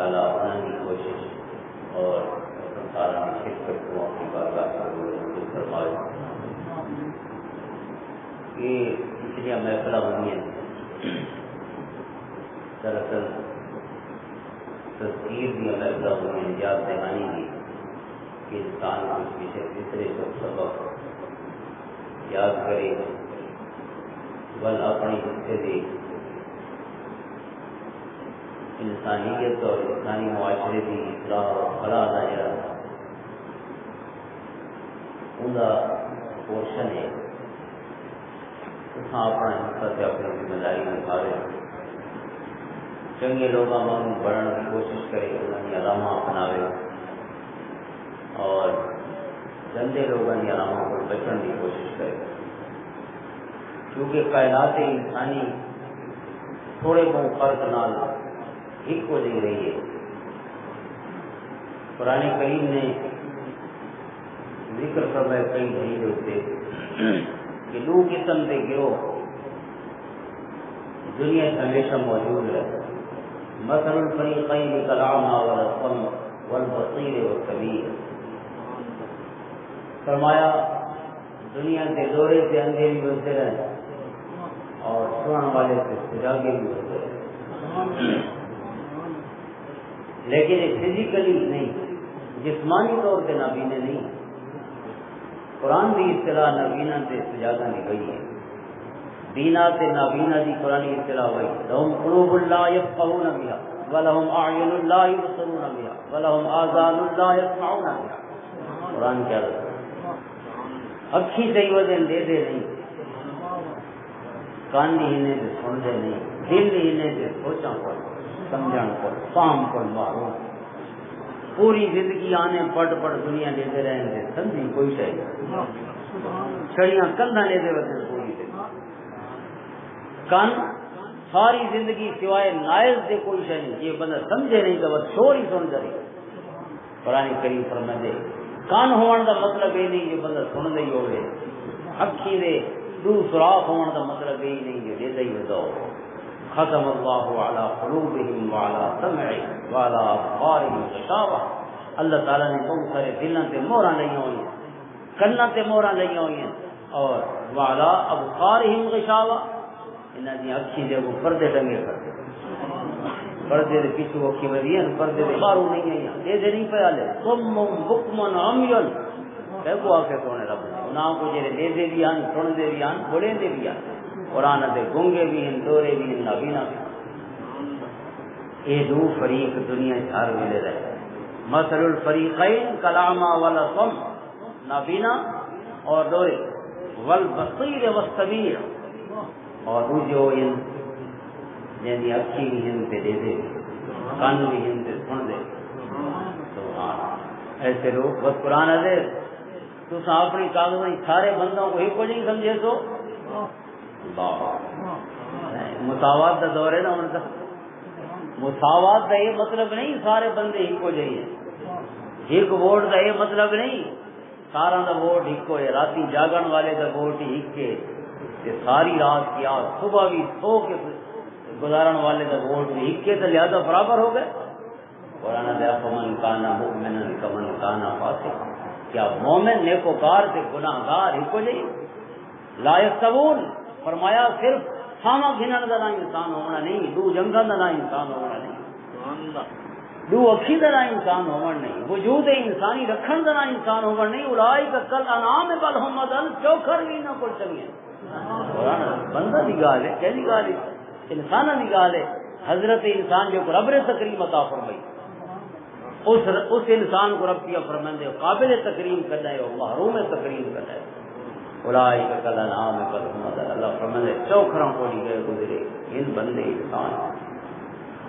تعالیٰ بنانے کی کوشش اور سارا شرکت کو اپنی بارگاہ میں فرمائے. یہ پچھلیاں محفلیں ہوئی ہیں، دراصل تذکیر دیا محفلیں ہوئی ہیں، یاد دہانی کی کہ انسان کو کسی دوسرے کو سبق یاد کرے، بل اپنی حصے سے انسانیت اور انسانی معاشرے کی اصلاح اور فلاح نظر ان کا پورشن ہے. اپنا حصہ سے اپنی ذمہ داری نبھاوے، چنگے لوگوں واگ بڑھنے کی کوشش کرے، انہوں نے علامہ اپناوے اور گندے لوگوں نے علامہ کو بچنے کی کوشش کرے. کیونکہ کائنات انسانی تھوڑے بہت فرق نال ایک کو دے رہی ہے. قرآن کریم نے ذکر فرمایا کئی دلیل ہوتے کہ دو قسم کے گروہ دنیا میں ہمیشہ موجود ہے. مثل الفریقین کالأعمى والأصم والبصیر والسمیع. فرمایا دنیا کے دورے سے اندھے بھی ہوتے رہے اور سننے والے سے سجاگے بھی ہوتے رہے، لیکن یہ فزیکلی نہیں، جسمانی طور پہ نابینے نہیں. قرآن کی اصطلاح نابینا سے سجاگا نکلی ہے. بینا سے نابینا کی قرآن اصطلاح ہوئی. لهم قلوب لا يفقهون بها ولهم اعین لا يبصرون بها ولهم آذان لا يسمعون بها. قرآن کیا ہے؟ اکھی سے وزن دے دے نہیں، کان نہیں ہنے سے سن دے نہیں، دل نہیں ہنے سے سوچاں پر سمجھان پر فہم پر معلوم. پوری زندگی آنے پٹ پٹ دنیا لیتے رہنے سے سمجھی کوئی شاید چھڑیاں کندھا لیتے وقت پوری سے کان ساری زندگی سوائے نائز سے کوئی شاید نہیں. یہ بندہ سمجھے نہیں تو بس شور ہی سن جائے. قرآن کریم فرمائے کان ہون دا مطلب یہ نہیں جو بندہ سن دے ہوئے، اکھی دے دو سوراخ ہون دا مطلب یہ نہیں جو دے دے ہو. ختم اللہ علی قلوبہم وعلی سمعہم وعلی ابصارہم غشاوہ. اللہ تعالیٰ نے بہت سارے دلوں سے مہراں لئی ہوئی ہیں، کناں سے مہراں لئی ہوئی ہیں، اور وعلی ابصارہم غشاوہ، انہاں دی اکھی دے وہ پردے ٹنگے کرتے، پردے دے پیچھے اکھی ودی ہیں، پردے دے باہروں نہیں آئی یہ دے نہیں پیا لے. صم بکم عمی کو آ کے سونے رب نہ کو جڑے دے دے بھی ہیں، سن دے بھی ہیں، بولے دے بھی ہیں. قرآن دے گونگے بھی ہیں، دورے بھی ہیں، نابینا بھی ہیں. یہ دو فریق دنیا ہر ویلے رہے. مثل الفریقین کالأعمى والأصم، نابینا اور دورے، والبصیر والسمیع، اور وہ جو ان یعنی اکھی بھی ہیں تے دے دے، کان بھی ہیں تے سن دے. سبحان ایسے لوگ بس قرآن دے تو اپنی کاغذ سارے بندوں کو ایک کو نہیں سمجھے تو مساوات کا دور ہے نا ان کا. مساوات کا یہ مطلب نہیں سارے بندے ایک ہو جائیے، ایک ووٹ کا یہ مطلب نہیں سارا دا ووٹ ایک ہے. راتی جاگن والے کا ووٹ ایک ہے، ساری رات کی آج صبح بھی سو کے گزارن والے کا ووٹ بھی ایک ہے، تو لہذا برابر ہو گئے. قرآن دے فمن کانا مؤمنا کمن کانا فاسقا. کیا مومن نیکوکار سے گناہگار ایک ہو جائیے؟ لا یستوون. فرمایا صرف ساما گھنن کا نہ انسان ہونا نہیں، دو جنگل کا نہ انسان ہونا نہیں، دو اکھی کا نہ انسان ہونا نہیں، وجود انسانی رکھن کا نہ انسان ہونا نہیں. اولئک کالانعام بل هم اضل. چوکھر بھی نہ کوئی چنگے. بندہ دی گال ہے، کہنی گال ہے، انسان دی گال ہے. حضرت انسان جو رب نے تکریم عطا فرمائی، اس انسان کو رب کیا فرماندے قابل تکریم کرنا ہے اور محروم تکریم کرنا ہے. اولئک کالانعام بل هم اضل. اللہ فرماندے چوکھروں کو نہیں گئے گزرے ان بندے انسان.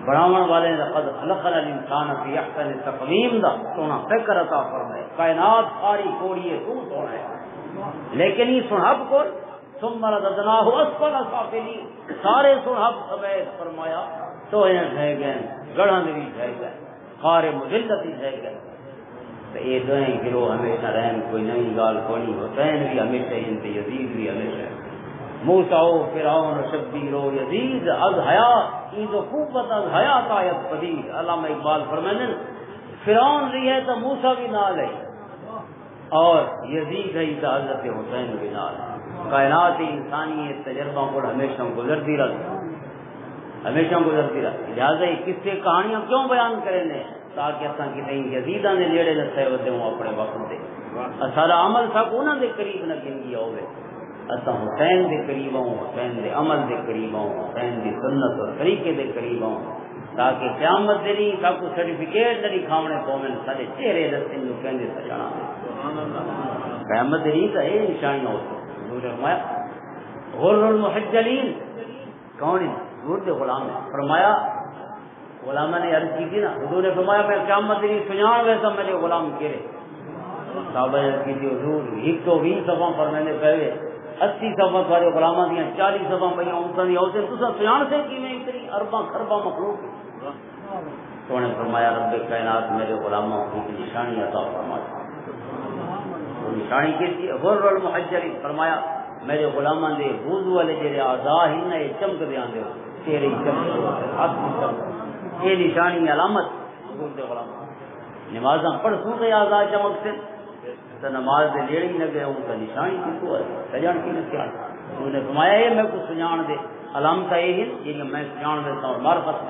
بناون والے نے لقد خلقنا الانسان فی احسن تقویم دا سونا فکر عطا فرمائے. کائنات ساری کوڑی ہے تو سونا ہے، لیکن یہ سنہب کو ثم رددناہ اسفل سافلین. سارے سنہب سمیت فرمایا تو رہ گئے گڑھاں میں بھی رہ گئے، خار مذلت ہی رہ گئے. تو یہ دوہیں گروہ ہمیشہ رہن، کوئی نئی گال کونی. حسین بھی ہمیشہ ان پہ، یزید بھی ہمیشہ. موسیٰ و فرعون و شبیر و یزید از حیا عید و قوت از حیات آیت پدید. علامہ اقبال فرمائیں فرعون رہی ہے تو موسیٰ بھی نال ہے اور یزید ہے تو حضرت حسین بھی نال ہے. کائنات انسانی تجربہ کو ہمیشہ گزرتی رہتی. لہٰذا یہ قصے کہانیاں کیوں بیان کریں نے تاکہ اصل کتنے یزیداں نے نیڑے نسے ودے ہوں اپنے وقت دے. سارا عمل تھا کو انہاں دے قریب نہ گنگیا ہوئے. اساں حسین دے قریب ہوں, حسین دے عمل دے قریب ہوں, حسین دی سنت اور طریقے دے قریب ہوں تاکہ قیامت دے نہیں سب کو سرٹیفکیٹ نہ دکھاونے پویں سارے چہرے رستے نو کہندے سجانا. قیامت دے نہیں تو یہ نشانیاں ہوتی. حضور نے فرمایا غر المحجلین کون ہے؟ حضور دے غلام ہے. فرمایا غلامہ نے عرض کی تھی نا, حضور نے فرمایا میں قیامت دے نہیں سجان ویسا میرے غلام کرے. صحابہ نے کی تھی حضور ایک تو 20 صفحہ پر میں نے پہلے 80 صفحہ سارے غلامہ دیا 40 صفحہ پہ امتن دی اوتے تو سجان سے کی میں اتنی ارباں خرباں مخلوق. تو نے فرمایا رب کائنات میرے غلاموں کو نشانی عطا فرما. نشانی کی تھی غر المحجلین. فرمایا میرے غلاماں دے وضو والے جڑے اعضاء ہیں نا یہ چمک دیاں دے چہرے چمک ہاتھ چمک یہ نشانی علامت حضور دے غلام. نمازاں پڑھ سوں تے اعضاء چمک سے تو نماز دے لیڑی نہ گئے ان کا نشانی کی تو ہے سجان کی نشان. انہوں نے فرمایا یہ میں کو سجان دے علامت یہ ہے یہ میں سجان دیتا ہوں معرفت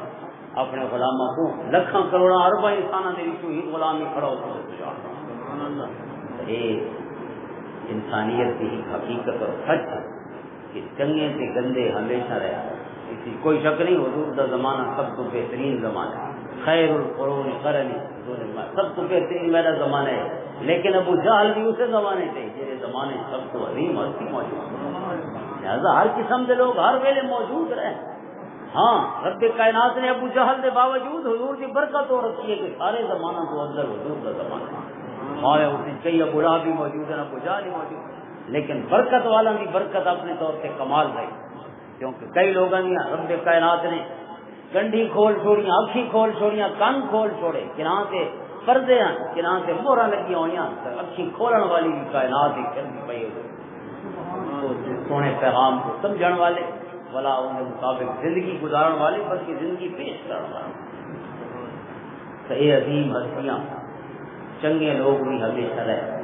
اپنے غلاموں کو لکھاں کروڑاں ارباں انساناں دے وچوں ہی غلام ہی کھڑا ہو سجان. یہ انسانیت کی حقیقت اور سچ کہ چنگے سے گندے ہمیشہ رہا. اسی کوئی شک نہیں حضور کا زمانہ سب کو بہترین زمانہ ہے. خیر القرون قرنی سب کو بہترین میرا زمانہ ہے. لیکن ابو جہل بھی اسے زمانے تھے جیسے زمانے سب کو عظیم ہستی موجود. لہٰذا ہر قسم کے لوگ ہر ویلے موجود رہے. ہاں رب کائنات نے ابو جہل کے باوجود حضور کی برکت ہو رکھی ہے کہ سارے زمانہ کو افضل حضور کا زمانہ ہے. اور اس کئی ابو لہب بھی موجود ہے, ابو جہل بھی موجود ہے, لیکن برکت والا کی برکت اپنے طور سے کمال رہی. کیونکہ کئی لوگوں نے رب کائنات نے کنڈی کھول چھوڑیاں, اکھی کھول چھوڑیاں, کن کھول چھوڑے, کناں سے پردے ہیں, کناں سے مہراں لگی ہوئی ہیں, اکھی کھولن والی بھی کائنات ہی چلتی پئی ہو. سونے پیغام کو سمجھن والے بلا ان کے مطابق زندگی گزارن والے بلکہ زندگی پیش کرنے والے صحیح عظیم ہستیاں چنگے لوگ بھی ہمیشہ رہے.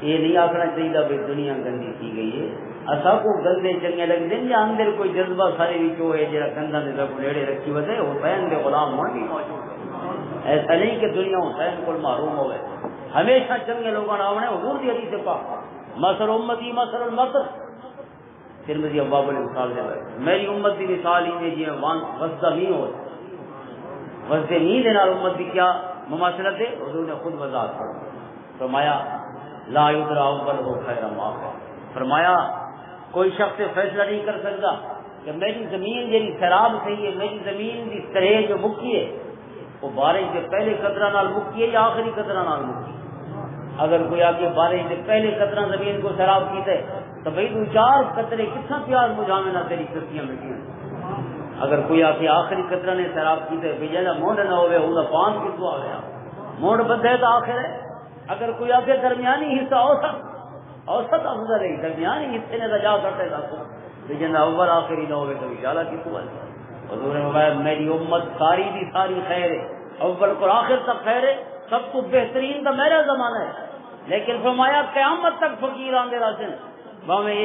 یہ نہیں آخنا چاہیے بھائی دنیا گندی کی گئی ہے اصا کو گندے چنگے لگتے ہیں یا اندر کوئی جذبہ سارے بھی ہے جا گندا نے نیڑے رکھی وجہ حسین کے غلام ہونے بھی موجود. ایسا نہیں کہ دنیا حسین کو معروم ہوئے. ہمیشہ چنگے لوگوں نے آنے حضور دی حدیث پاک مثل امتی مثل المطر ترمذی ابواب الوصال دے میری امت دی مثال ہی جی وسدہ نہیں ہو وسدے نہیں دینا امت دی کیا مماثلت ہے. حضور نے خود وضاحت فرمایا لا یدرا اول ہو خیر ما. فرمایا کوئی شخص فیصلہ نہیں کر سکتا کہ میری زمین جی سیراب صحیح ہے, میری زمین کی ترے جو مکی ہے وہ بارش کے پہلے قطرہ نال مکی ہے یا آخری قطرہ نال مکی. اگر کوئی آگے بارش کے پہلے قطرہ زمین کو سیراب کیتے تو بھائی دو چار قطرے کتنا پیاز مجھامے نہ تیری کستیاں مٹیاں. اگر کوئی آگے آخری قطرہ نے سیراب کیتے بھی جیسا مونڈ نہ ہوئے وہ پان کتوں آ گیا مونڈ بدھے تو آخر ہے. اگر کوئی آگے درمیانی حصہ اوسط افضل ہے, درمیانی حصے نے رجا کرتے تھا جن اول آخری نہ ہوئے کبھی زیادہ کی تو حضور نے میری امت ساری دی ساری خیر ہے, اول کو آخر تک خیر ہے, سب کو بہترین کا میرا زمانہ ہے. لیکن فرمایا قیامت تک فقیر آندے راسن میں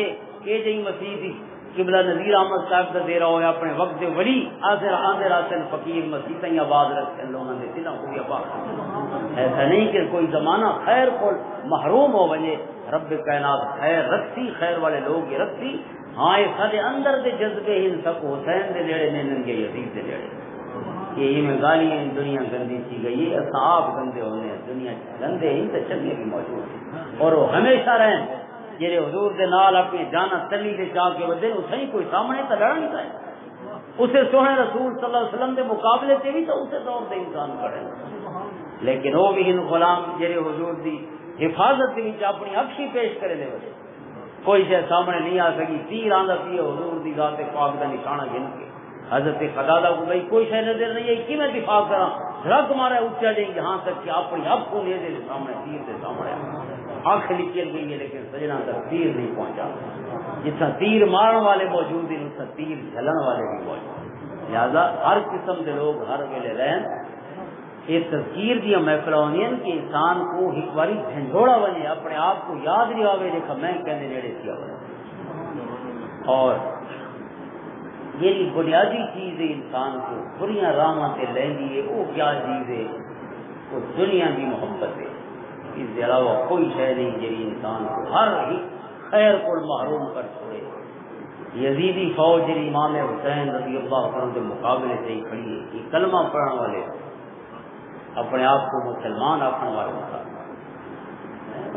یہ جی مسیح تھی قبلہ نذیر احمد صاحب کا دے رہا ہو اپنے وقت ولی آخر آندے راسن فقیر مسیح تھی آباد رکھتے ہیں لوگوں نے دلوں کو بھی آباد. ایسا نہیں کہ کوئی زمانہ خیر کو محروم ہو بنے. رب کائنات خیر رکھتی, خیر والے لوگ یہ رکھتی. ہاں یہ سارے اندر دے جذبے ان سب حسین دے لیڑے نے ننگے یزید دے لیڑے یہ میں گالی ہیں دنیا گندی کی گئی ہے. آپ گندے ہونے دنیا گندے ہی تو چنگے بھی موجود ہیں اور وہ ہمیشہ رہیں جی حضور دے نال اپنی جانا تلی سے چاہ کے ودے اسے کوئی سامنے تو لڑا نہیں پائے. اسے سونے رسول صلی اللہ علیہ وسلم کے مقابلے سے بھی تو اسے دور سے انسان کھڑے. لیکن وہ بھی ان غلام جی حضور دی حفاظت کے اپنی اکھی پیش کرے دے وجہ کوئی شے سامنے نہیں آ سکی. تیر آندا پی حضور دی ذات پاک کا نشانہ گن کے حضرت قتادہ کو بھائی کوئی شے نظر نہیں ہے کہ میں دفاع کرا رگ مارا اچا دیں یہاں تک کہ اپنی اب کو لے دے سامنے تیر کے سامنے آنکھ نکل گئی ہے لیکن سجنا تک تیر نہیں پہنچا. جتنا تیر مارن والے موجود ہیں اتنا تیر جھلن والے بھی موجود. لہذا ہر قسم کے لوگ ہر ویلے رہن. یہ تذکیر دیا محفل ہونی ہے کہ انسان کو ایک باری جھنجھوڑا بنے, اپنے آپ کو یاد نہیں آوے دیکھا میں کہنے نیڑے کیا بنے. اور یہ بنیادی چیز ہے انسان کو بریاں راہاں سے لینی ہے. وہ کیا چیز ہے؟ وہ دنیا کی محبت ہے. اس کے علاوہ کوئی شے نہیں جی انسان کو ہر خیر کو محروم کر چھوڑے. یزیدی فوج جی امام حسین رضی اللہ عنہ کے مقابلے سے ہی کھڑی ہے. یہ کلمہ پڑھنے والے اپنے آپ کو مسلمان آخر والے تھا,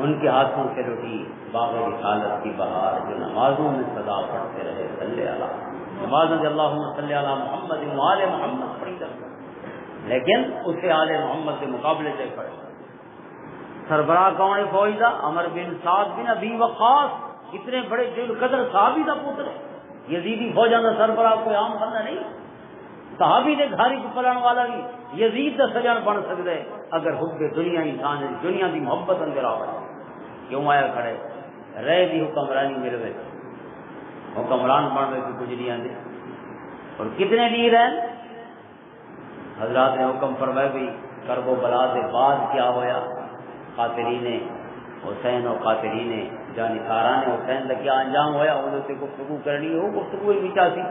ان کے ہاتھوں سے لٹی باغ رسالت کی بہار جو نمازوں میں صدا پڑھتے رہے صلی اللہ نماز اللہم صلی علی محمد و آل محمد پڑھی کرتے, لیکن اسے آل محمد کے مقابلے سے پڑھے. سربراہ کون ہے فوج کا؟ عمر بن سعد بن ابی وقاص. اتنے بڑے دل قدر صحابی کا پتر ہے. یزیدی فوجاں کا سربراہ کوئی عام بندہ نہیں. صحابی کے گھر چ پلن والا بھی یزید کا سجن بن سکتا ہے اگر حب دنیا انسان دنیا کی محبت اندر آ. کیوں آیا کھڑے رہے بھی حکمرانی ملے حکمران بن کے کچھ نہیں آتے. اور کتنے دیر ہیں حضرات نے حکم فرمایا بھی کرب و بلا سے بعد کیا ہویا. قاتلین حسین اور قاتلین جانکاران حسین کا کیا انجام ہویا انہوں سے گفتگو کرنی ہو. گفتگو بھی چاہتی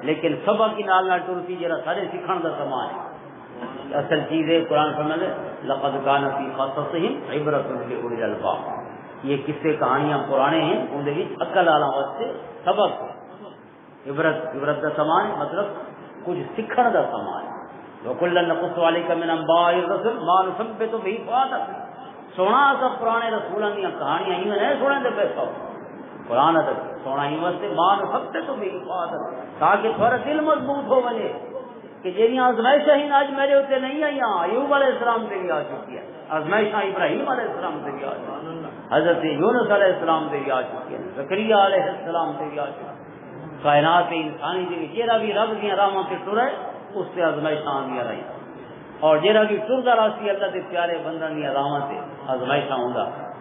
لیکن سبا کی نال نال ٹرتی جرا سارے سیکھن کا سامان ہے. اصل چیز ہے قرآن فرماتا ہے لقد کان فی قصصہم عبرۃ لأولی الالباب. یہ قصے کہانیاں پرانے ہیں ان دے وچ عقل والا واسطے سبق عبرت کا سامان مطلب کچھ سیکھن کا سامان ہے. وکلا نقص علیک من انباء الرسل ما نثبت به فؤادک. سونا سب پرانے رسولوں کی کہانیاں ہی نہیں سونے دے پیسہ قرآن ادب سونا ہی واسطے مان سکتے تو بھی تاکہ تھوڑا دل مضبوط ہو بنے کہ جی آزمائشیں ہی آج میرے اتنے نہیں آئی. ایوب علیہ السلام سے بھی آ چکی ہے آزمائشاں, ابراہیم علیہ السلام سے بھی آ چکی ہے, حضرت یونس علیہ السلام سے بھی آ چکی ہے, زکریا علیہ السلام سے بھی آ چکی ہے. کائنات انسانی جی جہاں بھی رب دیا راہاں سے ٹرے اس سے آزمائشاں آدیاں رہی, اور جہاں بھی ٹرتا راستی اللہ کے پیارے بندوں دیا راہاں سے آزمائشاں ہوں.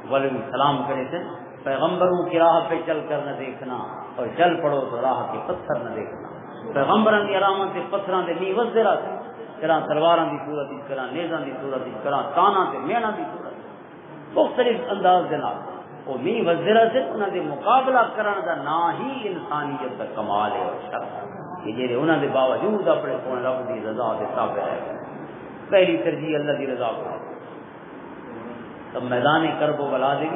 ولو سلام کرے تھے پیغمبروں کی راہ پہ چل کر نہ دیکھنا اور چل پڑو تو راہ کے پتھر نہ دیکھنا. پیغمبروں کی آرام سے پتھراں دے می وزرا سے کرا تلواراں دی صورت وچ کرا نیزاں دی صورت وچ کرا تانا تے مینا دی صورت مختلف انداز دے نال او می وزرا سے انہاں دے مقابلہ کرن دا نا ہی انسانیت دا کمال ہے اور شرف کہ جڑے انہاں دے باوجود اپنے سونے رب دی رضا دے تابع رہے. پہلی ترجیح اللہ دی رضا کو. تب میدان کرب و بلا دے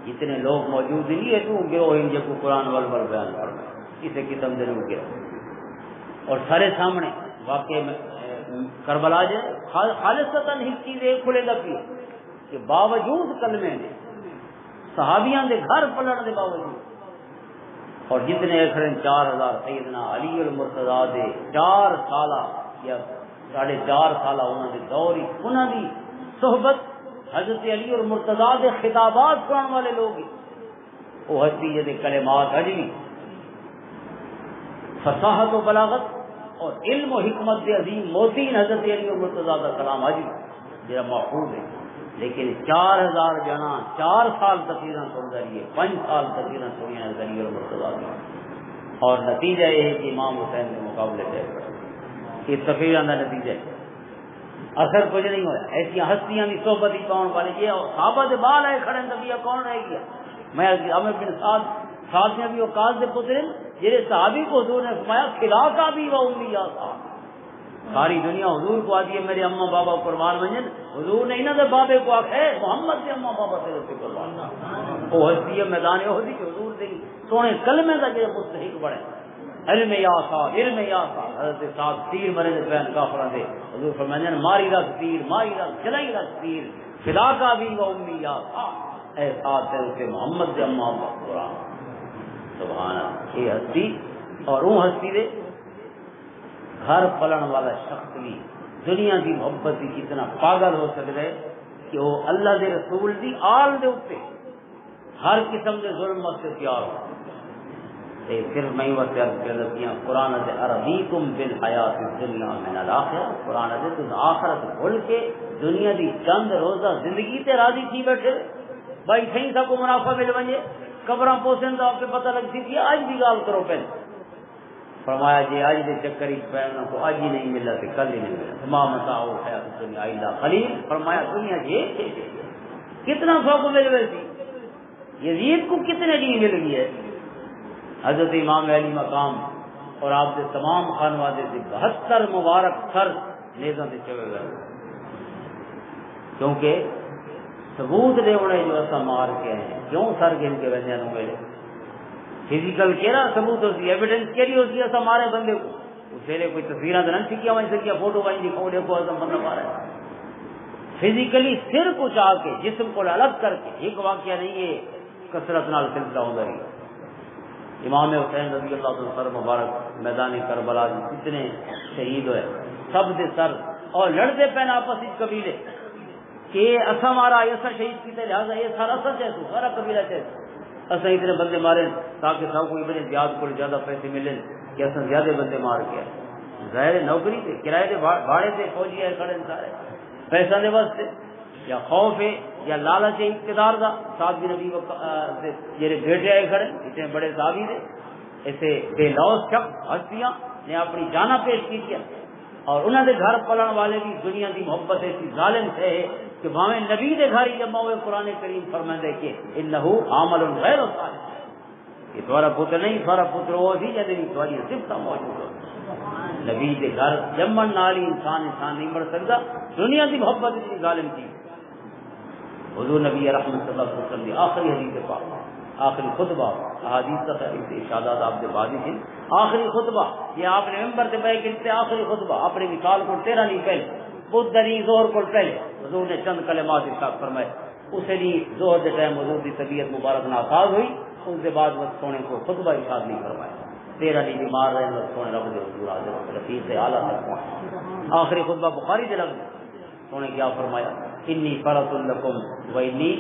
جتنے لوگ موجود نہیں ہے تو گروہ ان جو قرآن والور بیان کرنا کسی قسم دے نہیں گروہ اور سارے سامنے واقع کربلا جائے خالصتاً ہی چیز ایک کھلے گا پی کہ باوجود کلمے دے صحابیاں دے گھر پلٹ دے باوجود اور جتنے اکھرن 4000 سیدنا علی المرتضیٰ دے 4 سالہ یا 4.5 سالہ انہوں نے دوری انہوں دی صحبت حضرت علی اور مرتضیٰ دے خطابات سننے والے لوگ وہ ہستی جدے کلمات عجمی فصاحت و بلاغت اور علم و حکمت دے عظیم موتین حضرت علی اور مرتضیٰ کا کلام عجمی جرا محفوظ ہے. لیکن 4000 جنا 4 سال تقریراں سن رہی ہے 5 سال تقریراں سنی حضرت علی اور مرتضیٰ کی اور نتیجہ یہ ہے کہ امام حسین کے مقابلے طے پڑے. یہ تقریراں کا نتیجہ ہے. اثر کچھ نہیں ہوا. ایسی ہستیاں کی صحبت ہی پاؤں والے یہ صحابہ کے بال آئے کھڑے نبی کون رہ گیا. میں عمر بن سعد نے بھی اوقات سے پترے جیسے صحابی کو حضور نے فرمایا کھلا کا بھی وہ امی صاحب ساری دنیا حضور کو آتی ہے میرے اماں بابا قربان منجن حضور نے انہوں نے بابے کو آخ ہے محمد کے اماں بابا سے روٹی قربان وہ ہستی ہے میدان ہوتی کہ حضور دے سونے کلمے کا جو مستحق بڑے علم یا صاحب علم یا صاحب حضرت صاحب تیر مرے دے بین کافرہ دے حضور فرمائے ماری رکھ تیر ماری رکھ چلائی رکھ تیر فدا کا بھی وہ امی یا صاحب اے ساتھ ہے اسے محمد کے اماں بابا قرآن سبحان اللہ. یہ ہستی اور وہ ہستی دے گھر پلن والا شخص بھی دنیا کی محبت کی کتنا پاگل ہو سکتا ہے کہ وہ اللہ دے رسول دی آل دے اوپر ہر قسم کے ظلم سے تیار ہو. صرف میں واسطے عرض کر دیا قرآن دے ارضیکم بالحیات الدنیا من الاخرہ قرآن دے تو آخرت بھول کے دنیا دی چند روزہ زندگی تے راضی کی بیٹھے بھائی صحیح سا کو منافع مل بنے قبراں پوسن تو آپ کو پتہ لگتی تھی آج بھی گال کرو پہلے فرمایا جی آج دے چکر پہننا کو آج ہی نہیں ملا تو کل ہی نہیں ملا تمام متاع حیات دنیا الا قلیل فرمایا دنیا جی کتنا سو کو مل گئی تھی یزید کو کتنے دن مل گئی ہے حضرت امام علی مقام اور آپ کے تمام خانوادے سے 72 مبارک سر نیزاں سے چوے گئے کیونکہ ثبوت دے ہونے جو ایسا مار کے ہیں کیوں سر گن کے بندے نو ملے فزیکل کیڑا ثبوت ہوتی ایویڈنس کیڑی ہوتی ایسا مارے بندے کو اسے کوئی تصویراں تو نہیں سکیا وہیں سکیا فوٹو وہیں دکھاؤ دیکھو ایسا بندہ مارا ہے فزیکلی سر کو چاہ کے جسم کو الگ کر کے ایک واقعہ نہیں ہے کثرت نال سلسلہ ہوتا رہی امام حسین رضی اللہ عنہ سر مبارک میدان کربلا کتنے شہید ہوئے سب دے سر اور لڑتے پہن آپس قبیلے کہ اصا مارا ایسا شہید کیتے لہٰذا یہ سارا سچ ہے سارا قبیلہ چاہے اصا اتنے بندے مارے تاکہ سب کو ابن زیاد کو زیادہ پیسے ملیں کہ اصا زیادہ بندے مار کے ظاہر نوکری تھے کرائے دے بھاڑے تھے فوجی ہے کھڑے سارے پیسہ دے واسطے یا خوف ہے یا لالچ ہے اقتدار دا ساتھ بھی نبی جیسے بیٹے آئے کھڑے اتنے بڑے صحابی تھے ایسے بے لوس شخص ہستیاں نے اپنی جانا پیش کی کیا اور انہوں نے گھر پلن والے بھی دنیا کی محبت ایسی ظالم سے ہے کہ بھاویں نبی دے گھر ہی جمع ہوئے قرآن کریم فرمائے کہ انہو عامل غیر صالح یہ تمہارا پتر نہیں تمہارا پتر وہ تھی جیسے تمہاری صفت موجود ہو نبی دے گھر جمن نالی انسان نہیں مر سکتا دنیا کی محبت اتنی ظالم کی حضور نبی رحمت اللہ صلی اللہ علیہ وسلم آخری حدیث پاک آخری خطبہ احادیث کا ارشادات آپ کے بعد ہی آخری خطبہ یہ آپ نے ممبر سے بیٹھ کے آخری خطبہ اپنے مثال کو 13 نہیں پہلے بدھ نہیں زہر کو پہلے حضور نے چند کلمات ارشاد فرمائے اسے نہیں زہر کے ٹائم حضور کی طبیعت مبارک ناساز ہوئی اس کے بعد وہ سونے کو خطبہ ارشاد نہیں فرمایا 13 نہیں بیمار رہے وہ سونے رب دے حضور حاضر رفیق سے اعلیٰ تک پہنچے آخری خطبہ بخاری دے لگ سونے کیا فرمایا انی فرۃ لکم و انی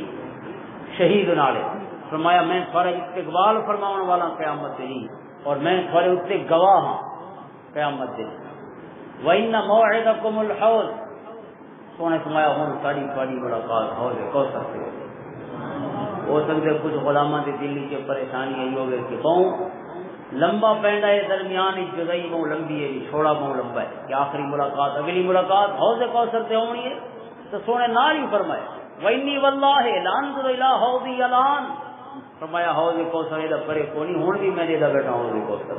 شہید علیہ فرمایا میں تھوڑا استقبال فرماؤن والا قیامت دن اور میں تھوڑے اتنے گواہ ہوں قیامت دن وَإِنَّ مَوْعِدَكُمُ الْحَوْض سونے فرمایا ہوں ساڑی ملاقات حوض کوثر سے ہو سکتے کچھ غلامہ دے دلی کے پریشانی یہی ہوگی کہ بہوں لمبا پینڈا ہے درمیان جگہی بہوں لمبی ہے چھوڑا بہوں لمبا ہے کہ آخری ملاقات اگلی ملاقات حوض کوثر سے ہونی ہے تو سونے نال ہی فرمایا وَإِنِّي وَاللَّهِ لَانْظُرُ إِلَىٰ حَوْضِي الْآنَ فرمایا حوض کوثر ادا پرے کونی ہون بھی میں ادا بیٹھا حوض کوثر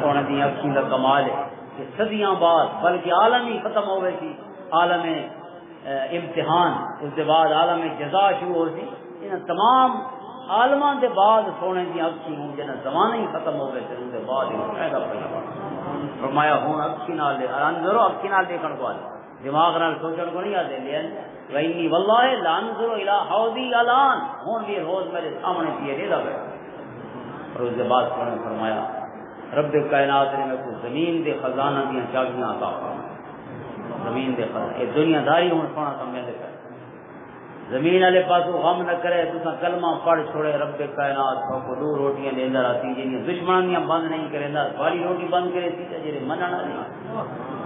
سونے دی اکھی دا کمال ہے کہ صدیاں بعد بلکہ عالم ہی ختم ہو گئی تھی عالم امتحان اس کے بعد عالم جزا شروع ہو سی ان تمام عالمان دے بعد سونے دی اکھی ہوں جنہیں زمانہ ہی ختم ہو گئے تھے ان کے بعد فائدہ پڑا فرمایا ہوں اکھی نال دے انظرو اکھی نال دیکھن کو آئے دماغ نال سوچن کو نہیں آتے لیکن وَإِنِّي وَاللَّهِ لَانْظُرُ إِلَىٰ حَوْضِي الْآنَ ہون بھی روز میرے سامنے پیے دے لگے اور اس کے بعد فرمایا رب کائنات نے میں کو زمین دے خزانہ دیا چابیاں عطا فرمائے زمین دے خزانہ یہ دنیا داری ہوں سونا سمجھ دے کر زمین والے پاسوں غم نہ کرے تو کلمہ پڑھ چھوڑے رب کائنات کو دو روٹیاں دے اندر آتی جنہیں دشمنیاں بند نہیں کرے ساری روٹی بند کرے تھی جی مننا نہیں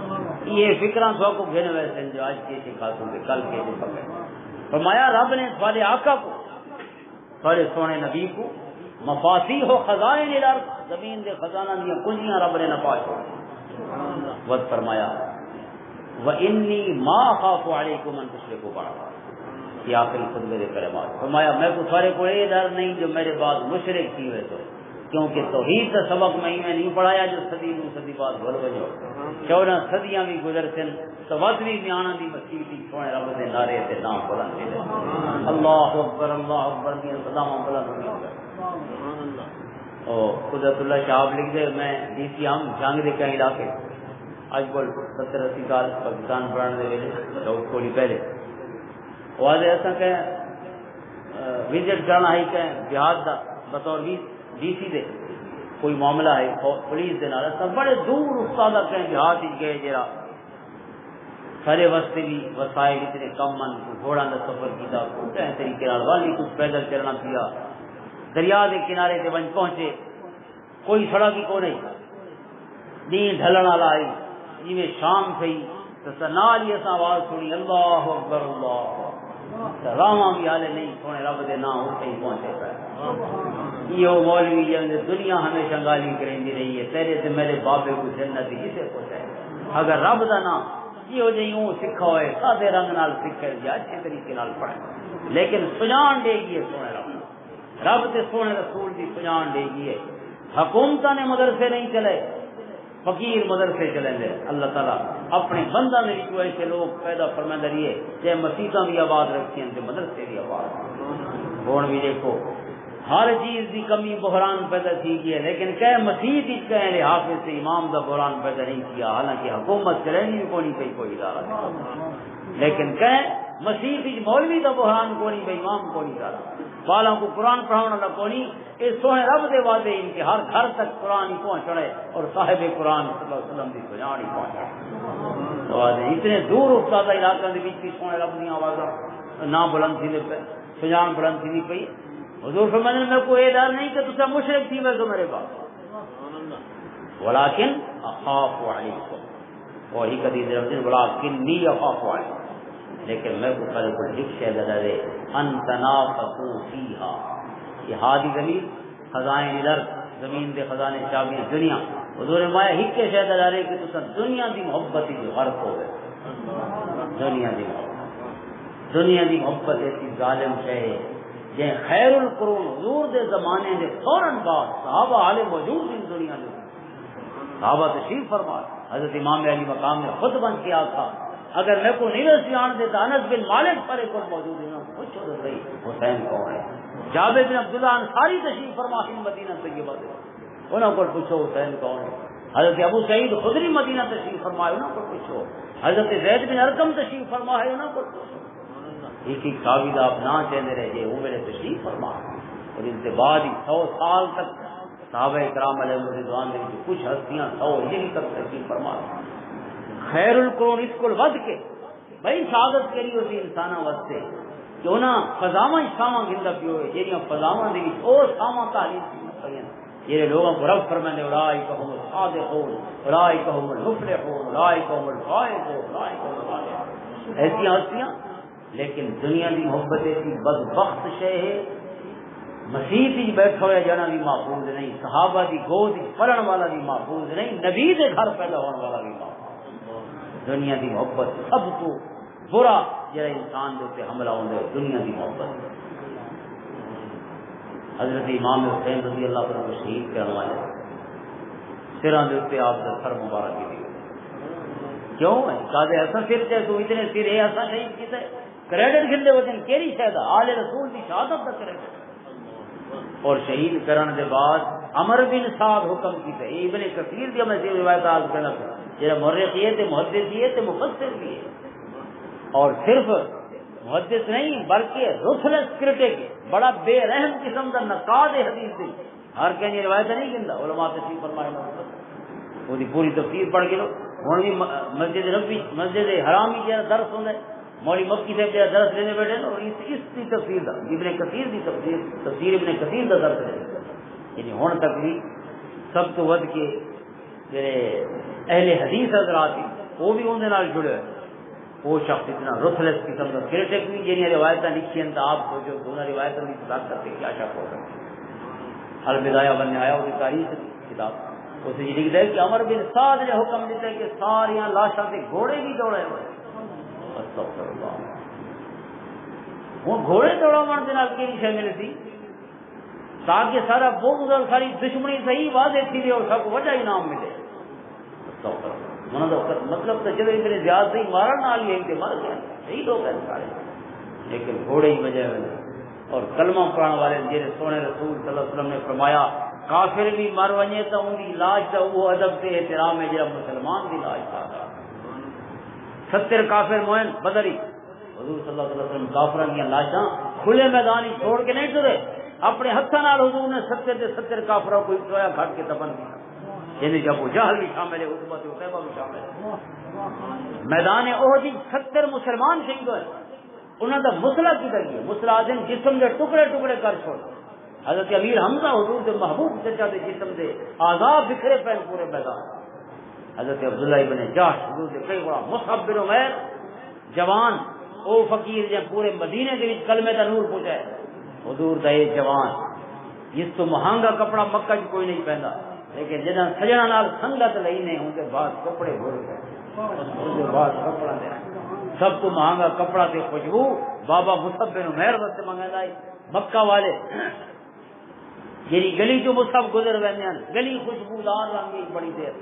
یہ فکراں سو کو گھن ویسے جو آج کیسے کھاتوں گے کل کیسے پکڑے فرمایا رب نے تھوڑے آقا کو تھوڑے سونے نبی کو مفاتیح و خزائن الارض زمین دے خزانہ دیا کنجیاں رب نے نپا چھوڑی وقت فرمایا وَإِنِّي مَا أَخَافُ عَلَيْكُمْ أَن تُشْرِكُوا بِي یہ آخری خطبے دے کلمات فرمایا میں کو تھوڑے کو یہ ڈر نہیں جو میرے بعد مشرک کی ہوئے تو کیونکہ توحید کا سبق میں نہیں پڑھایا جو صدی بعد بھول بجو 14 صدیاں بھی گزر سن تو وزوی میانا دی مسیح تھی سونے رب دے نعرے تے نام بلند دے اللہ اکبر کی سلام بلند او قدرت اللہ شاہب لکھ دے میں ڈی سی ہم جنگ دے کہیں علاقے آج بول 70-80 سال پاکستان بڑھانے دے ویلے داؤد کولی پہلے واضح ایسا کہ وزٹ کرنا ہے کہ جہاد دا بطور ڈی سی دے کوئی معاملہ ہے پولیس دے نال سب بڑے دور استاد کہیں جہاد ہی گئے جرا سارے واسطے بھی وسائل اتنے کم من گھوڑا دا سفر کیتا کہیں طریقے نال والی کچھ پیدل چلنا پیا دریا دے کنارے تے ون پہنچے کوئی سڑک ہی کو نہیں دین ڈھلن والا آئی جی میں شام تھی تو نال ہی اساں آواز سنی اللہ اکبر اللہ راواں بھی حالے نہیں سونے رب دے نام اٹھے ہی پہنچے پہ یہ مولوی جب دنیا ہمیشہ گالی کریں دی رہی ہے تیرے سے میرے بابے کو جنت کسے پہنچائے اگر رب دا نام یہ جی یوں سکھا ہوئے سادے رنگ نال سکھے یا اچھے طریقے نال پڑھے لیکن سجان دے گی ہے سونے رب تے سونے رسول دی سجان دے گی ہے حکومتہ نے مدرسے نہیں چلے فقیر مدرسے چلیں گے اللہ تعالیٰ اپنے بندہ نے جو ایسے لوگ پیدا فرما دریے چاہے مسیحاں بھی آباد رکھی ہیں مدرسے بھی آباد ہون بھی دیکھو ہر چیز کی کمی بحران پیدا کی ہے لیکن کہ مسیح کہیں حافظ سے امام کا بحران پیدا نہیں کیا حالانکہ حکومت چلیں بھی کونی پہ کوئی ادارہ لیکن کہ مسیح مولوی کا بحران کونی پہ امام کونی ادارہ بالا کو قرآن پڑھانا والا کونی اس سونے رب دے وعدے ان کے ہر گھر تک قرآن ہی پہنچ رہے اور صاحب قرآن صلی اللہ علیہ وسلم کی سجان ہی پہنچ رہے اتنے دور افتادہ علاقوں کے بیچ سونے رب دی آواز نہ بلند تھی سجان بلند تھی نہیں پئی حضور فرمانے میں کوئی ڈر نہیں کہ تسا مشرک تھی میں تو میرے پاس ولیکن اخاف علیکم وہی قدیر رمضان ولیکن نی اخاف علیکم لیکن میں کو پہلے کوئی ایک شے لگا دے ان تنافسوا فیھا یہ ہادی زمین خزائن الارض زمین دے خزانے چابیاں دنیا حضور مایا ہک کے شے لگا دے کہ تسا دنیا دی محبت دی غرق ہو گئے دنیا دی محبت ایسی ظالم شے ہے جے خیر القرون حضور دے زمانے دے فوراً بعد صحابہ حال موجود ان دنیا میں صحابہ تشریف فرما حضرت امام علی مقام میں خود بن کے آتا اگر میں کو نہیں رسیان دیتا انس بن مالک پر ایک موجود ہے پوچھو تو صحیح حسین کون ہے جابر بن عبداللہ انصاری تشریف فرما مدینہ طیبہ سے انہوں کو پوچھو حسین کون ہے حضرت ابو سعید خدری مدینہ تشریف فرمائے انہوں کو پوچھو حضرت زید بن ارقم تشریف فرما ہے انہوں کو پوچھو ایک ایک قابل آپ نہ چہنے رہے وہ میرے تشریف فرما اور ان سے بعد ہی 100 سال تک صحابہ کرام علیہ رضوان نے کچھ ہستیاں 100 ہجری تک تشریف فرما خیر القرون اس کو ود کے بڑی سعادت کری ہوتی انسانوں واسطے کہ انہاں فضاواں شاماں گندا پیو ہے جہاں فضاواں دے وچ او شاماں تعلیم پڑھیں یہ لوگوں کو رب فرمانے اولئک هم الصادقون اولئک هم المفلحون اولئک هم الفائزون اولئک هم الراشدون ایسی ہستیاں لیکن دنیا کی محبت ایسی بدبخت شے ہے مسیح ہی بیٹھا ہوا جانا بھی محفوظ نہیں صحابہ کی گود پڑھن والا بھی محفوظ نہیں نبی کے گھر پیدا ہونے والا بھی محفوظ دنیا کی محبت سب تو برا جہاں انسان کے اتنے حملہ ہوتا ہے دنیا کی محبت حضرت امام حسین رضی اللہ عنہ کو شہید کرنے والے سراں کے اتنے آپ کا سر مبارک دی کیوں ہے کہ ایسا سر چاہے تو اتنے سر ہے ایسا شہید کیتا ہے کریڈٹ گھنٹے وطن کیری شہدہ آل رسول کی شہادت کا کریڈٹ اور شہید کرنے کے بعد عمر بن سعد حکم کی تھے ابن کثیر دی میں سے روایت آج کرنا جڑا مورخ ہے تے محدث ہے تے مفسر بھی ہے اور صرف محدث نہیں بلکہ رuthless critic بڑا بے رحم قسم کا نقاد حدیث دی ہر کہیں روایت نہیں گندا علماء تشریف فرمائے وہ دی پوری تفسیر پڑھ کے لو ہن بھی مسجد نبوی مسجد حرام کی درس ہوندا ہے مولوی مکی صاحب جہاں درس لینے بیٹھے اور اس کی تفسیر دا ابن کثیر دی تفسیر ابن کثیر دا درس ہے یعنی ہن تک بھی سب تو ود کے جڑے اہل حدیث حضرات وہ بھی ان نال جڑے ہوئے وہ شخص اتنا رuthless قسم کا کرٹک بھی جنہیں روایتیں لکھی ہیں تو آپ سوچو دونوں روایتوں کی کتاب کرتے کیا شک ہو سکتا البدایہ بننے آیا وہ تاریخ کتاب اسے یہ لکھتا ہے کہ عمر بن سعد نے حکم دیتا ہے کہ ساریاں لاشاں سے گھوڑے بھی دوڑے ہوئے وہ گھوڑے دوڑا من دن کی شے ملی تھی تاکہ سارا بغض اور ساری دشمنی صحیح واضح تھی اور سب کو وجہ انعام ملے مطلب تو چلو اتنے زیادہ ہی مارن نہ لیے کہ مر گئے شہید ہو گئے سارے لیکن گھوڑے ہی وجہ ہوئے اور کلمہ پڑھنے والے جیسے سونے رسول صلی اللہ علیہ وسلم نے فرمایا کافر بھی مر وجے تو ان کی لاش کا وہ ادب سے احترام ہے جب مسلمان کی لاش کا 70 کافر موئن بدری حضور صلی اللہ علیہ وسلم کافروں کی لاشاں کھلے میدان ہی چھوڑ کے نہیں ٹرے اپنے ہاتھوں نال حضور نے 70 کافروں کو ٹویا گھٹ کے دفن کیا یعنی جب وہ جہل بھی شامل ہے عتبہ عتیبہ بھی شامل ہے میدان احد 70 مسلمان شہید ہوئے انہوں نے مسلح کی کری ہے مسلح دن جسم کے ٹکڑے ٹکڑے کر چھوڑ حضرت امیر حمزہ حضور کے محبوب چچا دے جسم دے آزاد بکھرے پہن پورے میدان حضرت عبداللہ ابن جاش حضور کے کئی بڑا مصعب بن عمیر جوان او فقیر جے پورے مدینے دے وچ کلمے دا نور پہنچا ہے حضور دا یہ جوان جس تو مہنگا کپڑا مکہ چ کوئی نہیں پہندا لیکن جنہاں سجنا نال سنگت لئی نے ان دے بعد کپڑے بھر گئے ان دے بعد کپڑا دے سب تو مہنگا کپڑا تے خوشبو بابا مصعب بن عمیر واسطے منگایا ہے مکہ والے جی گلی جو مصعب گزر ویندے ہیں گلی خوشبودار رنگی بڑی دیر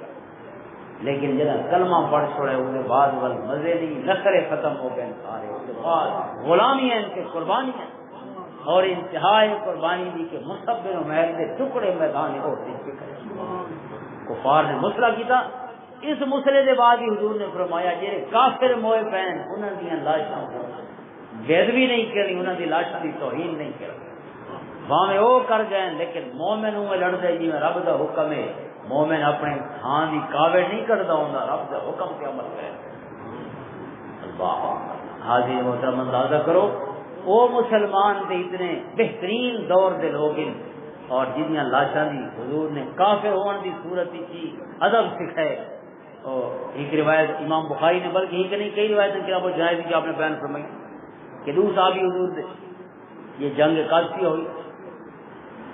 لیکن جنہاں کلمہ پڑھ چھوڑے ان کے بعد ول مزے نہیں نخرے ختم ہو گئے سارے اس کے بعد غلامی ہے ان کے قربانی ہے اور انتہائی قربانی دی کہ مصعب بن عمیر کے ٹکڑے میدان احد وچ کفار نے مسئلہ کیتا اس مسئلے کے بعد ہی حضور نے فرمایا جڑے کافر موئے پین انہاں دی لاشاں بے ادبی نہیں کرنی انہاں دی لاشاں دی توہین نہیں کرنی بھاویں وہ کر گئے لیکن مومن میں لڑدے جی رب دا حکم ہے مومن اپنے تھان دی کاوڑ نہیں کردا ہوندا رب دا حکم تے عمل کرے اللہ حاضر محترم اندازہ کرو وہ مسلمان دے اتنے بہترین دور دے لوگ ہیں اور جنیاں لاشاں دی حضور نے کافر ہون دی صورت کی ادب سکھائے اور ایک روایت امام بخاری نے بلکہ ایک نہیں کئی روایتیں کتاب الجنائز کی آپ نے بیان فرمائی کہ دو صحابی حضور دے یہ جنگ قادسیہ ہوئی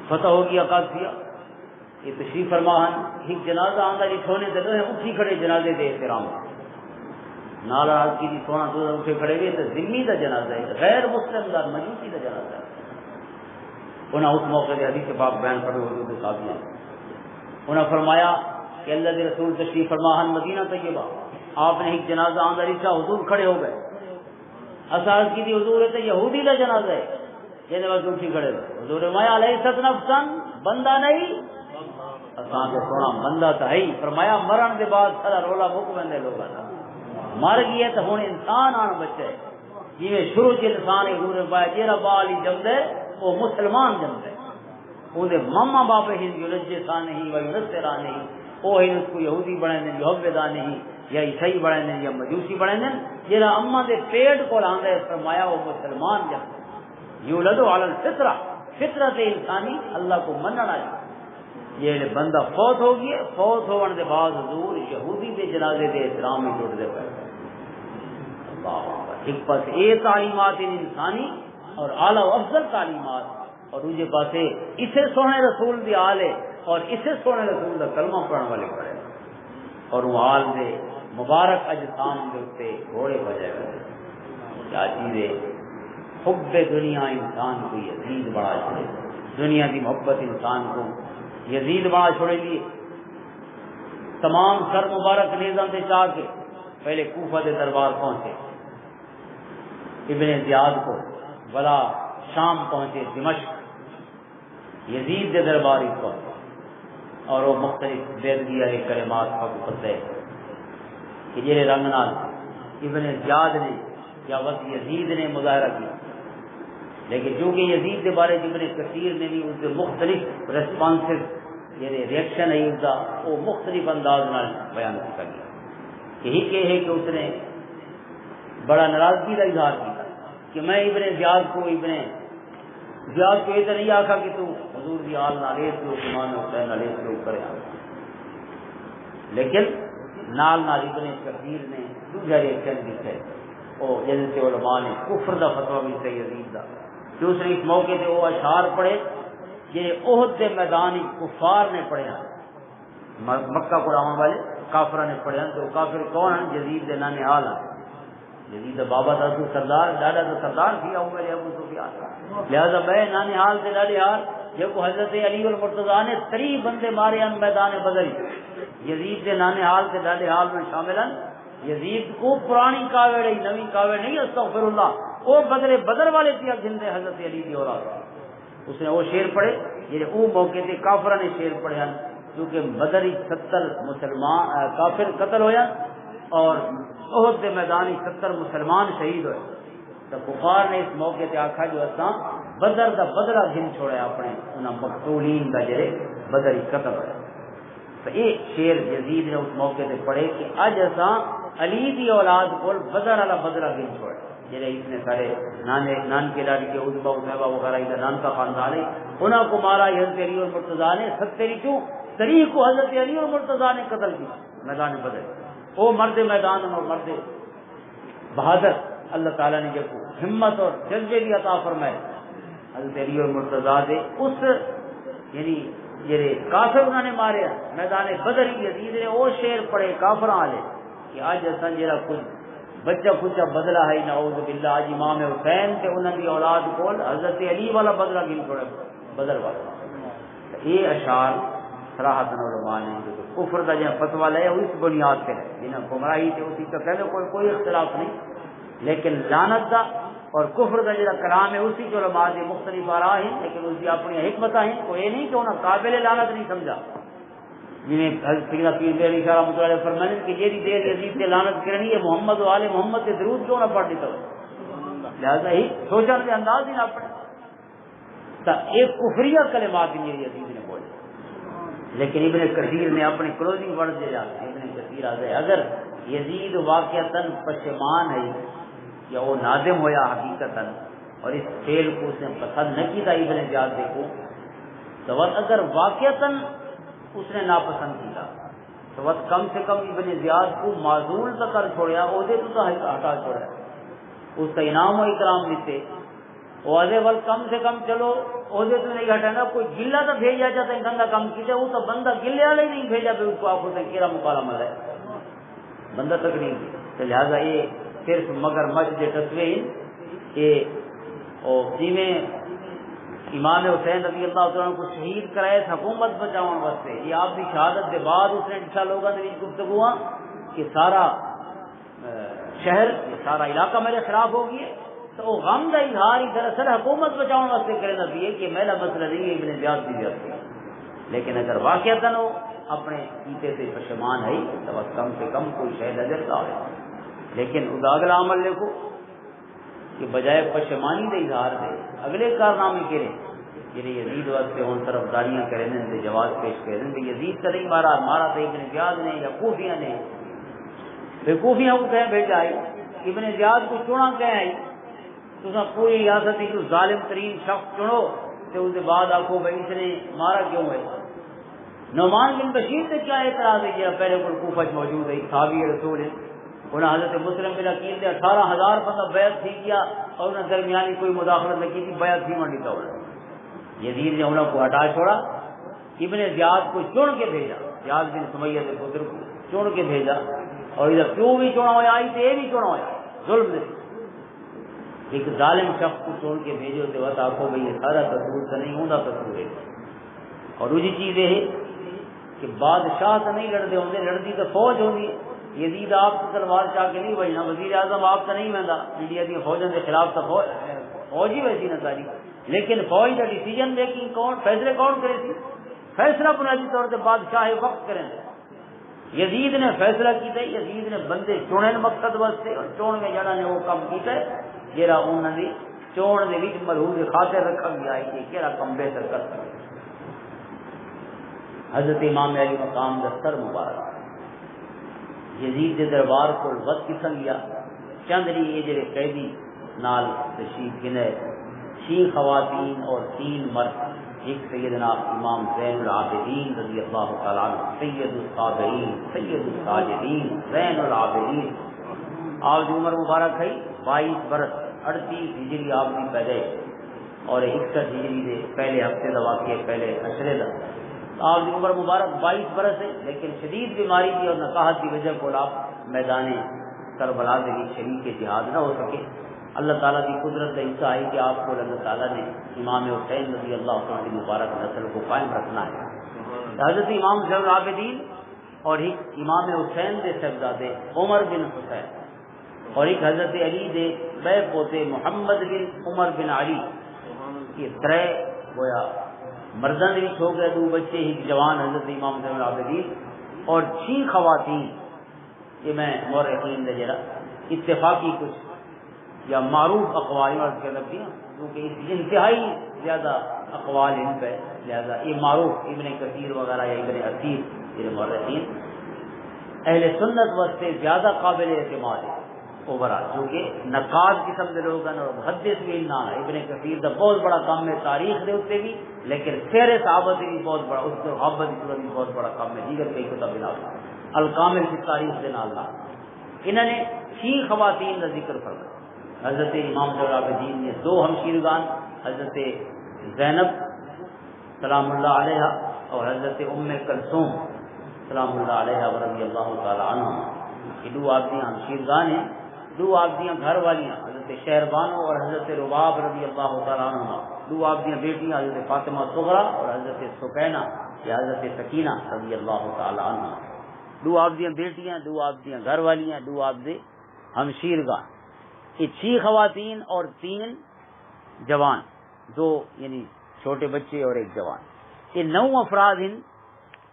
فتح ہو گیا قادسیہ یہ تشریف فرمان ایک جنازہ آندا جی سونے دے اٹھی کھڑے جنازے دے احترام نال راز کی سونا دو اٹھے کھڑے ہوئے تو ذمی دا جنازہ ہے غیر مسلم دا مجوسی دا جنازہ ہے انہاں اس موقع دے حدیث پاک بیان کرے حضور دے صحابی انہاں فرمایا کہ اللہ کے رسول تشریف فرمان مدینہ طیبہ آپ نے ایک جنازہ آندا رکھا حضور کھڑے ہو گئے اساس کی دی حضور ہے یہودی دا جنازہ ہے یہ بس اٹھی کھڑے حضور فرمایا علیہ نفسن بندہ نہیں اساں کے سونا بندہ تو ہے فرمایا مرن دے بعد سارا رولا مک ویندے لوگاں دا مر گئے تو ہن انسان آن بچے جویں شروع چ انسان حضور فرمایا جیڑا بال ہی جمدے وہ مسلمان جمدے او دے ماما باپ ہی یلجسان نہیں و ینصران نہیں او ہی اس کو یہودی بنے نے یہودان نہیں یا عیسائی بنے نے یا مجوسی بنے نے جیڑا اما دے پیٹ کو آندا ہے فرمایا وہ مسلمان جمدے یولد علی الفطرہ فطرت انسانی اللہ کو مننا ہے یہ بندہ فوت ہو گیا فوت ہون دے بعد حضور یہودی دے جنازے دے احترام میں جڑ دے پے اللہ ایک پاس اے تعلیمات انسانی اور اعلی و افضل تعلیمات اور دوسرے پاسے اسے سونے رسول دی آل ہے اور اسے سونے رسول دا کلمہ پڑھن والے پڑھے اور وہ آل دے مبارک اجسام دے اوتے گھوڑے بجائے ہوئے کیا چیز ہے حب دنیا انسان کو یزید بڑا چھوڑے دنیا کی محبت انسان کو یزید بڑا چھوڑے لیے تمام سر مبارک نیزاں سے چاہ کے پہلے کوفہ دے دربار پہنچے ابن زیاد کو بلا شام پہنچے دمشق یزید دے دربار اس کو اور وہ مختلف دیر دیا ہے کلمات کا پتہ کہ جڑے رنگ نال ابن زیاد نے یا وقت یزید نے مظاہرہ کیا لیکن چونکہ یزید کے بارے ابن کثیر نے بھی اس کے مختلف ریسپانسز یعنی ریئیکشن ہے اس کا وہ مختلف انداز نال بیان کیا گیا یہی کہ ہے کہ اس نے بڑا ناراضگی کا اظہار کیا کہ میں ابن زیاد کو یہ تو نہیں آخا کہ تو حضور دی آل نالیس لوگ ایمان حسین نالیس لوگ کرے لیکن نال ابن کثیر نے دوسرا ریئیکشن بھی ہے اور جیسے علماء نے کفر دا فتویٰ بھی سے یزید دا دوسرے اس موقع سے وہ اشعار پڑھے جنہیں احد کے میدان کفار نے پڑھے ہیں مکہ قرآن والے کافرہ نے پڑھے ہیں تو کافر کون ہیں یزید دے نانے حال ہیں یزید بابا دا تو سردار دادا تو سردار تھی او میرے ابو سفیان لہذا میں نانے حال سے ڈاڑے حال جب کو حضرت علی والمرتضیٰ نے 3 بندے مارے ہیں میدان بدر یزید دے نانے حال سے ڈاڑے حال میں شامل ہیں یزید کو پرانی کاوڑ ہے نوی کاوڑ نہیں استغفر اللہ وہ بدر بدر والے تھے جندے حضرت علی دی اولاد اس نے وہ شعر پڑھے یہ وہ موقع تے کافرہ نے شعر پڑھے ہیں کیونکہ بدر 70 مسلمان کافر قتل ہویا اور احد کے میدان 70 مسلمان شہید ہوئے تو کفار نے اس موقع تے آکھا جو اساں بدر دا بدلہ گن چھوڑیا اپنے انہاں مقتولین دا جڑے بدر قتل ہوئے تو یہ شعر یزید نے اس موقع تے پڑھے کہ اج اساں علی دی اولاد کو بدر والا بدلہ گن چھوڑے جڑے اس نے سارے نان کے ڈاڈی کے عتبہ صاحبہ وغیرہ ادھر نان کا خاندان ہے انہاں کو مارا حضرت علی اور مرتضیٰ نے 70 تاریخ کو حضرت علی اور مرتضیٰ نے قتل کیا میدان بدر وہ مرد میدان اور مرد بہادر اللہ تعالیٰ نے جب ہمت اور جذبے بھی عطا فرمائے حضرت علی اور مرتضیٰ دے اس یعنی جڑے کافر انہوں نے مارے میدان بدر یزید نے وہ شعر پڑھے کافراں والے کہ اج اساں جڑا کچھ بچہ کچھ بدلا ہے نعوذ باللہ اج امام حسین تے انہاں دی اولاد کول حضرت علی والا بدلہ گن چھوڑے بدر والا یہ اشعار صراحت علماء نے جو کفر کا جو فتوی لے اس بنیاد پہ ہے جنہاں گمراہی تے اسی کا کہنے کوئی اختلاف نہیں لیکن لعنت دا اور کفر کا جڑا کلام ہے اسی جو علماء دے مختلف آراء ہیں لیکن اس کی اپنی حکمت ہیں کوئی نہیں کہ انہاں قابل لعنت نہیں سمجھا جنہیں حضرت سیدنا پیر میری شاہ رحمۃ اللہ علیہ فرمانے کہ یہ دیر یزید سے لعنت کرنی ہے محمد و آل محمد کے درود کیوں نہ پڑھ دیتا ہو لہذا ہی سوچنے کے انداز ہی نہ پڑھے تو ایک کفریہ کلمات میری یزید نے بولے لیکن ابن کثیر نے اپنی کلوزنگ ورڈ دے جاتے ہیں ابن کثیر آتے اگر یزید واقعتاً پشیمان ہے یا وہ نادم ہویا حقیقتاً اور اس فعل کو اس نے پسند نہ کیا ابن زیاد کو تو اگر واقعتاً اس نے ناپسند کیا تو کم سے کم ابن زیاد کو معزول تک کر چھوڑیا عہدے تو ہٹا چھوڑا اس کا انعام و اکرام دیتے عہدے ول کم سے کم چلو عہدے تو نہیں ہٹانا کوئی گلا تو بھیجا جاتا ہے گندا کام کیتے وہ تو بندہ گلے والے نہیں بھیجا پھر اس کو آپ اسے کیڑا مکالمہ ہے بندہ تک نہیں تو لہٰذا یہ صرف مگر مجد تصویر یہ جی میں امام حسین رضی اللہ عنہ کو شہید کرائے حکومت بچاؤ واسطے یہ آپ کی شہادت کے بعد اس نے جسا لوگوں نے گفتگو کہ سارا شہر یہ سارا علاقہ میرے خلاف ہو گیا تو وہ غم کا اظہار ہی دراصل حکومت بچاؤ واسطے کرنا چاہیے کہ میرا مسئلہ نہیں ہے ابن زیاد کی ضرورت ہے لیکن اگر واقعتاً ہو اپنے کیتے سے پشیمان ہے تو کم سے کم کوئی شہد اجر کا ہے لیکن ادا اگلا عمل دیکھو کہ بجائے پشیمانی دے اظہار دے اگلے کارنامے کرے جنہیں یزید واسطے ہوں طرفداریاں کریں دے جواز پیش کریں دے یزید کا نہیں مارا تو ابن زیاد نے یا کوفیہ نے پھر کوفیہ کو کہیں بھیجا آئی ابن زیاد کو چنا کہیں آئی تو پوری ریاست جو ظالم ترین شخص چنو تو اس کے بعد آپ کو بھائی اس نے مارا کیوں ہے نعمان بن بشیر سے کیا اعتراض ہے کہ پہلے کوئی کوفہ موجود ہے صحابی رسول ہے انہیں حضرت مسلم بن عقیل نے 18,000 بندہ بیعت تھی کیا اور انہیں درمیانی کوئی مداخلت نہیں کی تھی بیعت تھی منڈی تو یزید نے انہوں کو ہٹا چھوڑا ابن زیاد کو چن کے بھیجا زیاد بن سمیہ کے پتر کو چن کے بھیجا اور ادھر کیوں بھی چنا ہوا آئی تو یہ بھی چنا ہوا ظلم دے ایک ظالم شخص کو چن کے بھیجو تو بس آپ کو بھائی یہ سارا قصور تو نہیں ہوتا قصور ہے اور دوسری چیز یہ ہے کہ بادشاہ تو نہیں لڑتے ہوں لڑتی تو فوج ہوگی یزید آپ کو تلوار چاہ کے نہیں بجنا وزیر اعظم آپ تو نہیں بہتا انڈیا کی فوجوں کے خلاف تو فوج ہی ویسی نہ ساری لیکن فوج کا ڈیسیجن میکنگ کون فیصلے کون کرے تھی فیصلہ بنیادی طور سے بادشاہ وقت کریں یزید نے فیصلہ کیا یزید نے بندے چونے مقصد واسطے اور چون میں جڑا نے وہ کام کیا جہاں انہوں نے چون کے مرحوم خاطر رکھا گیا ہے کہ کہڑا کم بہتر کر سکے حضرت امام علی مقام دستر مبارک یزید کے دربار کو وقت قسم گیا چند یہ جڑے قیدی نال تشریف گنے 6 خواتین اور 3 مرد ایک سیدنا امام زین العابدین رضی اللہ تعالیٰ عنہ سید الصابرین سید الساجدین زین العابدین آپ کی عمر مبارک ہے 22 برس 38 ہجری آپ کی پیدائش اور 61 ہجری کے پہلے ہفتے دا واقعہ پہلے اشرے دا آپ کی عمر مبارک 22 برس ہے لیکن شدید بیماری کی اور نقاہت کی وجہ کو آپ میدان کربلا کے شریک کے جہاد نہ ہو سکے اللہ تعالیٰ کی قدرت کا حصہ ہے کہ آپ کو اللہ تعالیٰ نے امام حسین رضی اللہ عنہ کی مبارک نسل کو قائم رکھنا ہے حضرت امام زین العابدین اور ایک امام حسین دے صاحبزادے عمر بن حسین اور ایک حضرت علی دے بے پوتے محمد بن عمر بن علی یہ 3 گویا مردان بھی ہو گئے 2 بچے ایک جوان حضرت امام زین العابدین اور 6 خواتین یہ میں مورخین نے جرا اتفاقی کچھ یا معروف اقوال کے لگتی ہیں کیونکہ اس انتہائی زیادہ اقوال ان پہ لہذا یہ معروف ابن کثیر وغیرہ یا ابن اثیر یہ مورخین اہل سنت واسطے زیادہ قابل اعتماد ہے اوورا جو کہ نقاد قسم کے لوگ ہیں اور محدث بھی نہ ہے ابن کثیر کا بہت بڑا کام ہے تاریخ دے اتنے بھی لیکن سیر صحابت بھی بہت بڑا اس کے محبت بھی بہت بڑا کام ہے دیگر کئی کتاب بنا الکامل کی تاریخ کے نال انہوں نے 6 خواتین کا ذکر فرمایا حضرت امام زین العابدین نے 2 ہمشیرگان، حضرت زینب سلام اللہ علیہ اور حضرت ام کلثوم سلام اللہ علیہ رضی اللہ تعالی عنہ، یہ 2 آبدیاں ہمشیرگان ہیں، 2 آبدیاں گھر والیاں، حضرت شہربانو اور حضرت رباب رضی اللہ تعالی عنہ، 2 آبدیاں بیٹیاں، حضرت فاطمہ صغرا اور حضرت سکینہ یا حضرت سکینہ رضی اللہ تعالی عنہ، 2 آبدیاں بیٹیاں، 2 آبدیاں گھر والیاں، 2 آبدے ہمشیرگان، یہ 6 خواتین اور 3 جوان، 2 یعنی چھوٹے بچے اور 1 جوان، یہ 9 افراد ہیں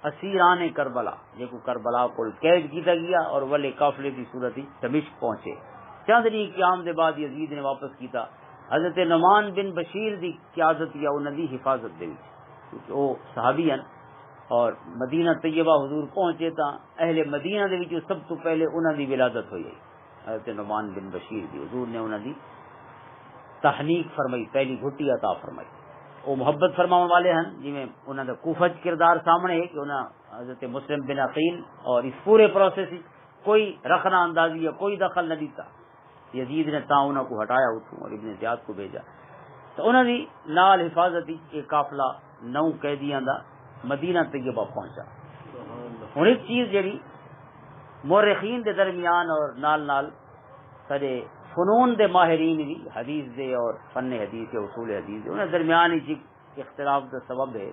اسیران کربلا، جن کو کربلا کو قید کیا گیا اور ولے قافلے کی صورت دمشق پہنچے۔ چند قیام دے بعد یزید نے واپس کیتا، حضرت نعمان بن بشیر دی قیادت یا انہاں دی حفاظت دے وچ، کیونکہ وہ صحابی ہیں اور مدینہ طیبہ حضور پہنچے تا اہل مدینہ دے وچ سب تو پہلے انہاں دی ولادت ہوئی، حضرت نعمان بن بشیر دی حضور نے انہاں دی تحنیک فرمائی، پہلی گھٹی عطا فرمائی۔ وہ محبت فرماؤں والے ہیں جی میں انہوں نے کوفہ کردار سامنے ہے کہ انہوں حضرت مسلم بن عقیل اور اس پورے پروسیس کوئی رکھنا اندازی یا کوئی دخل نہ دیتا، یزید نے تا انہوں کو ہٹایا اتھوں اور ابن زیاد کو بھیجا، تو انہوں نے نال حفاظتی ایک قافلہ 9 قیدیاں دا مدینہ طیبہ پہنچا۔ ہن ایک چیز جڑی مورخین دے درمیان اور نال سارے فنون دے ماہرین بھی حدیث دے اور فن حدیث کے اصول حدیث دے انہیں درمیان ہی اختلاف دا سبب ہے،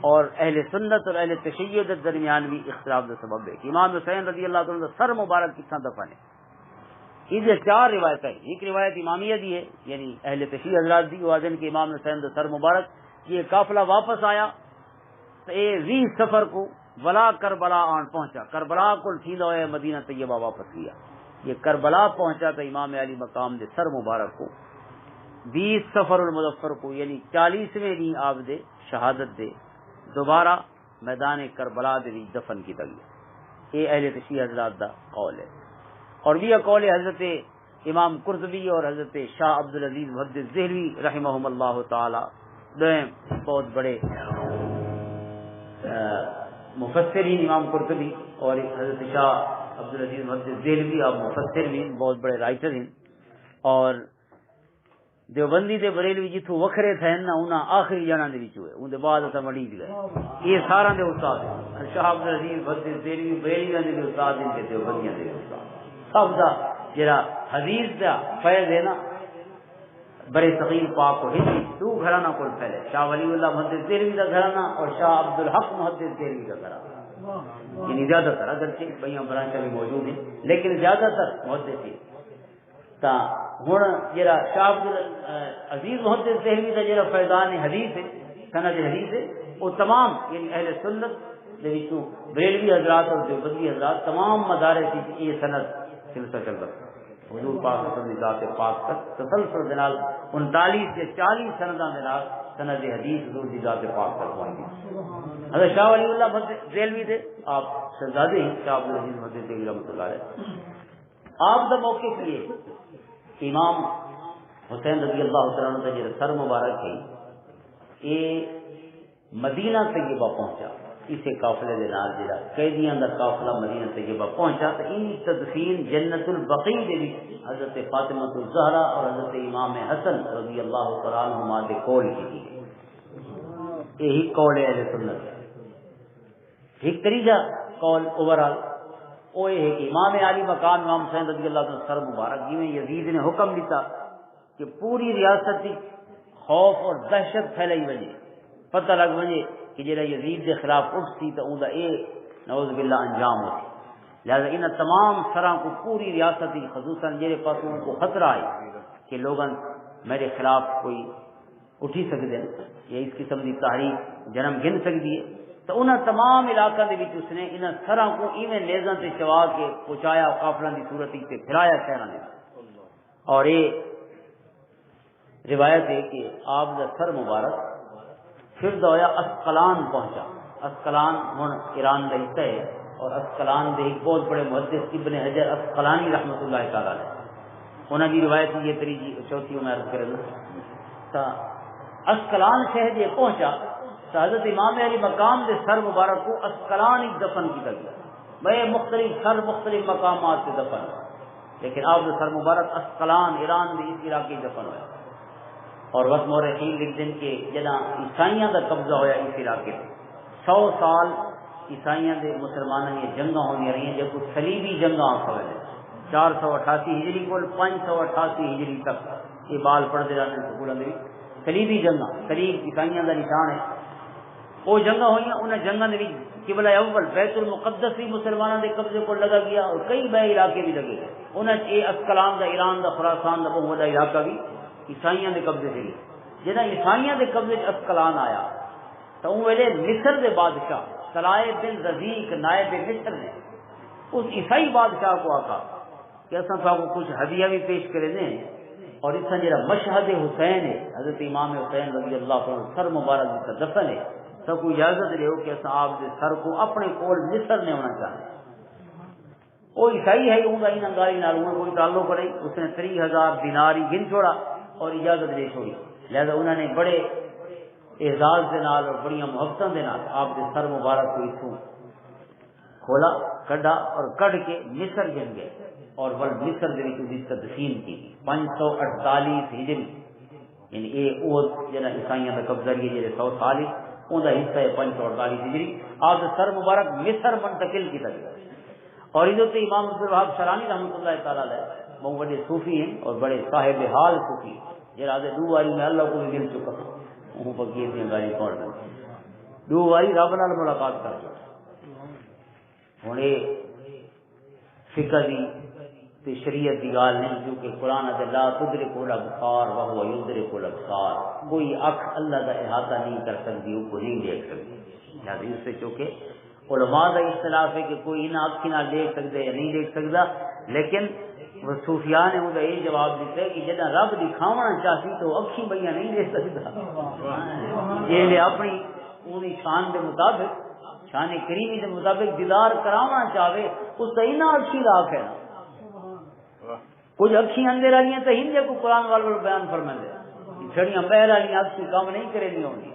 اور اہل سنت اور اہل تشیع دے درمیان بھی اختلاف دا سبب ہے کہ امام حسین رضی اللہ عنہ دا سر مبارک کتنا دفن ہے۔ یہ 4 روایتیں، ایک روایت امامیہ دی ہے یعنی اہل تشیع حضرات دی وہ کہ امام حسین دا سر مبارک، یہ قافلہ واپس آیا تو یہ 20 سفر کو ولا کربلا آن پہنچا، کربلا کو تھیندا ہوئے مدینہ طیبہ واپس کیا، یہ کربلا پہنچا تو امام علی مقام دے سر مبارک کو 20 سفر المظفر کو یعنی 40ویں دن آپ دے شہادت دے دوبارہ میدان کربلا دے دفن کیتا گیا۔ یہ اہل تشیع حضرات دا قول ہے، اور بھی قول ہے حضرت امام قرطبی اور حضرت شاہ عبدالعزیز محدث دہلوی رحمہم اللہ تعالی، دو بہت بڑے مفسرین، امام قرطبی اور حضرت شاہ عبدالعزیز محدث دہلوی آپ مفسر بھی بہت بڑے رائٹر ہیں، اور دیوبندی دے بریلوی جتوں وکھرے تھے نا انہاں آخری جناں دے وچ ہوئے، اون دے بعد اساں وڈی گئے، یہ سارا دے استاد ہیں، شاہ عبدالعزیز محدث دہلوی بریلویاں دے استاد ہیں تے دیوبندیاں دے استاد، سب دا جڑا حدیث دا فیض ہے نا برے صغیر پاک و ہند 2 گھرانہ کول پھیلے، شاہ ولی اللہ محدث دہلوی دا گھرانہ اور شاہ عبدالحق محدث دہلوی دا گھرانہ، یعنی زیادہ تر اگرچہ بھائیاں برانچیں بھی موجود ہیں لیکن زیادہ تر محدث ہیں۔ تا ہن جڑا شاہ عبدالعزیز محدث دہلوی دا جڑا فیضان حدیث ہے، سند حدیث ہے، وہ تمام یعنی اہل سنت دے وچوں بریلوی حضرات اور دیوبندی حضرات تمام مدارس وچ یہ سند سلسلہ چل رہا حضور پاک صلی اللہ علیہ وسلم پاک تک تسلسل دے نال 39 سے 40 سنداں دے نال سند حدیث حضور دی ذات پاک تک پہنچی۔ حضرت شاہ ولی اللہ محدث دہلوی دے آپ شہزادے ہیں شاہ عبدالعزیز محدث دہلوی رحمۃ اللہ علیہ، آپ دا موقف یہ امام حسین رضی اللہ تعالیٰ عنہ کا جو سر مبارک ہے یہ مدینہ طیبہ پہنچا، اسے قافلے دے نال جڑا قیدیاں دا قافلہ مدینہ طیبہ پہنچا تو ان تدفین جنت البقیع دے وچ حضرت فاطمہ الزہرا اور حضرت امام حسن رضی اللہ تعالیٰ عنہما دے کول کی یہی قول اہل سنت۔ ایک طریقہ قول اوورال وہ یہ ہے کہ امام علی مقام امام حسین رضی اللہ عنہ سر مبارک جی یزید نے حکم دیتا کہ پوری ریاست خوف اور دہشت پھیلائی وجے، پتہ لگ وجے کہ جڑا یزید کے خلاف اٹھ سی تو اوندا اے نعوذ باللہ انجام ہوتی، لہذا ان تمام سراں کو پوری ریاست خصوصاً جڑے پاس ان کو خطرہ ہے کہ لوگاں میرے خلاف کوئی اٹھی سکتے ہیں یا اس قسم کی تحریک جنم گن سکتی ہے، تو انہاں تمام علاقہ دے وچ اس نے انہاں سراں کو ایویں نیزاں تے چوا کے پہنچایا قافلہ دی صورت تے پھرایا شہراں نے۔ اور یہ روایت ہے کہ آپ دا سر مبارک پھر دویا اسقلان پہنچا، اسقلان ہن ایران دا حصہ ہے، اور اسقلان دے ایک بہت بڑے محدث ابن حجر اسقلانی رحمۃ اللہ تعالی علیہ انہاں دی روایت یہ تیجی چوتھی میں عرض کروں تا اسقلان شہر یہ پہنچا تو حضرت امام علی مقام دے سر مبارک کو اسقلان ایک دفن کیا گیا، میں مختلف سر مختلف مقامات سے دفن، لیکن آپ جو سر مبارک اسقلان ایران میں اس علاقے دفن ہوئے اور وقت مورخین لکھتے ہیں کہ جنا عیسائیاں کا قبضہ ہوا اس علاقے میں 100 سال عیسائیاں دے مسلمانوں یہ جنگاں ہوئی رہی ہیں جو کچھ صلیبی جنگاں ہوئے 488 ہجری کو 588 ہجری تک یہ بال پڑھتے رہنے سکولوں میں صلیبی جنگاں صلیب عیسائیاں کا نشان ہے وہ جنگاں ہوئی انہیں جنگاں میں قبلہ اول بیت المقدس بھی مسلمانوں کے قبضے کو لگا گیا اور کئی بے علاقے بھی لگے انہیں یہ اسقلان دا ایران دا خراسان دا بہت بڑا علاقہ بھی عیسائیاں دے قبضے سے جہاں عیسائیاں دے قبضے اسقلان آیا تو ان ویلے مصر دے بادشاہ سلائے بن رزیق نائب مصر نے اس عیسائی بادشاہ کو آکا کہ اصل کو کچھ ہدیہ بھی پیش کرے دیں اور اس طرح جہاں مشہد حسین ہے حضرت امام حسین رضی اللہ عنہ سر مبارک جس کا دفن ہے سب کو اجازت دے ہو کہ آپ کے سر کو اپنے کول مصر نے ہونا چاہتے وہ عیسائی ہے ان کا ان انگاری نال کوئی تعلق نہیں اس نے 30,000 دیناری گن چھوڑا اور اجازت دے چھوڑی لہذا انہوں نے بڑے اعزاز کے نال اور بڑی محبتوں کے نال آپ کے سر مبارک کو اتوں کھولا کڈا اور کڈ کے مصر گن گئے اور ول مصر کے اس کا تسلیم کی 548 ہجری یعنی یہ وہ جہاں عیسائیوں کا قبضہ لیے جہاں 100 سال ان کا حصہ ہے 548 ہجری آپ سر مبارک مصر منتقل کیا گیا اور ادھر سے امام عبد الوہاب شرانی رحمۃ اللہ تعالیٰ علیہ بہت بڑے صوفی ہیں اور بڑے صاحب حال صوفی جہاں دو باری میں اللہ کو بھی مل چکا وہ فقیر دی گاڑی پڑھ دیں 2 باری رب نال ملاقات کر چکا ہوں یہ فقہ دی تے شریعت کی گال نہیں کیونکہ قرآن لا تدرک الابصار وهو یدرک الابصار کوئی اکھ اللہ کا احاطہ نہیں کر سکتی وہ کو نہیں دیکھ سکتی لہٰذا اس سے چونکہ علماء کا اختلاف ہے کہ کوئی ان اکھی نہ دیکھ سکتا یا نہیں دیکھ سکتا لیکن وہ صوفیاء نے وہ یہ جواب دیتا ہے کہ جنا رب دکھاونا چاہتی تو اکھی بھیا نہیں دیکھ سکتا یہ اپنی پوری شان کے مطابق شان کریمی کے مطابق دیدار کراونا چاہے اس کا اتنا اچھی راک ہے کچھ اکھی اندر والی تو ہندے کو قرآن والے بیان فرما دے چھڑیاں بہر والی اکھی کام نہیں کرے نہیں ہوندی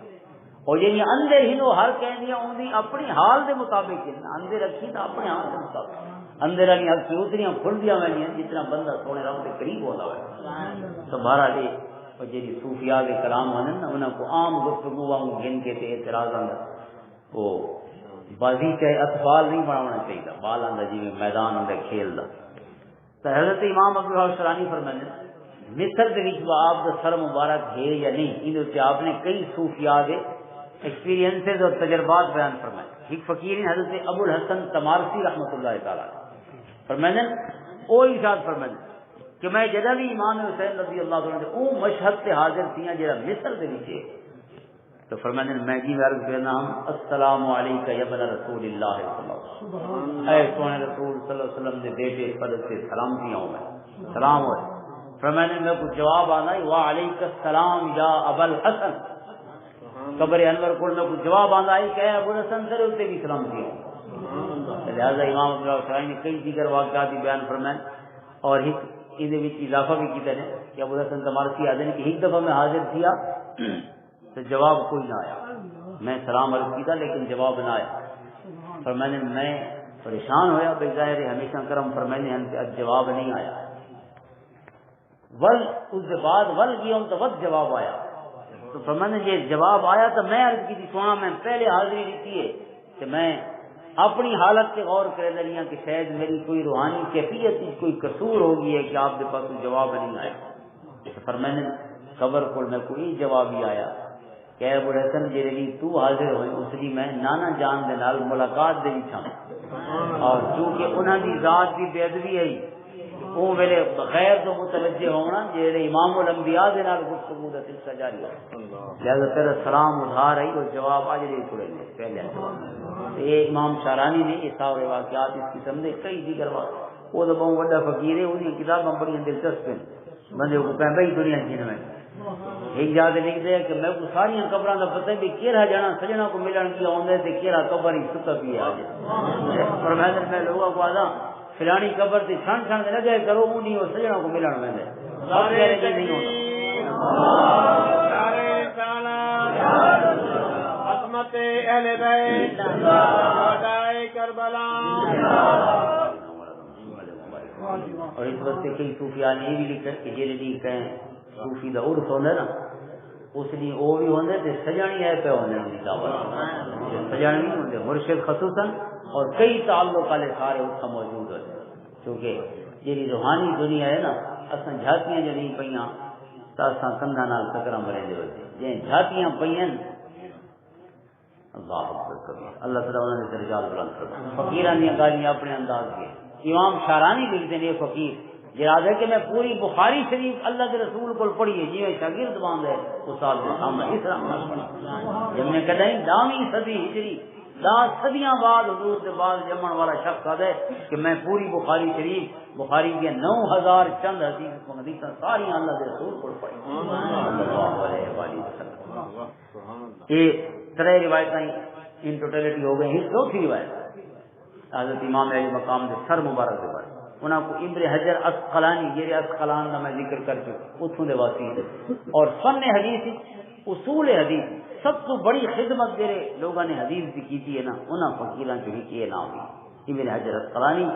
اور جی اندر ہی ہر کہندیاں ہوندی اپنی حال دے مطابق اندر رکھی تو اپنے حال دے مطابق اندر والی اکھی اتنی کھلدیاں ہوئی جتنا بندہ سونے رب کے قریب ہوتا ہے تو بہرحال اور جی صوفیاء کے کلام ہونے نا انہوں کو عام گفتگو گن کے تے اعتراض آتا وہ بازی چاہے اطفال نہیں بنانا چاہیے بال آتا جی میدان آتا کھیل دا تو حضرت امام عبد الوہاب شرانی فرماتے ہیں مصر کے آپ کا سر مبارک ہے یا نہیں ان آپ نے کئی صوفیاء کے ایکسپیرینسز اور تجربات بیان فرمائے ایک فقیر حضرت ابو الحسن تمارسی رحمۃ اللہ تعالیٰ فرماتے ہیں وہ ارشاد فرماتے ہیں کہ میں جدہ بھی امام حسین رضی اللہ عنہ وہ مشہد سے حاضر تھی جہاں مصر کے نیچے تو فرماتے ہیں میں جی عرض کرنا السلام علیکم یا ابن رسول اللہ صلی اللہ علیہ وسلم اے سونے رسول صلی اللہ علیہ وسلم نے بیٹے پر سے سلام کیا ہوں میں سلام ہوئے فرماتے ہیں میں کچھ جواب آنا وعلیک السلام یا ابا الحسن قبر انور کو میں کچھ جواب آنا ہے کہ ابو الحسن سے اسے بھی سلام کیا ہوں لہٰذا امام عبد الوہاب شرانی نے کئی دیگر واقعات بیان فرمائے اور یہ اضافہ بھی کیا ہے کہ ابو الحسن تمارسی آدھے کہ ایک دفعہ میں حاضر کیا تو جواب کوئی نہ آیا میں سلام عرض کیا لیکن جواب نہ آیا فرمانے میں پریشان ہویا بے ظاہر ہمیشہ کرم فرمانے جواب نہیں آیا ول اس کے بعد ول کیا تو وقت جواب آیا تو فرمانے یہ جواب آیا تو میں عرض کی تھی سونا میں پہلے حاضری دیتی ہے کہ میں اپنی حالت سے غور کر رہی ہوں کہ شاید میری کوئی روحانی کیفیت کوئی قصور ہو گئی ہے کہ آپ کے پاس جواب نہیں آیا فرمانے خبر کو میں کوئی جواب ہی آیا کہ ابو الحسن جی لیے تو حاضر ہوئے اس لیے میں نانا جان دے نال ملاقات دے چھاں اور چونکہ انہاں دی ذات دی بے ادبی ہے وہ میرے غیر تو متوجہ ہونا جڑے امام الانبیاء دے نال گفتگو دا سلسلہ جاری ہو لہذا تیرا سلام ادھار ہے اور جواب آج دے چھڑے پہلے یہ امام شارانی نے یہ سارے واقعات اس قسم دے کئی دیگر واقعات وہ تو بہت بڑا فقیر ہے انہیں کتاباں بڑی دلچسپ ہیں بندے کو پہنبئی دنیا جن میں ایک جگہ لکھ دیا کہ میں کو ساری قبراں کا پتہ بھی کیڑا جانا سجنا کو ملن کی آدھے تے کیڑا قبر ہی ستا پی آ جائے اور میں لوگوں کو آدھا فلانی قبر سے چھان چھان نہ جائے کرو وہ نہیں وہ سجنا کو ملن میں نہیں عظمت اہل بیت شہدائے کربلا اور اس وقت کئی صوفیاء نے یہ بھی لکھا کہ جہے لی کہیں صوفی دا عرس ہوندے نا اس لیے وہ بھی ہوندے تے سجانی ہے پہ ہوندے ان کی دعوت سجانی نہیں ہوندے مرشد خصوصاً اور کئی تعلق والے سارے اس کا موجود ہوتے کیونکہ جی روحانی دنیا ہے نا اساں جھاتیاں جو نہیں پئیاں تو اساں کندھاں نال ٹکرا مرندے ہوتے جے جھاتیاں پئیاں اللہ اکبر کبیر اللہ تعالیٰ انہوں نے درجات بلند فرمائے فقیراں دی گالیاں اپنے انداز کے امام شارانی لکھتے ہیں یہ فقیر جراد ہے کہ میں پوری بخاری شریف اللہ کے رسول کو پڑھیے جی میں شاگرد باندھ ہے استاد کے سامنے اس طرح جب میں کہتا ہوں 9ویں صدی ہجری 10 صدیاں بعد حضور کے بعد جمن والا شخص آتا ہے کہ میں پوری بخاری شریف بخاری کے 9000 چند حدیث ساری اللہ کے رسول کو پڑھی صلی اللہ علیہ وسلم یہ 3 روایتیں ان ٹوٹلٹی ہو گئی. چوتھی روایت حضرت امام علی مقام کے سر مبارک کے بارے انہوں کو ابن حجر اسقلانی یہ اسقلان کا میں ذکر کر چکا اتوں دے واسی اور فن حدیث اصول حدیث سب تو بڑی خدمت جڑے لوگوں نے حدیث کی ہے نا انہاں فقیراں چ ہی نام ہوئی ابن حجر اسقلانی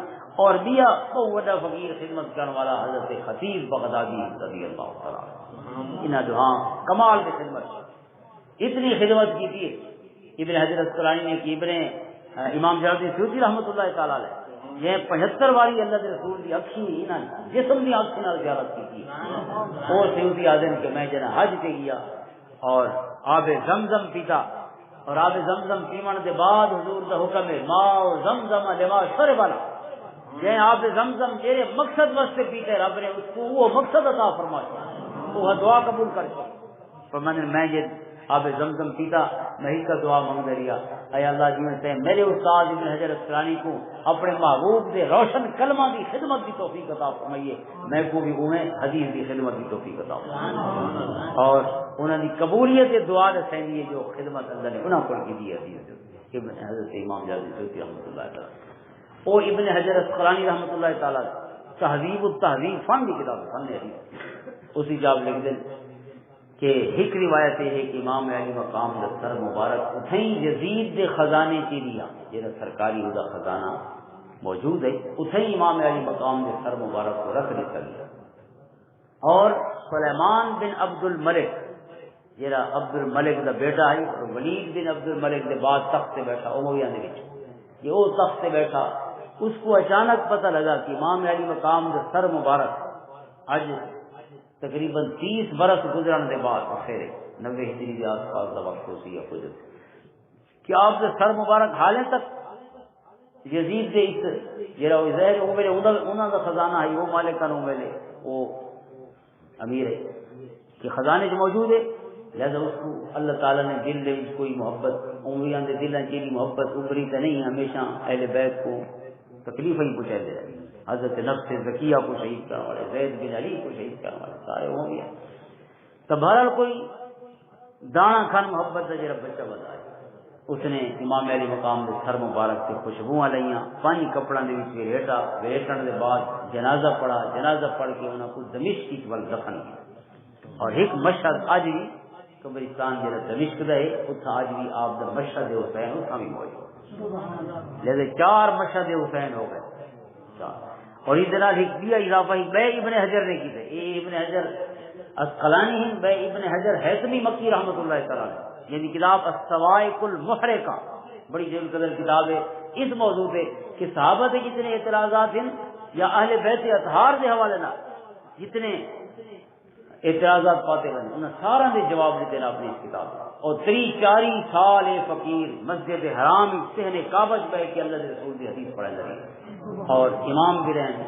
اور بیا بہت بڑا فقیر خدمت کرنے والا حضرت خطیب بغدادی رضی اللہ تعالی انہاں جو ہاں کمال کی خدمت اتنی خدمت کی تھی ابن حجر اسقلانی نے کہ ابن امام جلال الدین سیوطی رحمۃ اللہ تعالی علیہ یہ 75 واری اللہ کے رسول کی اکھی انہاں جسم کی اکھی نال زیارت کی تھی وہ سیوطی آدن کہ میں جنا حج تے گیا اور آب زمزم پیتا اور آب زمزم پیمن کے بعد حضور کا حکم ہے ماء زمزم لما شرب جے آب زمزم جیرے مقصد واسطے پیتے رب نے اس کو وہ مقصد عطا فرمایا وہ دعا قبول کر کے فرمانے میں یہ آب زمزم پیتا میں ہی کا دعا مانگ رہا اے اللہ جی میں میرے استاد ابن حجر اسقلانی کو اپنے محبوب دے روشن کلمہ کی خدمت کی توفیق عطا فرمائیے میں کو بھی انہیں حدیث کی خدمت کی توفیق عطا فرمائیے اور انہوں نے قبولیت دعا دسینی ہے جو خدمت اللہ نے انہوں کو کی دی حدیث ابن حضرت امام جلال سیوطی رحمۃ اللہ تعالی او ابن حجر اسقلانی رحمۃ اللہ تعالی تہذیب التہذیب فن کی کتاب فن حدیث اسی جاب لکھ دیں کہ ایک روایت ہے کہ امام علی مقام کا سر مبارک اتھیں یزید دے خزانے کی لیا جہاں سرکاری ہوگا خزانہ موجود ہے اتھیں امام علی مقام کے سر مبارک کو رکھ دیتا گیا اور سلیمان بن عبد الملک جہاں عبد الملک کا بیٹا ہے اور ولید بن عبد الملک کے بعد تخت سے بیٹھا امویہ نے یہ وہ تخت سے بیٹھا اس کو اچانک پتہ لگا کہ امام علی مقام کا سر مبارک آج تقریباً 30 برس گزرنے کے بعد پھر 90 ہجری کے آس پاس کا وقت ہوتی ہے خود کہ آپ کے سر مبارک حالے تک یزید دے اس جرا ظاہر وہ میرے انہاں کا خزانہ ہے وہ مالک کا نومے وہ امیر ہے کہ خزانے جو موجود ہے لہذا اس کو اللہ تعالیٰ نے دل دے اس کوئی محبت عمریاں دے دل کی محبت ابری تو نہیں ہمیشہ اہل بیت کو تکلیف ہی پہنچا دے رہی حضرت نفس زکیہ کو شہید کرنے والے زید بن علی کو شہید کرنے والے سارے ہوں گے تو بہرحال کوئی دانا خان محبت کا جرا بچہ بتایا اس نے امام علی مقام کے سر مبارک سے خوشبوئیں لئیاں 5 کپڑوں کے ویٹا ویٹن کے بعد جنازہ پڑھا جنازہ پڑھ کے انہوں کو دمشق کی ول دفن کیا اور ایک مشہد آج بھی قبرستان جہاں دمشق کا ہے اتنا آج بھی آپ کا مشہد حسین اتنا بھی موجود لہذا 4 مشہد حسین ہو گئے اور اس طرح ایک بھی اضافہ بے ابن حجر نے کی تھے یہ ابن حجر اسقلانی ہیں بے ابن حجر حیثمی مکی رحمۃ اللہ تعالی یعنی کتاب الصواعق المحرقہ بڑی جلد قدر کتاب ہے اس موضوع پہ کہ صحابہ کے جتنے اعتراضات ہیں یا اہل بیت اطہار کے حوالے نہ جتنے اعتراضات پاتے رہے انہیں سارا دے جواب دیتے ہیں اپنی اس کتاب اور 3-4 سال فقیر مسجد حرام صحن کعبہ بہ کے اللہ کے رسول کی حدیث پڑھنے لگے اور امام بھی رہے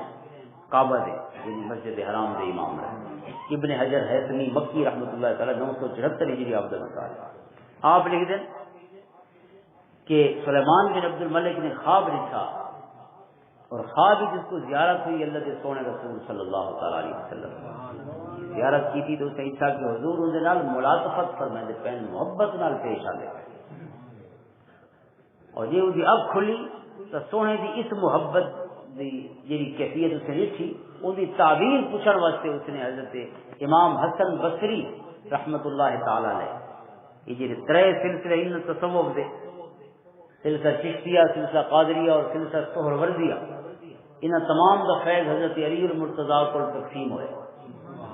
کعبہ دے یعنی مسجد حرام دے امام رہے ابن حجر حیثمی مکی رحمۃ اللہ تعالی 974 ہجری آپ کا آپ لکھ دیں کہ سلیمان بن عبد الملک نے خواب لکھا اور خواب جس کو زیارت ہوئی اللہ کے سونے رسول صلی اللہ تعالی علیہ وسلم زیارت کی تھی تو اس نے اچھا کہ حضور ان نال ملاطفت فرمائے پین محبت نال پیش آ گئے اور یہ وہ اب کھلی تو سونے دی اس محبت دی جی کیفیت اس نے لکھی ان کی تعبیر پوچھنے واسطے اس نے حضرت امام حسن بصری رحمت اللہ تعالی علیہ یہ جی 3 سلسلے ان تصوف دے سلسلہ چشتیہ سلسلہ قادریہ اور سلسلہ سہروردیہ انہاں تمام دا فیض حضرت علی المرتضیٰ کو تقسیم ہوئے،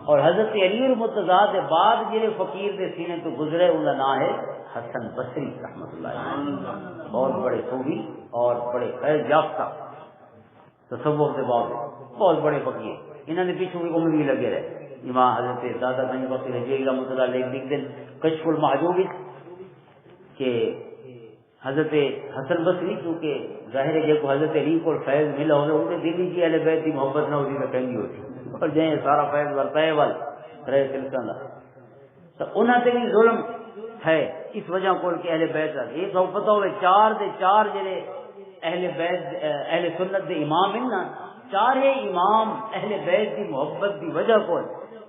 اور حضرت علی المرتضیٰ دے بعد جڑے فقیر دے سینے تو گزرے ان کا نام ہے حسن بصری رحمۃ اللہ علیہ، بہت بڑے صوفی اور بڑے فیض یافتہ تصوف کے بعد بہت بڑے فقیر، انہوں نے پیچھے بھی عمر بھی لگے رہے۔ امام حضرت دادا گنج بخش رضی رحمۃ اللہ علیہ لکھ دیں کشف المحجوب کہ حضرت حسن بصری کیونکہ ظاہر ہے کہ حضرت علی کو فیض ملا ہوگا انہیں دلی کی اہل بیت کی محبت نہ ہوتی تو کہیں ہوتی، اور جائیں سارا فیض برتا ہے وال رہے سلسلہ تو انہوں سے بھی ظلم ہے اس وجہ کو کہ اہل بیت یہ تو پتہ ہوئے چار دے چار جڑے اہل بیت اہل سنت دے امام ہیں نا، چارے امام اہل بیت کی محبت کی وجہ کو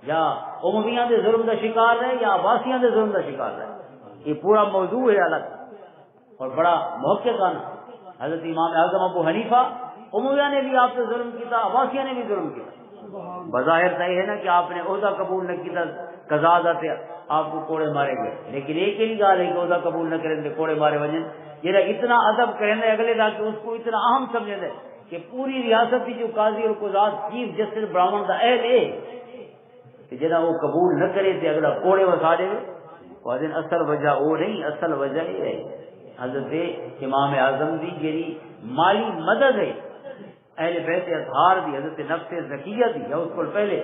یا امویاں دے ظلم دا شکار رہے یا عباسیاں دے ظلم دا شکار رہے، یہ پورا موضوع ہے الگ اور بڑا محقق آنا۔ حضرت امام اعظم ابو حنیفہ امویہ نے بھی آپ سے ظلم کیا، عباسیہ نے بھی ظلم کیا، بظاہر صحیح ہے نا کہ آپ نے عہدہ قبول نہ کیا قضا آتے آپ کو کوڑے مارے گئے، لیکن ایک ہی گال ہے کہ عہدہ قبول نہ کریں تو کوڑے مارے وجن جہاں اتنا ادب کریں اگلے دا کہ اس کو اتنا اہم سمجھیں دے کہ پوری ریاست کی جو قاضی اور قضات چیف جسٹس براہمن دا اہل ہے جہاں وہ قبول نہ کرے تو اگلا کوڑے وسا دے وہ دن اصل وجہ وہ نہیں، اصل وجہ یہ ہے حضرت امام اعظم دی جی مالی مدد ہے اہل بیت اطہار دی، حضرت نفس زکیہ دی یا اس کو پہلے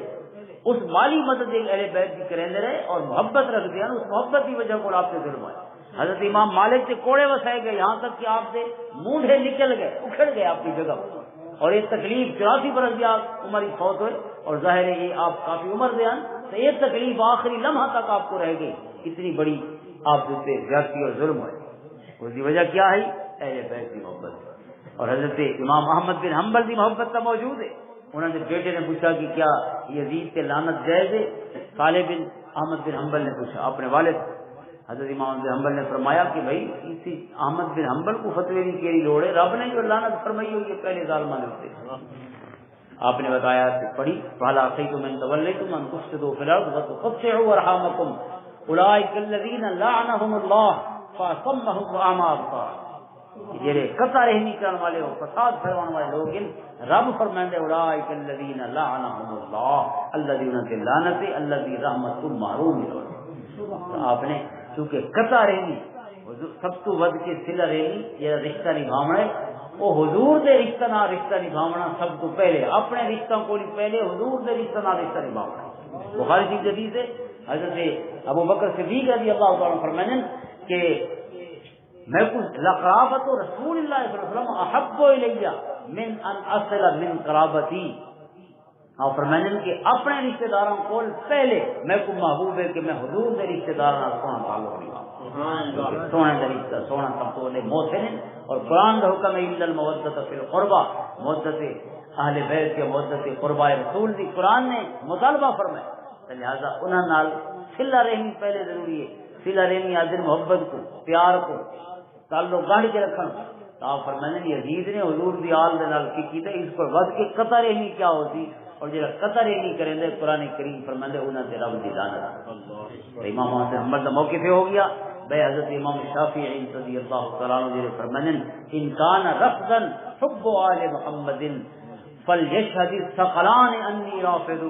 اس مالی مدد اہل بیت کی کریں رہے اور محبت رکھتے ہیں، اس محبت کی وجہ کو آپ سے ظلم ہے۔ حضرت امام مالک سے کوڑے وسائے گئے یہاں تک کہ آپ سے مونڈے نکل گئے اکھڑ گئے آپ کی جگہ، اور یہ تکلیف 84 برس بھی آپ عمر فوت ہوئے اور ظاہر ہے یہ آپ کافی عمر دے تو یہ تکلیف آخری لمحہ تک آپ کو رہ گئی، اتنی بڑی آپ سے زیادتی اور ظلم ہوئے، اس کی وجہ کیا ہے؟ اہل بیت کی محبت۔ اور حضرت امام احمد بن حنبل کی محبت کا موجود ہے، انہوں نے بیٹے نے پوچھا کہ کیا یزید کے لعنت جائز ہے؟ صالح بن احمد بن حنبل نے پوچھا اپنے والد، حضرت امام بن حنبل نے فرمایا کہ بھائی اسی احمد بن حنبل کو فتوی کی کیڑی لوڑ ہے، رب نے جو لعنت فرمائی ہوئی ہے پہلے ظالمان نے، آپ نے بتایا کہ پڑھی فَهَلْ عَصَيْتُمْ إِن تَوَلَّيْتُمْ أَن تُفْسِدُوا فِي الْأَرْضِ وَتُقَطِّعُوا أَرْحَامَكُمْ أُولَٰئِكَ الَّذِينَ لَعَنَهُمُ اللَّهُ فَأَصَمَّهُمْ وَأَعْمَىٰ أَبْصَارَهُمْ، یہ قطع رحمی کرنے والے ہو فساد پھیلانے والے لوگ ان رب فرمائے اولئک الذین لعنهم اللہ الذین لعنت الذی رحمت محروم ہے۔ آپ نے چونکہ قطع رحمی سب تو ود کے صلہ رحمی یہ رشتہ نبھاونا ہے، وہ حضور دے رشتہ نہ رشتہ نبھاونا سب تو پہلے، اپنے رشتہ کو پہلے حضور دے رشتہ نہ رشتہ نبھاونا۔ بخاری شریف حدیث ہے حضرت ابو بکر صدیق رضی اللہ تعالیٰ فرمانے کہ میں کچھ لقرابت رسول اللہ صلی اللہ علیہ وسلم احب الیہ من ان اصل من قرابتی، اور فرمانے کہ اپنے رشتہ داروں کو پہلے میں کو محبوب ہے کہ میں حضور کے رشتہ داروں سے سونا تعلق نبھاؤں، سونے کا رشتہ سونا سب تو محسن، اور قرآن کا حکم ہے الا المودۃ فی القربى، مودت اہل بیت کے مودت قربا رسول دی قرآن نے مطالبہ فرمایا، لہذا انہاں نال صلہ رحمی پہلے ضروری ہے، صلہ رحمی آدر محبت کو پیار کو تعلق گاڑ کے رکھنا، تو آپ فرمانے یزید نے حضور دی آل دے نال کی کیتا اس پر ود کے قطع رحمی کیا ہوتی، اور جڑا قطع رحمی کریں دے قرآن کریم فرماندے انہاں تے رب دی لعنت۔ امام احمد بن حنبل دا موقف ہو گیا بے حضرت امام شافعی رضی اللہ تعالیٰ عنہ جڑے فرمانے ان کان رفضا حب آل محمد فلیشهد الثقلان انی رافض،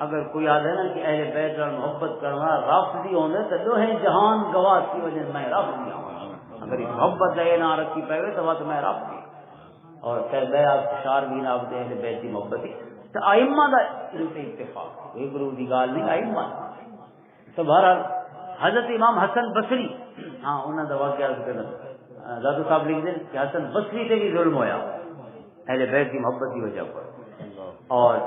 اگر کوئی آدھے نا کہ اہل بیت اور محبت کرنا رافضی ہونے تو دو ہیں جہان گواہ کی وجہ میں رافضی ہوں، اگر اس محبت دے نہ رکھی پہوے تو بات میں رافضی ہوں، اور کہہ دے آپ شار بھی نہ آپ دے اہل بیت کی محبت ہی تو ائمہ دا اتفاق ایک گروہ دی گال نہیں ائمہ۔ تو بہرحال حضرت امام حسن بصری ہاں انہوں نے واقعہ دادو صاحب لکھ دیں کہ حسن بصری سے بھی ظلم ہویا اہل بیت کی محبت کی وجہ پر، اور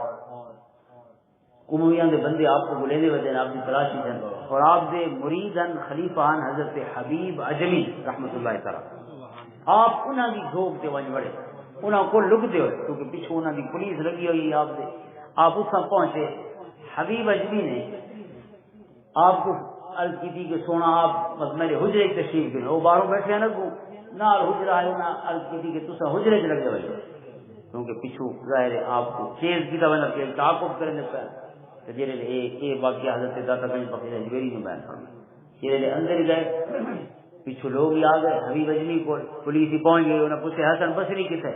امویاں دے بندے آپ کو بلے دے وجہ آپ کی تلاشی دیں، اور آپ دے مریدن خلیفان حضرت حبیب عجمی رحمت اللہ تعالی آپ انہاں دی گھوگ دے ونج بڑے انہاں کو لک دے ہوئے کیونکہ پیچھو انہاں دی پولیس لگی ہوئی آپ دے، آپ اس سے پہنچے، حبیب عجمی نے آپ کو عرض کی تھی کہ سونا آپ میرے حجرے کی تشریف دیں، وہ باہروں بیٹھے ہیں نا کو نال حجرہ ہے نا، عرض کی تھی کہ تسا حجرے چ لگ جائے کیونکہ پیچھو ظاہر ہے آپ کو چیز کی طرح کہ تعاقب کرنے پہ تو جیرے یہ واقعہ حضرت داتا گنج بخش اجمیری نے بیان فرمایا، جیرے اندر ہی گئے پیچھو لوگ ہی آ گئے، حبیب اجمی کو پولیس ہی پہنچ گئی، انہوں نے پوچھے حسن بصری کس ہے،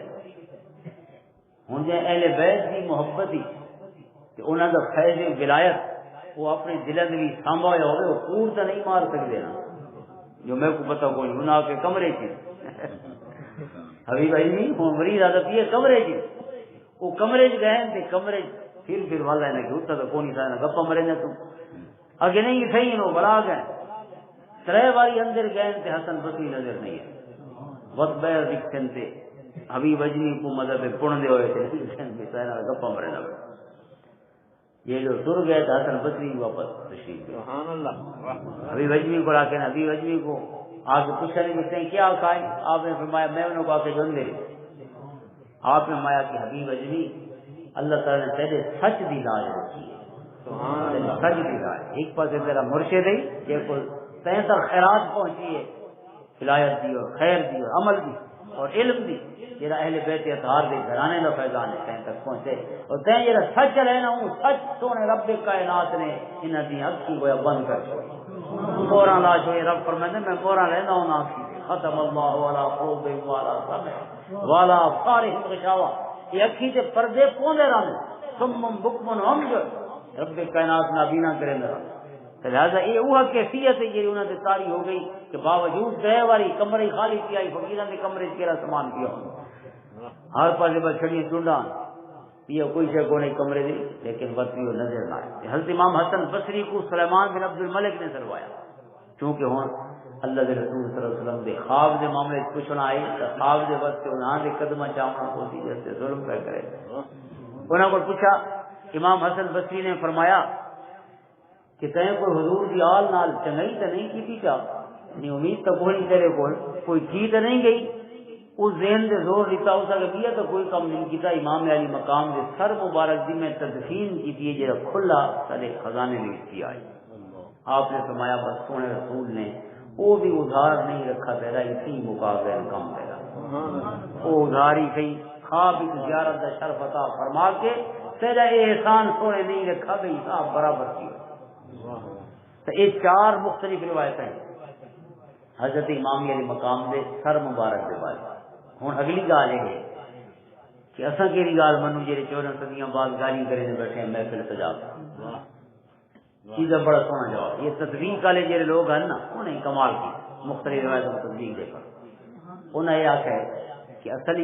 ہوں جی اہل بیت کی محبت ہی انہوں کا فیض ولایت وہ اپنے دل بھی سانبا ہوا ہوگا وہ کور تو نہیں مار سکتے نا جو میرے کو پتا کوئی انہوں آ کے کمرے چ ابھی بھائی نہیں ہوں مریض عادت یہ کمرے چ وہ کمرے چ گئے تے کمرے پھر والا ہے کہ اتنا تو کون سا گپا مرے نا تم اگے نہیں صحیح نو بلا گئے ترے باری اندر گئے تے حسن بصری نظر نہیں ہے وقت بیر دکھن تے حبیب اجمی کو مدد پڑھ دے ہوئے تھے گپا مرے نا یہ جو سر گئے تھے حسن بصری واپس تشریف گئے سبحان اللہ حبیب اجمی کو لا کے حبیب اجمی کو آ کے پوچھا نہیں پوچھتے ہیں کیا کھائے آپ نے فرمایا میں انہوں کو آ کے جن دے آپ نے فرمایا کہ حبیب اجمی اللہ تعالیٰ نے تیرے سچ دی لاج رکھی ہے سچ دی لاج ایک پاس میرا مرشد ہے یہ کوئی تین تک خیرات پہنچی ہے ہدایت دی اور خیر دی اور عمل دی اور علم دی جرا اہل بیت اطہار دے گھرانے کا فیضان ہے تین تک پہنچے اور تین جرا سچ رہنا ہوں سچ سونے رب کائنات نے انہاں دی اکھی گویا بند کر چھوڑی مورا لا چھوڑی رب فرماتے میں مورا رہنا ہوں آنکھی ختم اللہ والا قلوب والا سمع والا فارغ غشاوہ یہ اکھی تے پردے پوندے رہنے سمم بکمن عمج رب کائنات نابینا کریں رہنے لہذا یہ وہ کیفیت ہے یہ انہوں نے تاری ہو گئی کہ باوجود گئے والی کمرے خالی کیا فقیران نے کمرے کیرا سامان کیا ہر پاسے بس چھڑی ڈونڈان یہ کوئی شے کو نہیں کمرے دی لیکن وطنی نظر نہ آئے حضرت امام حسن بصری کو سلیمان بن عبد الملک نے سروایا چونکہ ہوں اللہ کے رسول صلی اللہ علیہ وسلم دے خواب دے معاملے پوچھنا آئی تو خواب دے وقت انہاں دے قدمہ چاہنا ہوتی جیسے ظلم پہ کرے انہوں کو پوچھا امام حسن بصری نے فرمایا کہ تین کوئی حضور دی آل نال چنگئی تو نہیں کی تھی کیا یعنی امید تو کوئی نہیں تیرے کوئی کی تو نہیں گئی اس ذہن دے زور دیتا اس اگر کیا تو کوئی کم نہیں کیتا امام علی مقام دے سر مبارک دی میں تدفین کی تھی جرا کھلا سارے خزانے میں کی آئی آپ نے فرمایا بس سونے رسول نے وہ بھی ادھار نہیں رکھا تیرا اسی مقابلے کم تیرا وہ ادھار ہی کہیں خواب زیارت دا شرف عطا فرما کے تیرا احسان سونے نہیں رکھا گئی صاحب برابر کی تو یہ چار مختلف روایتیں حضرت امام علی مقام دے سر مبارک دے بارے ہوں اگلی گال یہ ہے کہ اصا کہ گال منو جی 14 صدیاں بعد گالی کرے بیٹھے ہیں محفل سجاد چیز بڑا سونا جواب یہ تصدیق والے جڑے لوگ ہیں نا انہیں کمال کی مختلف روایتوں کو تصدیق دے کر انہیں یہ آخر کہ اصل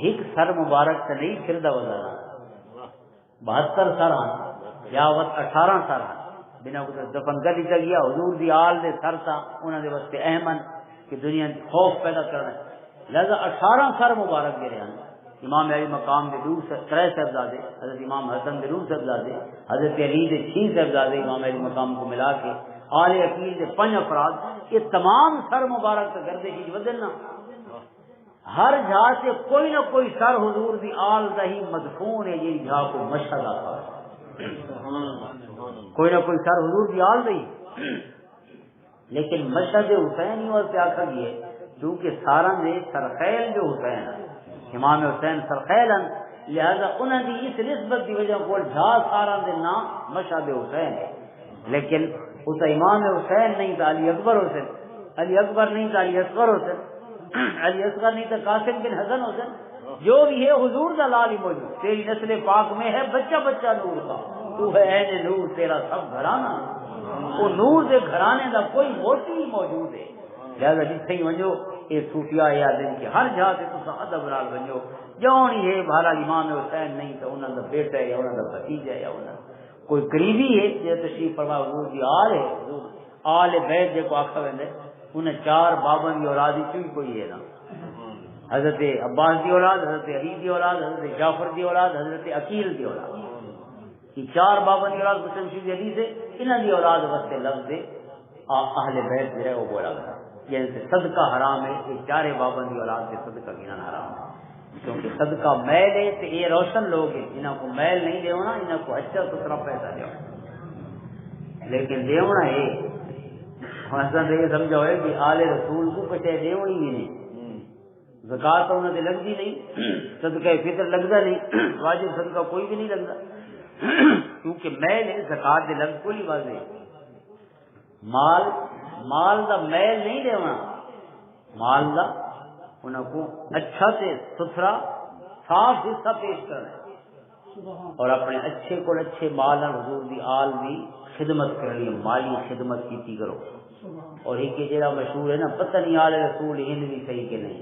ایک سر مبارک سے نہیں پھردا وزانا 72 سر ہیں یا 18 سر ہیں بنا دفن کر دیا گیا حضور دی آل دے سر تھا انہوں نے واسطے اہم کہ دنیا خوف پیدا کرنا لہذا 18 سر مبارک دے رہے ہیں امام علی مقام دے 3 صاحبزادے حضرت امام حسن دے 2 صاحبزادے حضرت علی دے 6 صاحبزادے امام علی مقام کو ملا کے آل عقیل دے 5 افراد یہ تمام سر مبارک سے گردے کی بدلنا ہر جھا سے کوئی نہ کوئی سر حضور دی آل دا ہی مدفون ہے یہ جھا کو مشہد آتا ہے کوئی نہ کوئی سر حضور دی آل دی لیکن مشہد حسین ہی واسطے آخر یہ کیونکہ سارا دے سرخیل جو حسین امام حسین سرخیل لہذا انہوں نے اس نسبت کی وجہ کو جھا سارا دے نام مشہد حسین ہے لیکن اس امام حسین نہیں تھا علی اکبر حسین علی اکبر نہیں تھا علی اصغر حسین علی اصغر نہیں تھا قاسم بن حسن حسین جو بھی ہے حضور کا لال ہی موجود تیری نسل پاک میں ہے بچہ بچہ نور کا تو ہے عین نور تیرا سب گھرانا وہ نور دے گھرانے کا کوئی موتی ہی موجود ہے لہذا جتنے ہی ونجو یہ صوفیاء یا دن کے ہر جہاں سے تو ادب نال ونجو جون ہی ہے بھالا امام حسین نہیں تو انہوں کا بیٹا ہے یا انہوں کا بھتیجا ہے یا انہوں کوئی قریبی ہے جو تشریف فرما حضور دی آل ہے آل بیت جو آخر ویندے انہیں 4 بابن کی اولاد ہی کوئی ہے نا حضرت عباس دی اولاد حضرت علی دی اولاد حضرت جعفر دی اولاد حضرت عقیل دی اولاد یہ 4 بابن کی اولاد مسلم شریف حدیث ہے انہوں دی اولاد واسطے لفظ اہل بیت جو ہے وہ بولا گیا جیسے صدقہ حرام ہے یہ 4 بابن کی اولاد سے صدقہ گنا حرام ہے کیونکہ صدقہ میل ہے تو یہ روشن لوگ ہیں انہوں کو میل نہیں دیونا انہوں کو اچھا ستھرا پیسہ دیونا لیکن دیونا ہے حسن یہ سمجھو ہے کہ آل رسول کو کچھ دیونی ہی نہیں زکات انہوں نے لگتی نہیں صدقہ فطر لگتا نہیں واجب صدقہ کوئی بھی نہیں لگتا کیونکہ میل ہے زکات دے لگ کوئی واضح مال دا میل نہیں دیونا مال دا انہوں کو اچھا سے ستھرا صاف حصہ پیش کرنا ہے اور اپنے اچھے کو اچھے مال حضور دی آل دی خدمت کرنی، مالی خدمت کیتی کرو. اور ایک جڑا مشہور ہے نا، پتہ نہیں آل رسول ہند بھی صحیح کہ نہیں،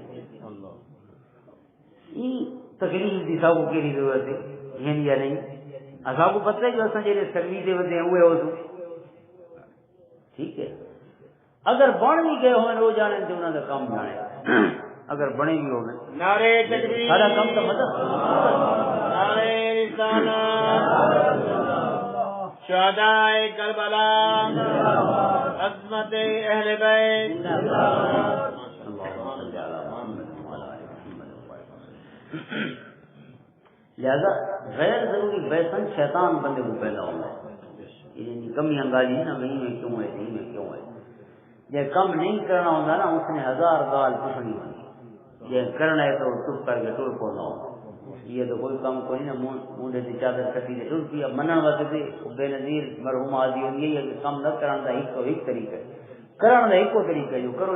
یہ تکلیف دی سب کو کیڑی ضرورت ہے ہند یا نہیں. اصا کو پتہ ہے جو اصل جڑے سروس دے ودے ہیں وہ ٹھیک ہے. اگر بن بھی گئے ہوئے وہ جانے تو انہوں کا کام جانے، اگر بنے بھی ہوئے نعرے تکبیر، سارا کام تو مدد. نعرے رسالت، شہدائے کربلا، عظمت اہل بیت. لہذا غیر ضروری بیسن شیطان بندے کو پیدا ہوتا ہے. یہ کمی انگاجی نہ وہیں میں کیوں ہے، نہیں میں کیوں ہے. یہ کم نہیں کرنا ہوتا نا، اس نے ہزار گال پوچھنی ہوتی. یہ کرنا ہے تو چپ کر کے ٹور پڑنا ہو. یہ تو کوئی کم کوئی نہ مونڈے کی چادر کٹی سے ٹور پیا منن واسطے بے نظیر مرحوم آدھی ہوئی ہے کہ کم نہ کرنا دا ایک تو ایک طریقہ ہے، کرنا دا ایک کو طریقہ جو کرو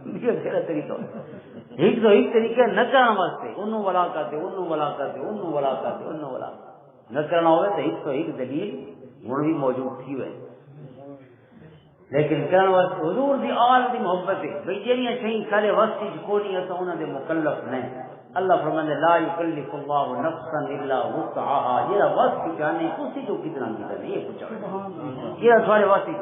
یہ تیرا طریقہ ایک تو ایک طریقہ نہ کرنا واسطے انہوں ولا کرتے انہوں ولا کرتے انہوں ولا کرتے انہوں ولا نہ کرنا ہوئے تو ایک دلیل ہوں بھی موجود تھی ہوئے. لیکن کرنے واسطے حضور دی آل دی محبت ہے بھئی جہاں شہی سارے واسطے کونی اصا انہوں دے مکلف نہیں. اللہ فرمانے لا یکلف اللہ نفسا الا وسعها، یہ واسطے جانے اسی جو کتنا کتنا یہ پوچھا یہ تھوڑے واسطے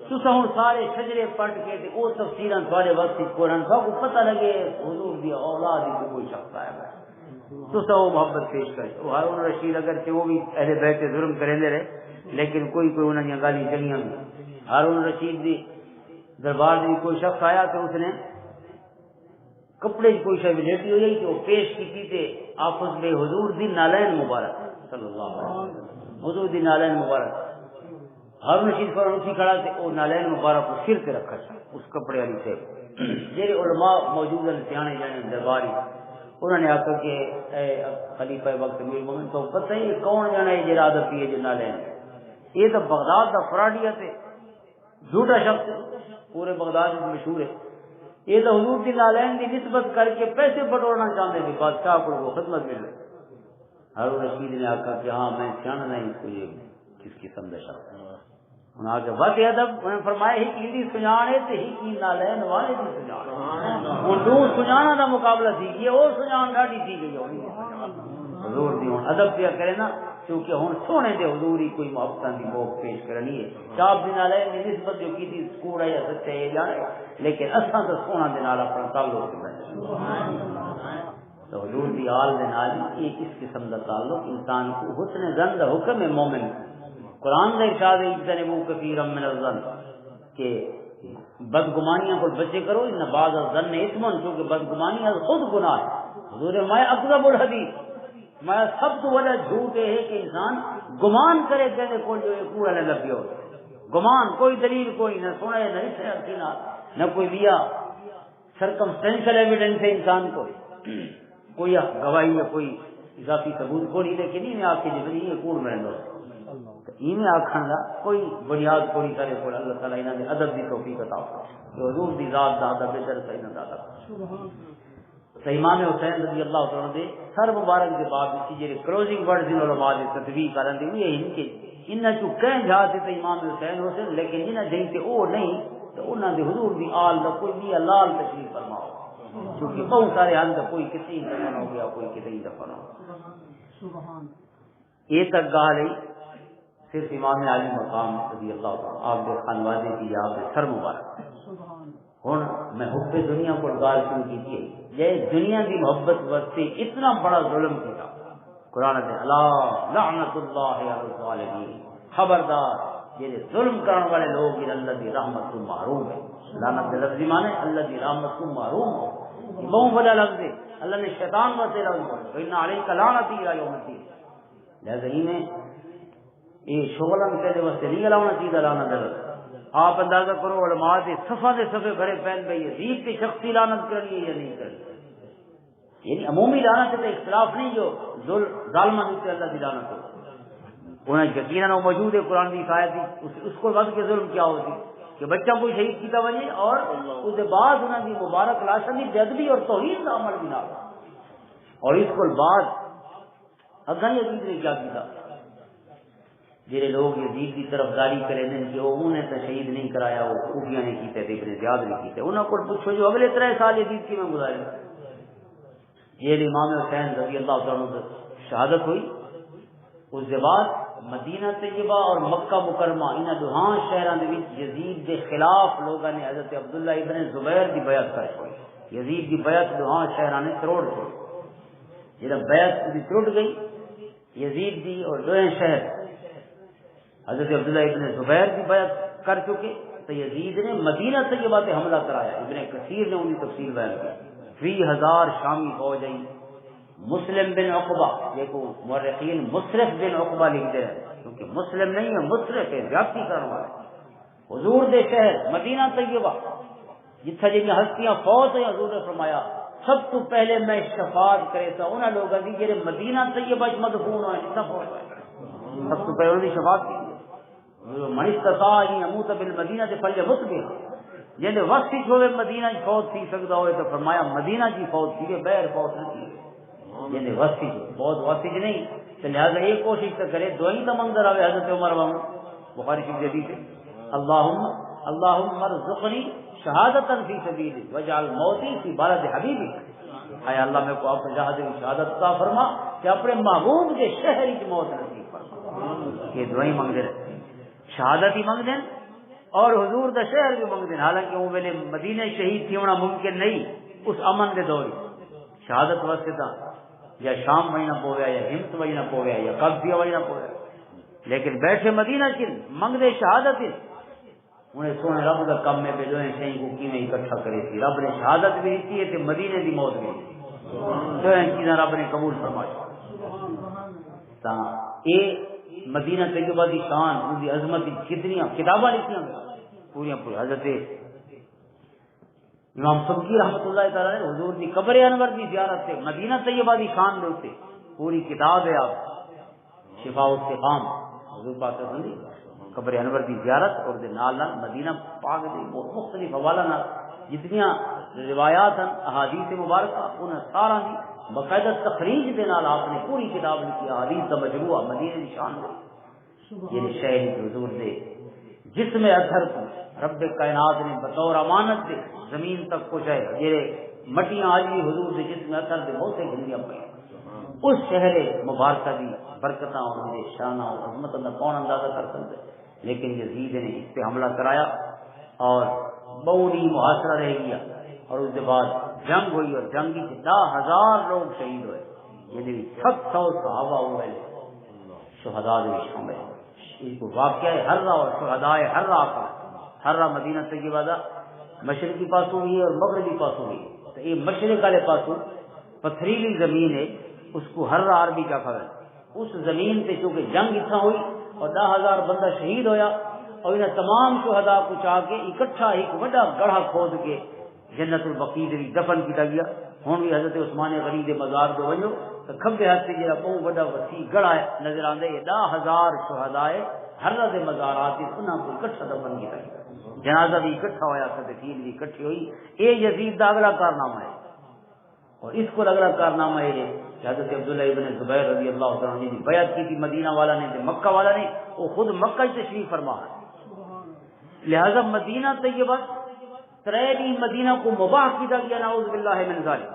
تو ہوں سارے شجرے پڑھ کے وہ تفسیراں تھوڑے واسطے قرآن سب کو پتہ لگے حضور دی اولاد کو کوئی شخص آیا ہے تو سب وہ محبت پیش کرے. وہ ہارون رشید اگر وہ بھی اہل بیت ظلم کریں رہے لیکن کوئی انہوں نے گالی چڑیاں. ہارون رشید دی دربار میں کوئی شخص آیا تو اس نے کپڑے کی کوئی شے لیٹی ہوئی کہ وہ پیش کی تھے آفس میں حضور دی نالین مبارک صلی اللہ علیہ وسلم، حضور دی نالین مبارک. ہارون رشید فوراً اسی کھڑا سے وہ نالین مبارک کو سر پہ رکھا اس کپڑے والی سے. جہے علماء موجود ہیں سیانے جانے درباری انہوں نے آخر کہ اے خلیفہ وقت امیر مومن تو پتہ ہی کون جانا ہے جہاں عادت ہے جو نالین، یہ تو بغداد کا فراڈیت ہے، جھوٹا شخص پورے بغداد میں مشہور ہے. یہ تو حضور کی نالین کی نسبت کر کے پیسے بٹورنا چاہتے تھے بادشاہ کو وہ خدمت مل رہی. ہارون رشید نے آخا کہ ہاں میں سیاح نہیں اس کو یہ کس قسم کا شخص انہوں نے بد ادب انہوں نے فرمایا ہی کی سجانے تے ہی کی نالین والے کی سجانے وہ دو سجانا کا مقابلہ تھی یہ اور سجان ڈاڑی تھی گئی حضور دی ہوں ادب پیا کرے نا کیونکہ ہوں سونے دے حضور ہی کوئی محبت کی موق پیش کرنی ہے. چاپ دن والے نے نسبت جو کی تھی کوڑا یا سچا یہ جانے لیکن اصل تو سونا دن والا اپنا تعلق تو حضور دی آل دن والی ایک اس قسم کا تعلق انسان کو حسن ظن کا حکم ہے. مومن قرآن کا ارشاد ہے اجتنبوا کثیرا من الظن کہ بدگمانیاں کو بچے کرو ان بعض الظن اثم کیونکہ بدگمانی خود گناہ ہے. حضور میں اکذب الحدیث میں سب تو بڑا جھوٹ ہے کہ انسان گمان کرے کہنے کو جو کوڑا نہ لگے ہو گمان کوئی دلیل کوئی نہ سنا ہے نہ کوئی دیا سرکمسٹینشل ایویڈنس ہے انسان کو کوئی گواہی یا کوئی اضافی ثبوت کو نہیں لیکن میں آپ کے جبری یہ کوڑ میں میں آخر کا کوئی بنیاد کوئی کرے کوئی اللہ تعالیٰ انہوں نے ادب کی توفیق عطا کہ حضور دی ذات دا ادب بہتر صحیح نہ دادا. امام حسین رضی اللہ تعالیٰ دے سر مبارک کے بعد اسی جڑے کلوزنگ ورڈز ان علماء دے تدویق کرن دی ہوئی ان کے ان چ کہیں جا تے امام حسین حسین لیکن جنہ دین تے او نہیں تو انہاں دے حضور دی آل دا کوئی بھی لال تشریف فرماؤ کیونکہ بہت سارے حال دا کوئی کسی دفن ہو گیا کوئی کسی دفن ہو سبحان یہ تک گال ہے صرف امام علی مقام رضی اللہ تعالیٰ آپ کے خانوادے کی آپ کے سر مبارک. ہوں میں حب دنیا کو گال شروع کیجیے یہ دنیا کی محبت واسطے اتنا بڑا ظلم کیا قرآن نے اللہ لعنت اللہ علی الظالمین خبردار یہ ظلم کرنے والے لوگ اللہ کی رحمت کو محروم ہے. لعنت لفظ مانے اللہ کی رحمت کو محروم ہو بہت بڑا لفظ ہے. اللہ نے شیطان واسطے لفظ بولا ان علیک لعنتی الی یوم الدین. لہذا ہی میں یہ شغلن کہتے واسطے نہیں لاؤنا چاہیے لعنت لفظ. آپ اندازہ کرو علماء دے صفحے بھرے پہن گئی عزیز کی شخصی لعنت کرنی ہے یا نہیں کرنی یعنی عمومی لعنت سے اختلاف نہیں جو ظالمہ ہوتے اللہ کی لعنت ہو انہیں یقیناً وہ موجود ہے قرآن کی آیت اس کو وقت کے ظلم کیا ہوتی کہ بچہ کوئی شہید کیتا بنے اور اس کے بعد انہوں کی مبارک لاشن کی بے ادبی اور توہین کا عمل بھی نہ اور اس کو بعد اگاں یزید نے کیا کیا، جڑے لوگ یزید کی طرفداری کریں کہ وہ انہیں تو شہید نہیں کرایا، وہ خوفیاں نے کیتے تے ابن زیاد نے کیتے، انہوں کو پوچھو جو اگلے 3 سال یزید کی میں گزارے، یہ امام حسین رضی اللہ تعالیٰ عنہ شہادت ہوئی، اس کے بعد مدینہ طیبہ اور مکہ مکرمہ انہاں دوہاں شہراں دے وچ یزید دے خلاف لوگاں نے حضرت عبداللہ ابن زبیر دی بیعت کر چھوڑی، یزید دی بیعت دوہاں شہراں نے تروڑ چھوڑی، جب بیعت دی ٹوٹ گئی یزید دی اور دوہیں شہر حضرت عبداللہ ابن زبیر کی بیعت کر چکے تو یزید نے مدینہ طیبہ پہ حملہ کرایا، ابن کثیر نے انہی تفصیل بیان کی، 20,000 شامی فوج آئی، مسلم بن عقبہ، دیکھو مورخین مصرف بن عقبہ لکھتے ہیں کیونکہ مسلم نہیں ہے، مصرف ہے، زیادتی کرنے والے، حضور دے شہر مدینہ طیبہ جتھا جن ہستیاں فوت ہیں، حضور نے فرمایا سب تو پہلے میں شفاعت کرے تھا انہاں لوگوں کی جڑے مدینہ طیبہ وچ مدفون ہوئے، جتنا فوت ہوئے سب تو پہلے انہوں نے شفاعت کی، من استطاع ان يموت بالمدینہ فلیمت بها، جن وقت ہوئے مدینہ فوت تھی سکتا ہوئے تو فرمایا مدینہ کی فوت تھی، بغیر فوت نہیں تھی، جن وقت بہت وقت نہیں، تو لہذا یہ کوشش تو کرے دعائیں تو منگتا رہے حضرت عمر وہاں بخاری شریف حدیث ہے، اللہم ارزقنی شہادتا فی سبیلک واجعل موتی فی بلد حبیبک، اے اللہ میں کو آپ شہادت عطا فرما کہ اپنے محبوب کے شہر کی موت نصیب فرما، یہ دعائیں منگتے رہے، شہادت ہی منگ دیں اور حضور دا شہر بھی منگ دیں، حالانکہ وہ ویلے مدینہ شہید تھی ہونا ممکن نہیں اس امن دے دور، شہادت واسطے تھا یا شام وہی نہ پویا یا ہمت وہی نہ پویا یا قبضیہ وہی نہ پویا، لیکن بیٹھے مدینہ چل منگ دے شہادت ہی، انہیں سونے رب کا کم میں بھیجو شہید کو کی میں اکٹھا کرے تھی، رب نے شہادت بھی دیتی ہے کہ مدینے دی موت بھی جو چیزیں رب نے قبول فرمائی، یہ مدینہ طیبہ دی شان ان کی عظمت کتنی کتاباں لکھیاں پوری پوری، حضرت امام سبکی رحمۃ اللہ تعالی نے حضور کی قبر انور کی زیارت سے مدینہ طیبہ دی شان دے پوری کتاب ہے، آپ شفاء السقام حضور پاک دی قبر انور کی زیارت اور دے نال نال مدینہ پاک دے مختلف حوالہ نال جتنیاں روایات ہیں احادیث مبارکہ انہاں سارا دی باقاعدہ تخریج دے نال آپ نے پوری کتاب لکھی، احادیث کا مجموعہ مدینہ کی شان دے، یہ شہر حضور دے جسم اطہر کو رب کائنات نے بطور امانت دے زمین تک پہنچائے، یہ مٹیاں آج بھی حضور دے جسم اطہر دے بہت سے گھندیاں پئی، اس شہر مبارکہ دی برکتاں اور دے شاناں اور عظمت دا کون اندازہ کر سکتے، لیکن یزید نے اس پہ حملہ کرایا اور بہت محاصرہ رہ گیا، اور اس کے بعد جنگ ہوئی اور جنگ کی 10,000 لوگ شہید ہوئے، یعنی 700 صحابہ ہوئے شہداء میں شامل، اس کو واقعہ حرہ اور شہداء حرہ کا، حرہ مدینہ طیبہ دا مشرقی پاسوں بھی ہے اور مغربی پاسوں بھی ہے، تو یہ مشرق والے پاسوں پتھریلی زمین ہے، اس کو حرہ عربی کا کہا ہے، اس زمین پہ چونکہ جنگ اتنا ہوئی اور 10,000 بندہ شہید ہویا، اور انہیں تمام شہداء کو چاہ کے اکٹھا ایک بڑا گڑھا کھود کے جنت البقیع دے دفن کیا گیا، ہوں بھی حضرت عثمان غنی دے مزار دے ونجو تو کھبے ہاتھ سے جڑا بہت بڑا وسیع گڑھا ہے نظر آندا ہے، 10,000 شہداء ہر دے مزارات انہاں کو اکٹھا دفن کیا گیا، جنازہ بھی اکٹھا ہویا، تدفین بھی اکٹھی ہوئی، یہ یزید دا اگلا کارنامہ ہے، اور اس کو اگلا کارنامہ یہ ہے کہ حضرت عبداللہ ابن زبیر رضی اللہ تعالیٰ عنہ نے بیعت کی تھی مدینہ والا نے، مکہ والا نے، وہ خود مکہ تشریف فرما ہے، لہذا مدینہ طیبہ تریلی مدینہ کو مباح کیا گیا، نعوذ باللہ من ذالک،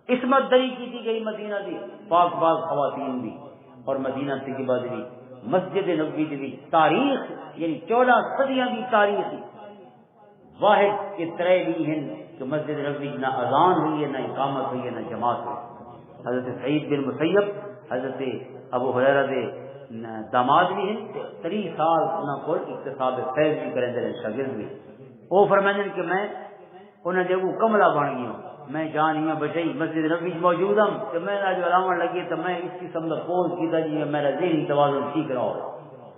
عصمت دری کی گئی مدینہ دی پاک پاک خواتین بھی، اور مدینہ طیبہ دی مسجد نبوی دی تاریخ یعنی 14 صدیاں کی تاریخ واحد کے تریلی ہیں کہ مسجد نبوی نہ اذان ہوئی ہے، نہ اقامت ہوئی ہے، نہ جماعت ہوئی، حضرت سعید بن مسیب حضرت ابو ہریرہ دے داماد بھی ہیں، 30 سال انہوں کو اقتصاد فیض بھی کریں دے شاگرد بھی، وہ فرمائیں کہ میں انہیں دیکھو کملہ بن گئی ہوں، میں جان ہی بچائی مسجد نبی موجود ہوں کہ میں نے جو علامہ لگی تو میں اس قسم کا پوز کیتا جی میرا ذہنی توازن ٹھیک رہا ہو،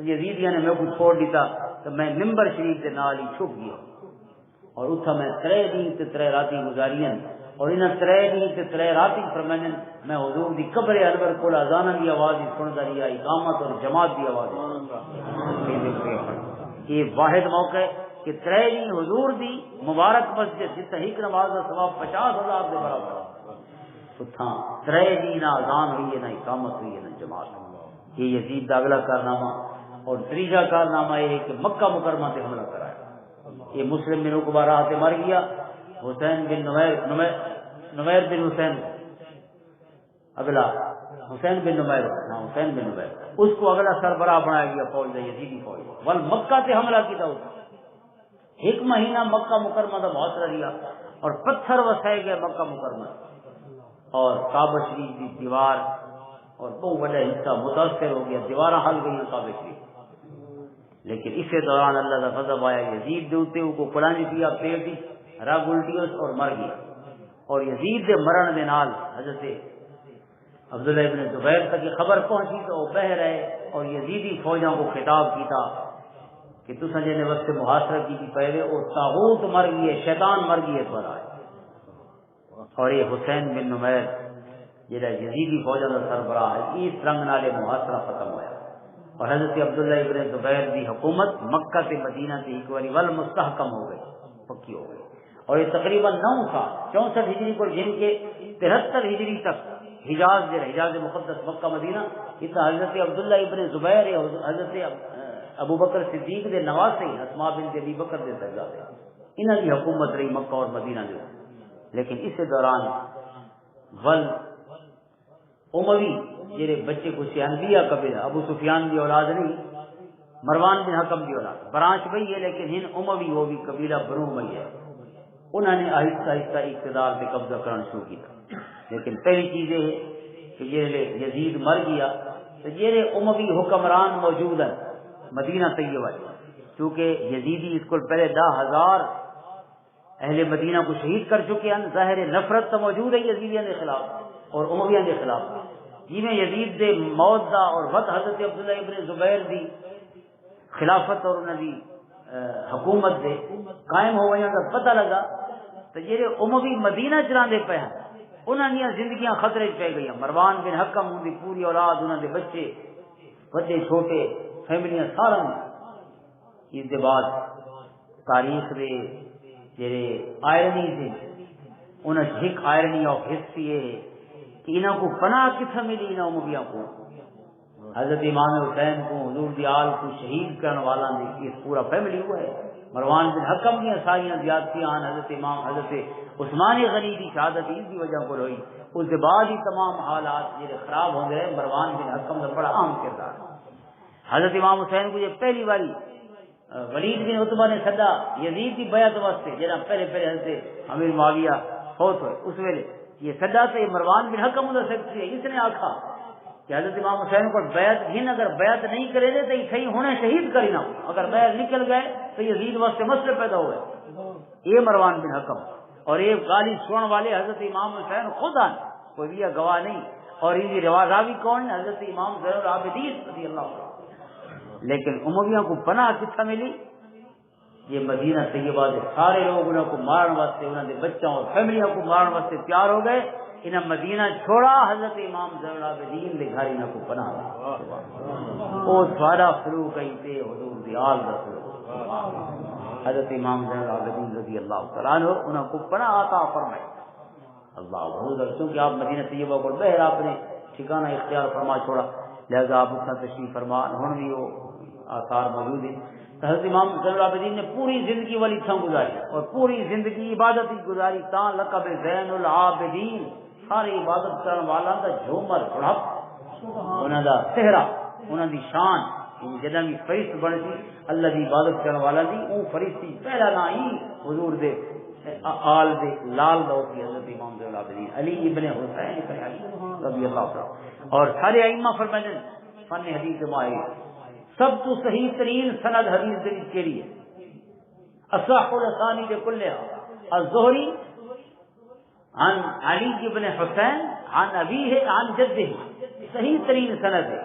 یزیدیاں نے میرے کو چھوڑ دیتا تو میں ممبر شریف کے نال ہی چھپ گیا، اور اتھا میں 3 دن تے 3 راتیں گزاریاں، اور انہیں 3 دن تے 3 راتیں فرمائیں میں حضور دی قبر انور کو اذان دی آواز سنتا رہا، اقامت اور جماعت دی آواز، یہ واحد موقع ہے کہ 3 دن حضور دی مبارک مسجد جس ایک نماز کا ثواب 50,000 کے برابر، اتھاں ترے دین اذان ہوئی ہے نہ اقامت ہوئی ہے نہ جماعت. یہ یزید کا اگلا کارنامہ. اور تیسرا کارنامہ یہ ہے کہ مکہ مکرمہ سے حملہ کرایا. یہ مسلم بن عقبہ راہ سے مر گیا. حسین بن نمیر بن حسین اگلا حسین بن نمیر اس کو اگلا سربراہ بنایا گیا فوج کا, یزیدی فوج. ول مکہ سے حملہ کیا تھا. ایک مہینہ مکہ مکرمہ کا محاصرہ لیا اور پتھر وسائے گئے مکہ مکرمہ اور کعبہ شریف کی دیوار اور بہت بڑا حصہ متاثر ہو گیا. دیواریں ہل گئی کعبہ شریف. لیکن اسی دوران اللہ کا غضب آیا. یزید دوتے کو قرآن کیا پیٹ دی رگ الٹی اور مر گیا. اور یزید دے مرن دے نال حضرت عبداللہ ابن زبیر تک یہ خبر پہنچی تو وہ بہ رہے اور یزیدی فوجوں کو خطاب کیتا کہ تساں جے نے وقت محاصرہ کی پہلے اور طاغوت مر گئی ہے, شیطان مر گئی ہے پر آئے. اور یہ حسین بن نمیر جہاں یزیدی فوجوں کا سربراہ ہے اس رنگ نالے محاصرہ ختم ہوا. اور حضرت عبداللہ ابن زبیر کی حکومت مکہ سے مدینہ سے ایک بار ول مستحکم ہو گئی, پکی ہو گئی. اور یہ تقریباً 9 سال 64 ہجری کو جن کے 73 ہجری تک حجاز مقدس مکہ مدینہ اتنا حضرت عبداللہ ابن زبیر حضرت ابو بکر صدیق دے نواسے اسماء بنت ابی بکر دے صاحبزادے انہاں کی حکومت رہی مکہ اور مدینہ دے. لیکن اس دوران ول اموی جڑے بچے کچھ انبیاء قبیلہ ابو سفیان کی اولاد نہیں, مروان بن حکم کی اولاد برانچ بھئی ہے, لیکن ہن اموی وہ بھی قبیلہ بنو امیہ ہے. انہوں نے آہستہ آہستہ اقتدار پہ قبضہ کرنا شروع کیا. لیکن پہلی چیز یہ ہے کہ یہ یزید مر گیا تو یہ اموی حکمران موجود ہیں مدینہ طیبہ. چونکہ یزیدی اس کو پہلے 10,000 اہل مدینہ کو شہید کر چکے ہیں. ظاہر نفرت تو موجود ہے یزیدیوں کے خلاف اور امویوں کے خلاف. جی میں یزید دے موت دا اور وقت حضرت عبداللہ ابن زبیر دی خلافت اور انہوں دی حکومت دے قائم ہو گئی کا پتہ لگا تو یہ اموی مدینہ چلاندے پے ہیں انہوں نے زندگیاں خطرے پہ گئی. مروان بن حکم ان کی پوری اولاد انہوں نے بچے بڑے چھوٹے فیملیاں سارا. اس کے بعد تاریخ دے جڑے آئرنی سے انہیں ایک آئرنی آف ہسٹری یہ ہے کہ انہوں کو پناہ کتنا ملی انہوں امویوں کو. حضرت امام حسین کو حضور دی آل کو شہید کرنے والا یہ پورا فیملی ہوا ہے. مروان بن حکم کی ساریاں زیادتیاں حضرت امام حضرت عثمان غنی کی شہادت اس کی وجہ پر ہوئی. اس کے بعد ہی تمام حالات یہ خراب ہو گئے. مروان بن حکم کا بڑا اہم کردار. حضرت امام حسین کو یہ پہلی باری ولید بن عتبہ نے سدا یزید کی بیعت واسطے جہاں پہلے حضرت امیر معاویہ فوت ہوئے اس ویلے یہ سدا سے مروان بن حکم کا سیکرٹری ہے. اس نے آخا کہ حضرت امام حسین کو بیعت گھن اگر بیعت نہیں کرے دے تو صحیح ہونے شہید کری نہ, اگر بیعت نکل گئے تو یزید واسطے مسئلے پیدا ہوئے. یہ مروان بن حکم اور یہ گالی سننے والے حضرت امام حسین خود آن کوئی بھی گواہ نہیں. اور ان کی راوی کون ہے؟ حضرت امام زین العابدین رضی اللہ عنہ. لیکن امویوں کو پناہ کتنا ملی؟ یہ مدینہ طیبہ سے سارے لوگ انہوں کو مارن واسطے انہوں نے بچوں اور فیملیوں کو مارن واسطے تیار ہو گئے. انہیں مدینہ چھوڑا. حضرت امام زین العابدین دے گھر انہوں کو پناہ وہ سارا فروغ کہیں تھے حضور دی آل رسول. حضرت امام زین العابدین رضی اللہ تعالیٰ عنہ انہوں کو پناہ عطا فرمائے. اللہ حضور چونکہ آپ مدینہ طیبہ کو بہر آپ نے ٹھکانہ اختیار فرما چھوڑا لہذا آپ اس کا تشریف فرما ہوں بھی وہ آثار موجود ہیں. حضرت امام زین العابدین نے پوری زندگی والی تھا گزاری اور پوری زندگی عبادت ہی گزاری. تاں لقب زین العابدین ساری عبادت کرنے والا کا جھومر سڑپ انہوں دا صحرا انہوں دی شان جدہ بھی فرشت بنتی اللہ دی عبادت کرنے والا دی اون فرشتی پہلا نہ ہی حضور دے آل دے لال دا ہوتی حضرت امام زین العابدین علی ابن حسین رضی اللہ عنہ. اور سارے ائمہ فرماتے ہیں فن حدیث ماہر سب تو صحیح ترین سند حدیث دے کے لیے اصح الاسانید کلھا الزہری عن علی ابن حسین عن ابیہ عن جدہ. صحیح ترین سند ہے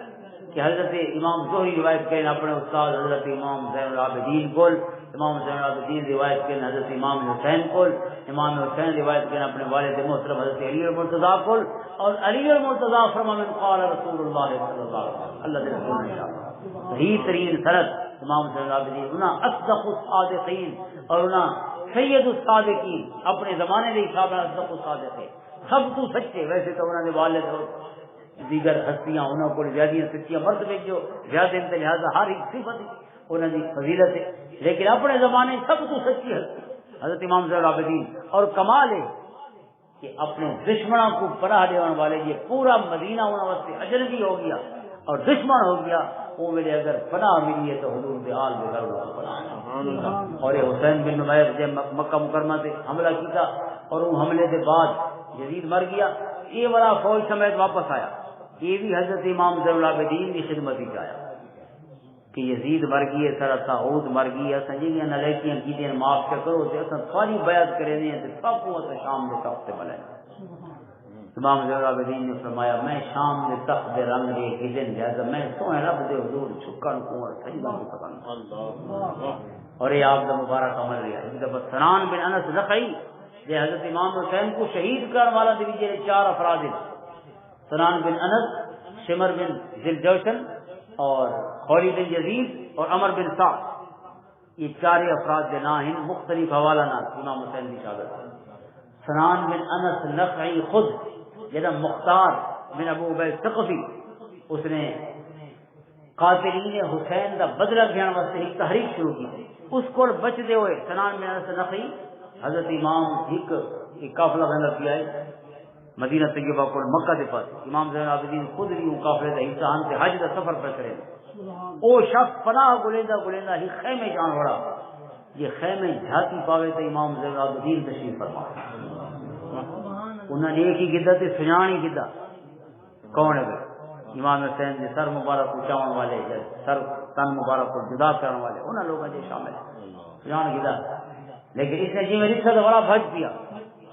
کہ حضرت امام زہری روایت کریں اپنے استاد حضرت امام زین العابدین کو, امام زین العابدین روایت کریں حضرت امام حسین کو, امام حسین روایت کریں اپنے والد محترم حضرت علی المرتضیٰ کو, اور علی المرتضیٰ فرما من قال رسول اللہ صلی اللہ علیہ وسلم اللہ رسول اللہ. صحیح ترین سند امام زین العابدین انہاں اصدق الصادقین اور انہاں سید الصادقین اپنے زمانے کے حساب سے اصدق الصادقین سب تو سچے ویسے تو انہوں نے والد اور دیگر ہستیاں انہوں کو زیادہ سچیاں مرتبے جو زیادہ لہٰذا ہر ایک صفت انہوں کی فضیلت ہے، لیکن اپنے زمانے سب تو سچی ہستی حضرت امام زین العابدین، اور کمال ہے کہ اپنے دشمنوں کو پناہ دینے والے، یہ پورا مدینہ انہوں واسطے اجنبی ہو گیا اور دشمن ہو گیا، وہ میرے اگر پناہ ملی ہے تو حضور کے آل بے گھر پناہ۔ اور یہ حسین بن نمیر جب مکہ مکرمہ سے حملہ کیا اور وہ حملے کے بعد یزید مر گیا، یہ بڑا فوج سمیت واپس آیا، یہ بھی حضرت امام زین العابدین کی خدمت ہی آیا کہ یزید مر گئی ہے، سر طاغوت مر گئی ہے، سنجیاں نلیکیاں کی معاف کر کرو تے اساں ساری بیعت کرے نے تے سب کو شام دے تخت تے ملے۔ امام زین العابدین نے فرمایا میں شام دے تخت دے رنگ دے گدن جیسا میں سونے رب دے حضور چھکن کو سجدہ کو سکن، اور یہ آپ کا مبارک عمل رہا ہے۔ جب سنان بن انس نخعی یہ حضرت امام حسین کو شہید کرنے والا دی جے 4 افراد ہیں، سنان بن انس، شمر بن ذوالجوشن اور خالد بن یزید اور عمر بن سعد، یہ 4 افراد کے نام ہیں، مختلف حوالہ نام امام حسین کی شہادت۔ سنان بن انس نخعی خود جناب مختار بن ابو عبید ثقفی، اس نے قاتلین حسین کا بدلہ لینے واسطے ایک تحریک شروع کی، اس کو بچتے ہوئے سنان بن انس نخعی حضرت امام ایک قافلہ بندہ کیا ہے مدینہ طیبہ کو مکہ کے پاس، امام زین العابدین خود بھی وہ قافلے کا انسان سے حج کا سفر پر کرے، وہ شخص پناہ گلیندہ ہی خیمے جان وڑا، یہ خیمے جھاتی پاوے تو امام زین العابدین تشریف فرما، انہوں نے ایک ہی گدہ تے سجان ہی گدہ کون ہے امام حسین کے سر مبارک کو چاون والے، سر تن مبارک کو جدا کرنے والے انہوں لوگوں نے شامل ہے سجان گدہ، لیکن اس نے جی میں لکھا تو بڑا بھج پیا،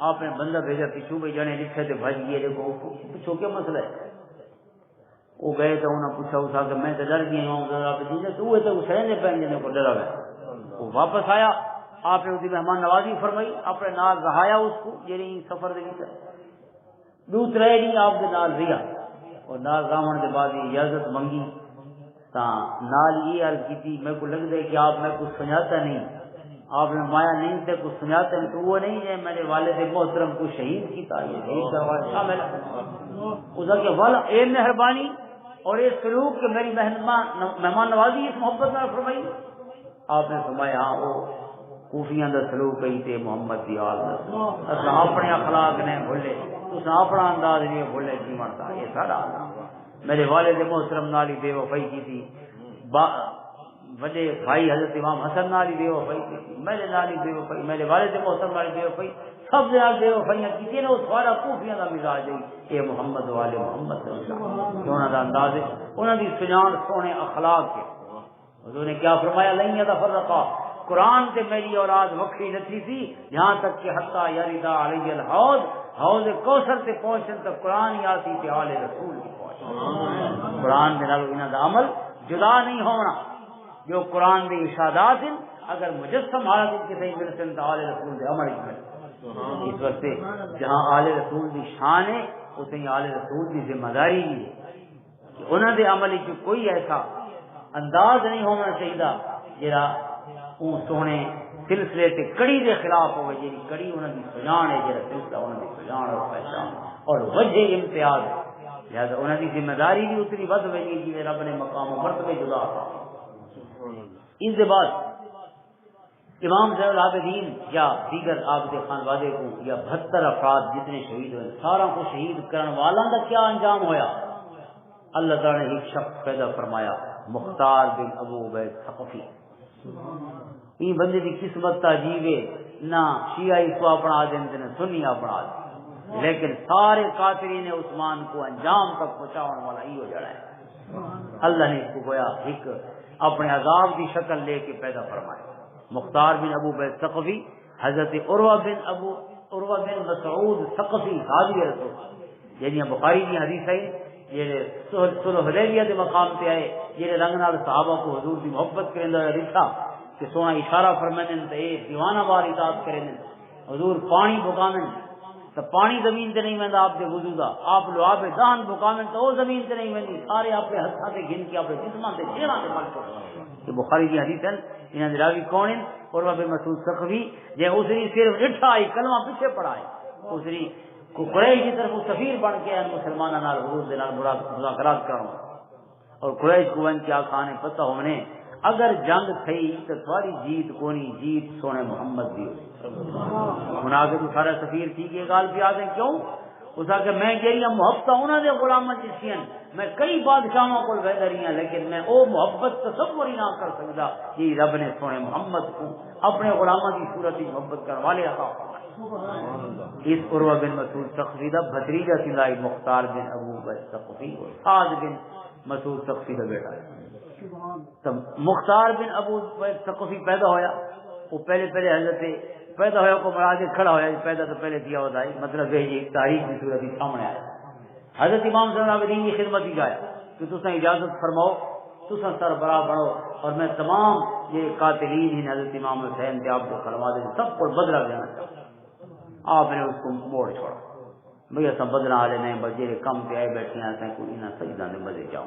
آپ نے بندہ بھیجا پیچھو بھی جانے لکھے تھے بھج گئے، دیکھو پوچھو کیا مسئلہ ہے، وہ گئے تو انہوں نے پوچھا اسا کہ میں تو ڈر گیا امام زین العابدین تو وہ تو حسین نے پہن جانے کو ڈرا گیا، وہ واپس آیا، آپ نے اس کی مہمان نوازی فرمائی، اپنے نال رہایا اس کو یعنی سفر دے وچ دوسرے دن آپ کے نال رہا اور نال راون کے بعد اجازت منگی تا نال یہ عرض کی میں کو لگ دے کہ آپ میں کچھ سمجھاتا نہیں، آپ نے مایا نہیں تھے کچھ سمجھاتے ہیں تو وہ نہیں ہے میں نے والد محترم کو شہید کیتا، یہ شہید کا واقعہ شامل ہے کہ والا اے مہربانی اور یہ سلوک کہ میری مہمان نوازی اس محبت میں فرمائی، آپ نے فرمایا ہاں وہ کوفیاں دا سلوک کہی تے محمد دی آل دا اپنے اخلاق نے بھولے تو اپنا انداز نہیں بھولے کی مرتا، یہ سارا میرے والد محترم نالی بے وفائی کی تھی، وجہ بھائی حضرت امام حسن نالی بے وفائی کی تھی، میرے نالی بے وفائی، میرے والد محترم نالی بے وفائی، سب نال بے وفائیاں کی تھی نا، وہ سارا کوفیاں دا مزاج ہے یہ محمد والے محمد کہ انہوں دا انداز ہے، انہوں دی سجان سونے اخلاق کے حضور نے کیا فرمایا لن یتفرقا، قرآن سے میری اولاد وکری نہ تھی سی یہاں تک کہ حتی یردا علی الحوض، حوض کوثر سے پہنچن تک قرآن ہی آتی تھی آل رسول کی پہنچ، قرآن دے نال انہاں دا عمل جدا نہیں ہونا، جو قرآن دے ارشادات ہیں اگر مجسم حالت کے صحیح ملسن تو آل رسول دے عمل کی اس واسطے جہاں آل رسول دی شان ہے اسے آل رسول دی ذمہ داری بھی ہے کہ انہاں دے عمل کی کوئی ایسا انداز نہیں ہونا چاہیے جڑا اون سونے سلسلے تے کڑی دے خلاف ہوئے، جی کڑی انہاں دی سجان ہے جڑا سلسلہ انہاں دی سجان اور پہچان اور وجہ امتیاز ہے، لہذا انہاں دی ذمہ داری بھی اتنی ود ہوئی جی رب نے مقام و مرتبے جدا تھا۔ اس کے بعد امام زین العابدین یا دیگر آپ کے خانوادے کو یا 72 افراد جتنے شہید ہوئے سارا کو شہید کرنے والا کا کیا انجام ہویا، اللہ تعالی نے ایک شخص پیدا فرمایا مختار بن ابو عبید ثقفی، یہ بندے کی قسمت عجیب ہے، نہ شیعہ اس کو اپنا دیں نہ سنی اپنا دیں، لیکن سارے قاتلین عثمان کو انجام تک پہنچانے والا ہی ہو جڑا ہے، اللہ نے اس کو گویا ایک اپنے عذاب کی شکل لے کے پیدا فرمایا۔ مختار بن ابو عبید ثقفی حضرت عروہ بن مسعود ثقفی حاضر رسول، یعنی بخاری کی حدیث ہے یہ صلح حدیبیہ کے مقام پہ آئے یہ رنگ نال صحابہ کو حضور کی محبت کرنے لکھا کہ سونا اشارہ فرمانے تے دیوانہ وار اطاعت کریں، حضور پانی بکامن تو پانی زمین تے نہیں ویندا آپ دے وضو دا، آپ لو آپ دان بکامن تو وہ زمین تے نہیں ویندی، سارے اپنے ہتھاں تے گن کے اپنے جسماں تے چہرہ تے مل کے، یہ بخاری کی حدیث ہے، انہاں دے راوی کون ہیں؟ عروہ بن مسعود ثقفی، جے اسری صرف ڈٹھا ہی کلمہ پیچھے پڑھا ہے، اسری قریش کی طرف سفیر بن کے مسلمانوں نال حضور دے نال مذاکرات کرنا اور قریش کو ان کیا کھانے پتہ ہونے اگر جنگ تھی تو تھوڑی جیت کونی جیت سونے محمد دی مناظر تو سارا سفیر تھی کہ گال پہ آ دیں کیوں اس کہ میں جہاں محبت انہوں نے غلامت جسیاں میں کئی بادشاہوں کو بہ رہی ہوں لیکن میں وہ محبت تصور ہی نہ کر سکتا کہ رب نے سونے محمد کو اپنے غلاموں کی صورت ہی محبت کروا لیا تھا. اس عروہ بن مسعود ثقفی دا بھتریجا سلائی مختار بن ابو ثقفی سعد بن مسعود ثقفی کا بیٹا ہے. تو مختار بن ابو ثقفی پیدا ہویا وہ پہلے حضرت پیدا ہوا کو مراد کھڑا ہوا پیدا تو پہلے دیا ہوتا ہے مطلب یہ تاریخ کی صورت ہی سامنے آیا. حضرت امام صلی اللہ علیہ وسلم کی خدمت ہی گایا کہ تسا اجازت فرماؤ تسا سربراہ بڑھو اور میں تمام یہ قاتلین ہیں حضرت امام حسین کے آپ کو کروا دیں سب کو بدلہ دینا چاہتا. آپ نے اس کو موڑ چھوڑا بھئی اصل بدلہ والے نہیں بجے کم پہ آئے بیٹھے ہیں کوئی نہ سجدہ نے مزے جاؤ.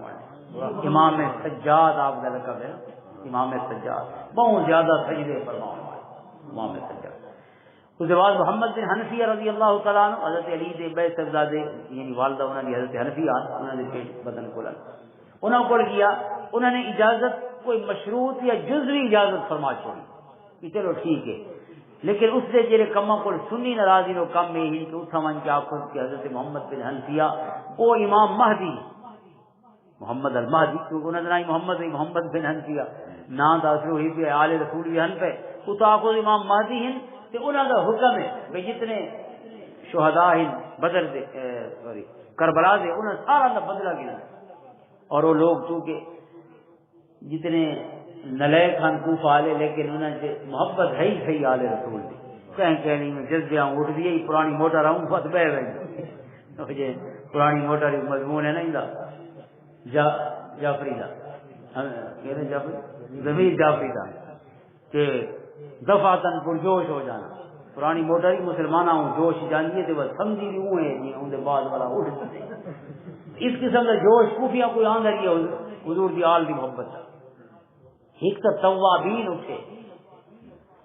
امام سجاد آپ کا لقب ہے امام سجاد بہت زیادہ سجدے فرماؤ امام سجاد. اس کے بعد محمد بن حنفیہ رضی اللہ تعالیٰ عنہ حضرت علی دے بے صاحبزادے یعنی والدہ انہوں نے حضرت حنفیہ انہوں نے پیٹ بدن کھولا انہوں کو کیا انہوں نے اجازت کوئی مشروط یا جزوی اجازت فرما چھوڑی کہ چلو ٹھیک ہے لیکن اس سے جڑے کموں کو سنی ناراضی نو کم میں ہی کہ اتھا من کے آپ خود کی حضرت محمد بن حنفیہ وہ امام مہدی محمد المہدی کیونکہ انہوں نے نام محمد بن حنفیہ نام دا اصل ہوئی پہ آل رسول بھی ہن پہ اتھا خود امام مہدی ہیں کہ انہوں کا حکم ہے کہ جتنے شہداء ہیں بدر دے کربلا دے انہوں سارا کا بدلہ گنا اور وہ لوگ چونکہ جتنے نلیک خان کوفہ والے لیکن انہوں سے محبت ہے ہی صحیح آل رسول دی کہیں کہنی میں جذبے اٹھ دیے پرانی موٹر آؤں بہت بہ گئی پرانی موٹر مضمون ہے نا جعفری دا ضمیر جعفری دا کہ دفعتاً پرجوش ہو جانا پرانی موٹر ہی مسلمانوں جوش جانیے تو بس سمجھی بھی ہوئے ہیں ان کے بعد والا اٹھ جاتے اس قسم کا جوش کوفیاں کوئی آن رہی ہے حضور دی آل دی محبت ایک تو توابین اٹھے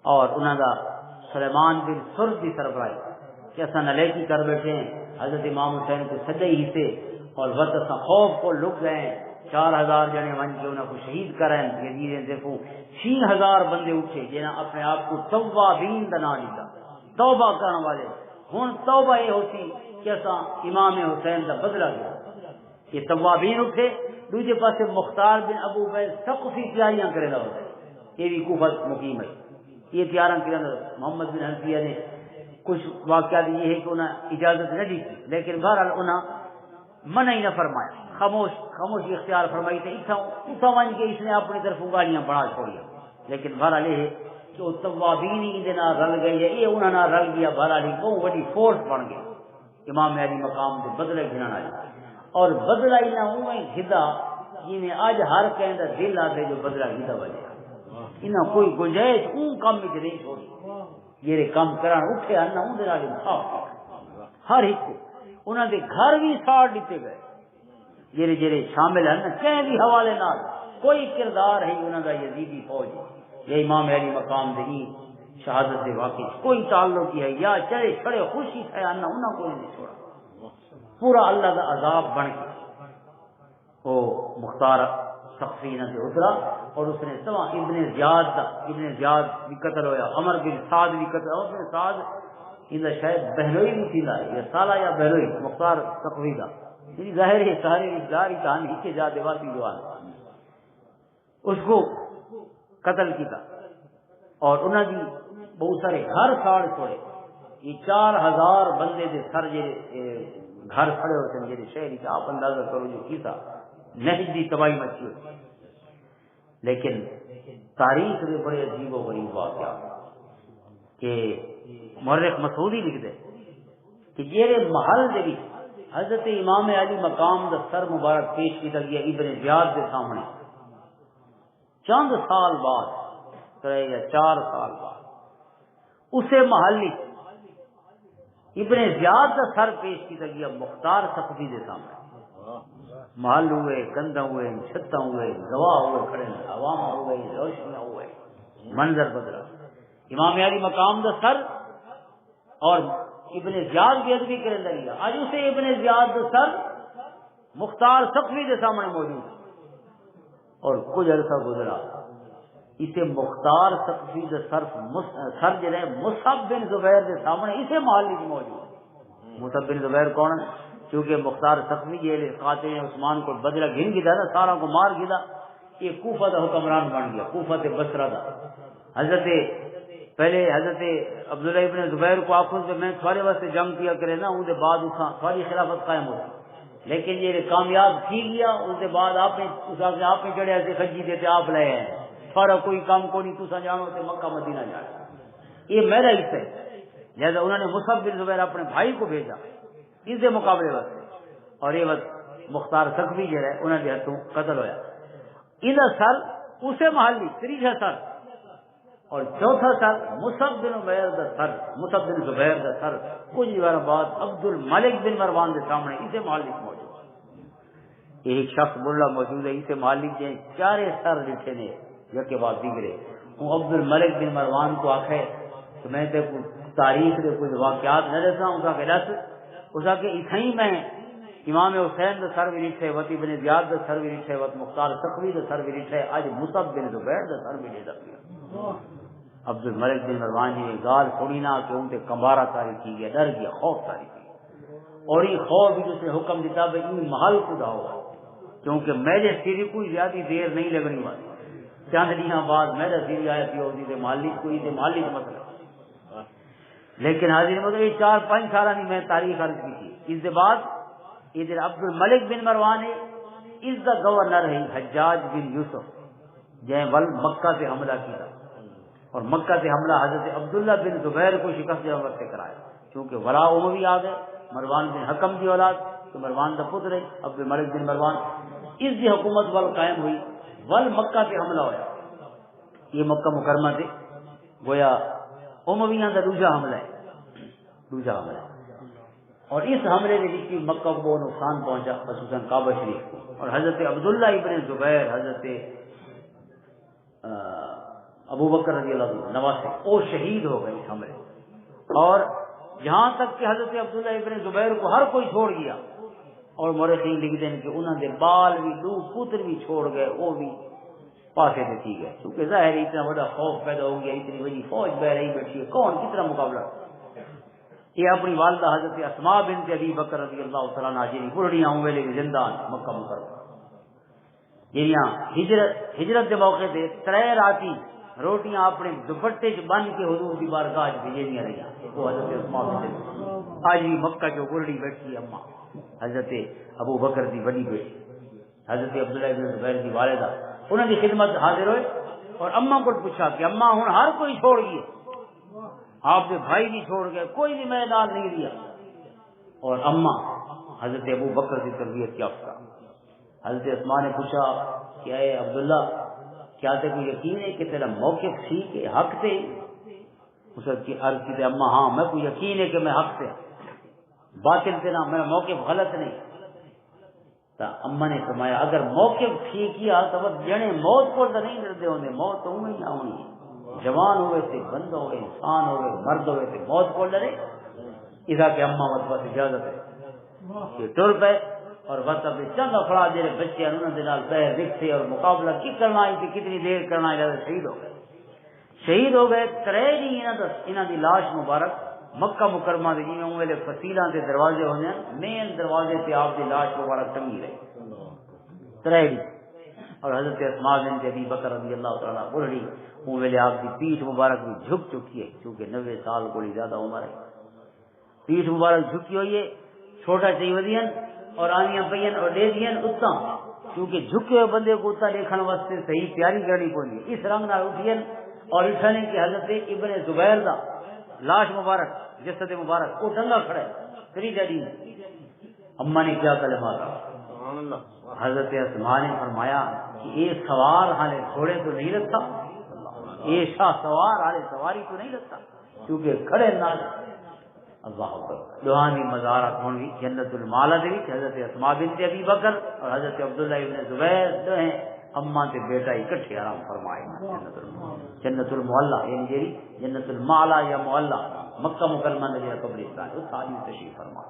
اور انہوں کا سلیمان بن سرد کی سربراہی کہ اصل نلیکی کر بیٹھے ہیں حضرت امام حسین کو سجے ہی سے اور وقت خوف کو لک گئے 4000 جنے من کے انہوں کو شہید کریں یزید دیکھو 6000 بندے اٹھے جنہاں اپنے آپ کو توابین کا نام دیتا توبہ کرنے والے ہوں توبہ یہ ہوتی کہ اصا امام حسین کا بدلہ گیا یہ توابین اٹھے دوسرے پاس مختار بن ابو بیس ثقفی تیاریاں کرے گا ہوتا ہے یہ بھی کوفہ مقیم ہے یہ تیاریاں کرے گا. محمد بن حنفیہ نے کچھ واقعات یہ ہے کہ انہیں اجازت نہ دی لیکن بہرحال انہیں منع ہی نہ فرمایا خاموشی اختیار فرمائی تھی اتھا ون کے اس نے اپنی طرف گاڑیاں بڑھا چھوڑی لیکن بہرحال یہ ہے کہ وہ توابین ہی رل گئی ہے یہ انہوں نے رل گیا بہرحال بہت بڑی فورس بن گئی امام علی مقام سے بدلے گھنا آئی اور بدلہ ہی نہ ہوئے گھدا جنہیں آج ہر کہیں دل آتے جو بدلہ گھدا بجے انہیں کوئی گنجائش اون کام میں نہیں چھوڑی یہ کام کران اٹھے نہ ہر ایک انہوں نے گھر بھی ساڑ دیتے گئے جڑے جڑے شامل ہیں نا کہیں بھی حوالے نال کوئی کردار ہے انہوں کا یزیدی فوج یہ امام علی مقام دہی شہادت سے واقع کوئی تعلق ہی ہے یا چلے چھڑے خوشی ہے انہوں کو نہیں چھوڑا پورا اللہ کا عذاب بن کے وہ مختار ثقفی سے اترا اور اس نے سوا ابن زیاد بھی قتل ہویا عمر بن سعد بھی قتل عمر بن سعد ان شاید بہلوئی بھی تھی یا سالہ یا بہلوئی مختار ثقفی کا یعنی ظاہر ہے سارے رشتہدار کہانی کے جا دیواتی جوان اس کو قتل کیا اور انہوں نے بہت سارے گھر ساڑ چھوڑے یہ 4000 بندے دے سر جڑے گھر کھڑے ہوتے ہیں جڑے شہری کا آپ اندازہ کرو جو کیتا نہج دی تباہی مچی ہوئی لیکن تاریخ میں بڑے عجیب و غریب واقعہ کہ مورخ مسعودی لکھ دے کہ جیرے محل دے بھی حضرت امام علی مقام دا سر مبارک پیش کیا گیا ابن زیاد کے سامنے چند سال بعد 4 سال بعد اسے محلی ابن زیاد کا سر پیش کیا گیا مختار ثقفی کے سامنے محل ہوئے کندہ ہوئے چھتہ ہوئے گواہ ہوئے کھڑے عوام ہوئے روشنیاں ہوئے منظر بدلا امام علی مقام دا سر اور ابن زیاد کی ادبی کرے لگا اج اسے ابن زیاد دا سر مختار سقفی کے سامنے موجود اور کچھ عرصہ گزرا اسے مختار سقفی دا سر جڑے مصعب بن زبیر کے سامنے اسے محل میں موجود. مصعب بن زبیر کون ہے؟ کیونکہ مختار سقفی یہ قاتل عثمان کو بدلہ گھن گیا نا, سارا کو مار گیا, یہ کوفہ دا حکمران بن گیا, کوفہ تے بصرہ دا. حضرت عبداللہ ابن زبیر کو آخر کہ میں تھوڑے واسطے جنگ کیا کرے نا, ان کے بعد تھوڑی خلافت قائم ہوتی, لیکن یہ کامیاب تھی گیا. اس کے بعد آپ نے چڑھے ایسے خجی دیتے آپ لے آئے تھوڑا کوئی کام کو نہیں تسا جانو تے مکہ مدینہ جانا, یہ میرا حصہ ہے. لہذا انہوں نے مصعب بن زبیر اپنے بھائی کو بھیجا اس کے مقابلے واسطے, اور یہ وقت مختار سقفی جو ہے انہوں نے ہاتھوں قتل ہویا. ادھر سر اسے محلی تیسرا سر اور چوتھا سر مصعب بن زبیر دا سر کچھ دیر بعد عبد الملک بن مروان کے سامنے اسے محلی موجود. ایک شخص بولا موجود ہے اسے محلی کے چارے سر لکھے نے کے بعد دیگرے. وہ عبد الملک بن مروان کو آخے کہ میں تے تاریخ دے کوئی واقعات نہ رہتا ہوں کہ دس اس کہ اتھائی میں امام حسین دا سر بھی لکھے, وتی بن زیاد دا سر بھی لکھے, وت مختار سقفی دا سر بھی لکھے, اج مصعب بن زبیر دا سر بھی لے دیا. عبد الملک بن مروان جی گال سنی نہ کہ ان تے کمبارہ تاری کی گیا, ڈر گیا, خوف تاری کی, اور یہ خوف بھی جس نے حکم دیتا بھائی ان محل کو داؤ کیونکہ میرے سری کوئی زیادہ دیر نہیں لگنی والی. چند دنوں بعد میرا سری آیا تھی اور مالک کوئی تے مالک مسئلہ. لیکن حاضر مطلب یہ 4-5 سالہ نہیں میں تاریخ عرض کی تھی. اس کے بعد ادھر عبد الملک بن مروان ہے اس کا گورنر ہے حجاج بن یوسف جے ول مکہ سے حملہ کیا, اور مکہ سے حملہ حضرت عبداللہ بن زبیر کو شکست جمع سے کرایا, کیونکہ ولا اموی آ گئے, مروان بن حکم کی اولاد تو مروان کا پتر ہے عبد الملک بن مروان. اس کی حکومت ول قائم ہوئی, ول مکہ سے حملہ ہوا. یہ مکہ مکرمہ سے گویا امویاں کا دوسرا حملہ ہے, اور اس حملے نے جس کی مکہ کو بہت نقصان پہنچا, خصوصاً کعبہ شریف کو. اور حضرت عبداللہ ابن زبیر, حضرت ابو بکر رضی اللہ عنہ نواسے وہ شہید ہو گئے اس حملے. اور یہاں تک کہ حضرت عبداللہ ابن زبیر کو ہر کوئی چھوڑ گیا, اور مورخین لکھ دیں کہ انہوں نے بال بھی دو پتر بھی چھوڑ گئے, وہ بھی پاسے سے تھی گئے, کیونکہ ظاہر اتنا بڑا خوف پیدا ہو گیا, اتنی بڑی فوج بہ رہی بیٹھی ہے, کون کتنا مقابلہ. یہ اپنی والدہ حضرت اسماء بنت ابی بکر رضی اللہ تعالیٰ عنہ جی پورڑیاں ہوں ویلے زندان مکہ مکرمہ جہاں ہجرت کے موقع سے 3 راتی روٹیاں اپنے دوپٹے چ بن کے حضور کی بارگاہ بھیجیاں رہی. وہ حضرت اسماء بنت آج بھی مکہ جو گرڑی بیٹھی ہے اما حضرت ابو بکر کی بڑی بیٹی حضرت عبداللہ بن زبیر کی والدہ, انہوں کی خدمت حاضر ہوئے اور اما کو پوچھا کہ اما ہوں ہر کوئی چھوڑ گئے, آپ کے بھائی بھی چھوڑ گئے, کوئی بھی میدان نہیں دیا. اور اما حضرت ابو بکر کی تربیت یافتہ. حضرت اسماء نے پوچھا کہ اے عبداللہ کیا تے کوئی یقین ہے کہ تیرا موقف سی کہ حق تے؟ اس کی عرض کی اما ہاں میں کو یقین ہے کہ میں حق سے, باطل سے نہ, میرا موقف غلط نہیں. تو اما نے فرمایا اگر موقف ٹھیک کیا تو جنے موت کو تو نہیں ڈرتے ہوں, موت تو ہی نہ ہونی, جوان ہوئے تھے, بند ہوئے, انسان ہوئے, مرد ہوئے تھے, موت کو ڈرے. اذا کہ اما مطلب اجازت ہے یہ ٹر پہ, اور وقت اپنے چند افراد جڑے بچے انہوں نے پیر رکھتے اور مقابلہ کی کرنا ہے کہ کتنی دیر کرنا ہے, شہید ہو گئے. 3 دن انہوں کی لاش مبارک مکہ مکرمہ کے جی ویلے فصیلہ کے دروازے ہونے مین دروازے سے آپ کی لاش مبارک ٹنگی رہی 3 دن. اور حضرت اسماء بنت ابی بکر رضی اللہ تعالیٰ بڑھڑی وہ ویلے آپ کی پیٹھ مبارک بھی جھک چکی ہے, کیونکہ 90 سال کو زیادہ عمر ہے, پیٹھ مبارک جھکی ہوئی ہے, چھوٹا چاہیے ودین اور آنیاں پہین اور دے دین اتنا, کیونکہ جھکے ہوئے بندے کو اتنا دیکھنے واسطے صحیح پیاری کرنی پڑی. اس رنگ نہ اٹھین اور اٹھنے کی حضرت ابن زبیر دا لاش مبارک جسد مبارک وہ ٹنگا کھڑا ہے 3 دن. اما نے کیا کلمہ کہا, حضرت اسماء نے فرمایا کہ یہ سوار حالے گھوڑے تو نہیں رکھتا, یہ شاہ سوار حالے سواری تو نہیں رکھتا, کیونکہ کھڑے نہ. اللہ اکبر. دوہانی مزارات ہونی جنت المالا دے حضرت اسماء بنت ابی بکر اور حضرت عبداللہ ابن زبیر جو ہیں اما تے بیٹا اکٹھے آرام فرمائے جنت المعلا یعنی جیری جنت المعلا یا معلا مکہ مکرمہ دے قبرستان اس حاجی تشریف فرمائے.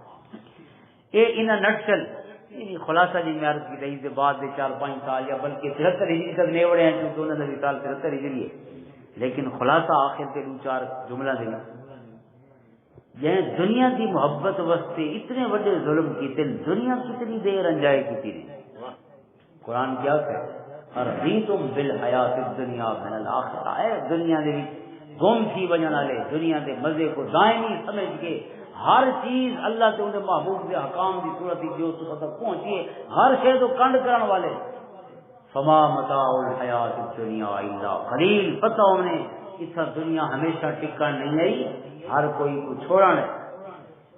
اے ان نٹسل یعنی خلاصہ جی میں عرض کی رہی سے بعد دے 4-5 سال یا بلکہ 73 ہجری تک نیوڑے ہیں چونکہ انہوں نے سال 73 ہجری ہے. لیکن خلاصہ آخر کے 2-4 جملہ دے یہ دنیا کی محبت واسطے اتنے بڑے ظلم کیتے دنیا کتنی دیر انجائے کیتی نہیں. قرآن کیا کہے ارضیتم بالحیات الدنیا من الاخرہ ہے دنیا دے گم تھی وجن والے دنیا دے مزے کو دائمی سمجھ کے ہر چیز اللہ کے انہیں محبوب کے حکام کی صورت جو تک پہنچیے ہر شے تو کنڈ کرن والے فما متاع الحیات الدنیا الا قلیل. پتہ انہیں اس دنیا ہمیشہ ٹکا نہیں آئی ہر کوئی کو چھوڑا نہیں.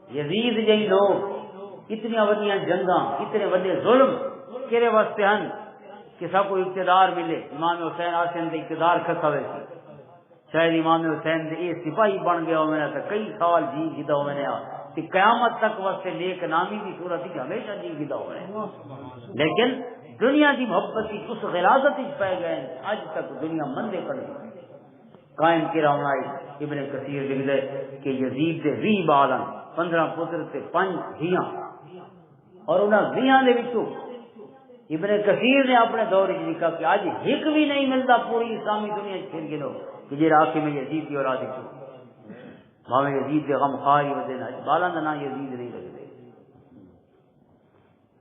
یزید جی لوگ اتنی بڑی جنگاں اتنے بڑے ظلم کہڑے واسطے ہیں کہ سب کو اقتدار ملے. امام حسین آسن دے اقتدار کھسوے سی شاید امام حسین دے یہ سپاہی بن گیا میں نے تو کئی سال جی گدا میں نے کہ قیامت تک واسطے نیک نامی کی صورت ہی ہمیشہ جی گدا میں نے. لیکن دنیا کی محبت کی اس غلاظت پہ گئے اج تک دنیا مندے کر دی قائم کی رونائی. ابن کثیر لکھتے کہ یزید دے 20 بال 15 پتر تے 5 دھیاں اور انہاں دھیاں دے وچوں ابن کثیر نے اپنے دور میں لکھا کہ آج ایک بھی نہیں ملتا پوری اسلامی دنیا پھر گنو کہ جی راکے میں یزید کی اولاد کی بھاوے یزید کے غم خاری ودینا بالا نا یزید نہیں لگتے.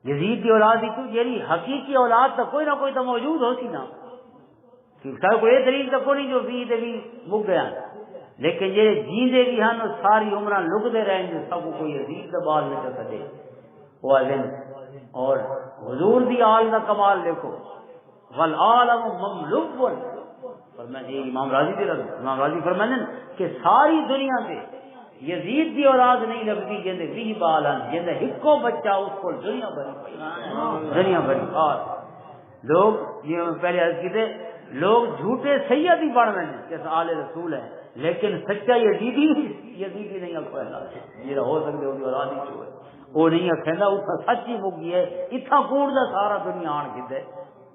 یزید کی اولاد کی جیری حقیقی اولاد تو کوئی نہ کوئی تو موجود ہوتی نا کوئی یہ دلیل تو کوئی جو بھی مک گیا. لیکن یہ جیندے بھی ہیں ساری عمرہ لگتے رہیں جو سب کو کوئی یزید کا بال نہ کر سکے وہ اور حضور دی آل کا کمال دیکھو والعالم مملوء فرمایا یہ امام راضی فرماتے ہیں کہ ساری دنیا سے یزید دی اولاد نہیں لگتی جندے 20 بال جندے ہکو بچہ اس کو دنیا بھری اور لوگ یہ پہلے عرض کی تھے لوگ جھوٹے سید ہی بڑھ رہے ہیں جیسے آل رسول ہیں لیکن سچا یزیدی نہیں اکھویلا جیڑا ہو سکتے وہ اولاد ہی چھوڑے وہ نہیں اکھیندا اتھا سچی مگی ہے اتھا کوڑ دا سارا دنیا آن کیتے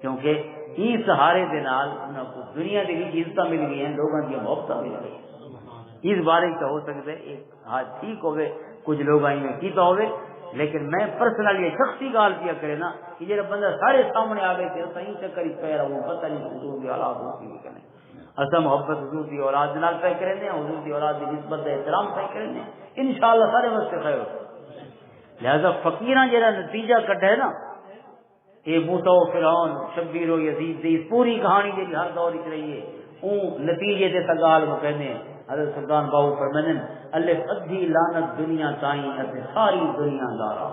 کیونکہ اس سہارے دے نال انہاں کو دنیا دے وچ عزت مل گئی ہیں لوگاں دی محبت مل گئی. اس بارے تو ہو سکتے ایک ہاں ٹھیک ہوئے کچھ لوگ آئی میں کیتا ہوئے لیکن میں پرسنلی شخصی گال کیا کرے نا کہ جب بندہ سارے سامنے آ گئے تھے صحیح چکر پہ رہا وہ پتہ نہیں حضور کی اولاد ہوتی بھی کریں اصل محبت حضور کی اولاد نال پہ کریں حضور کی اولاد کی نسبت احترام پہ کریں انشاءاللہ سارے واسطے خیر ہو. لہذا فقیراں جڑا نتیجہ کڈے نا یہ موسیٰ و فرعون شبیر و یزید دی پوری کہانی جی ہر دور وچ رہی ہے اون نتیجے دے سگال وہ کہنے حضرت سلطان باہو فرماندے الف ادھی لعنت دنیا تائیں اتے ساری دنیا دارا.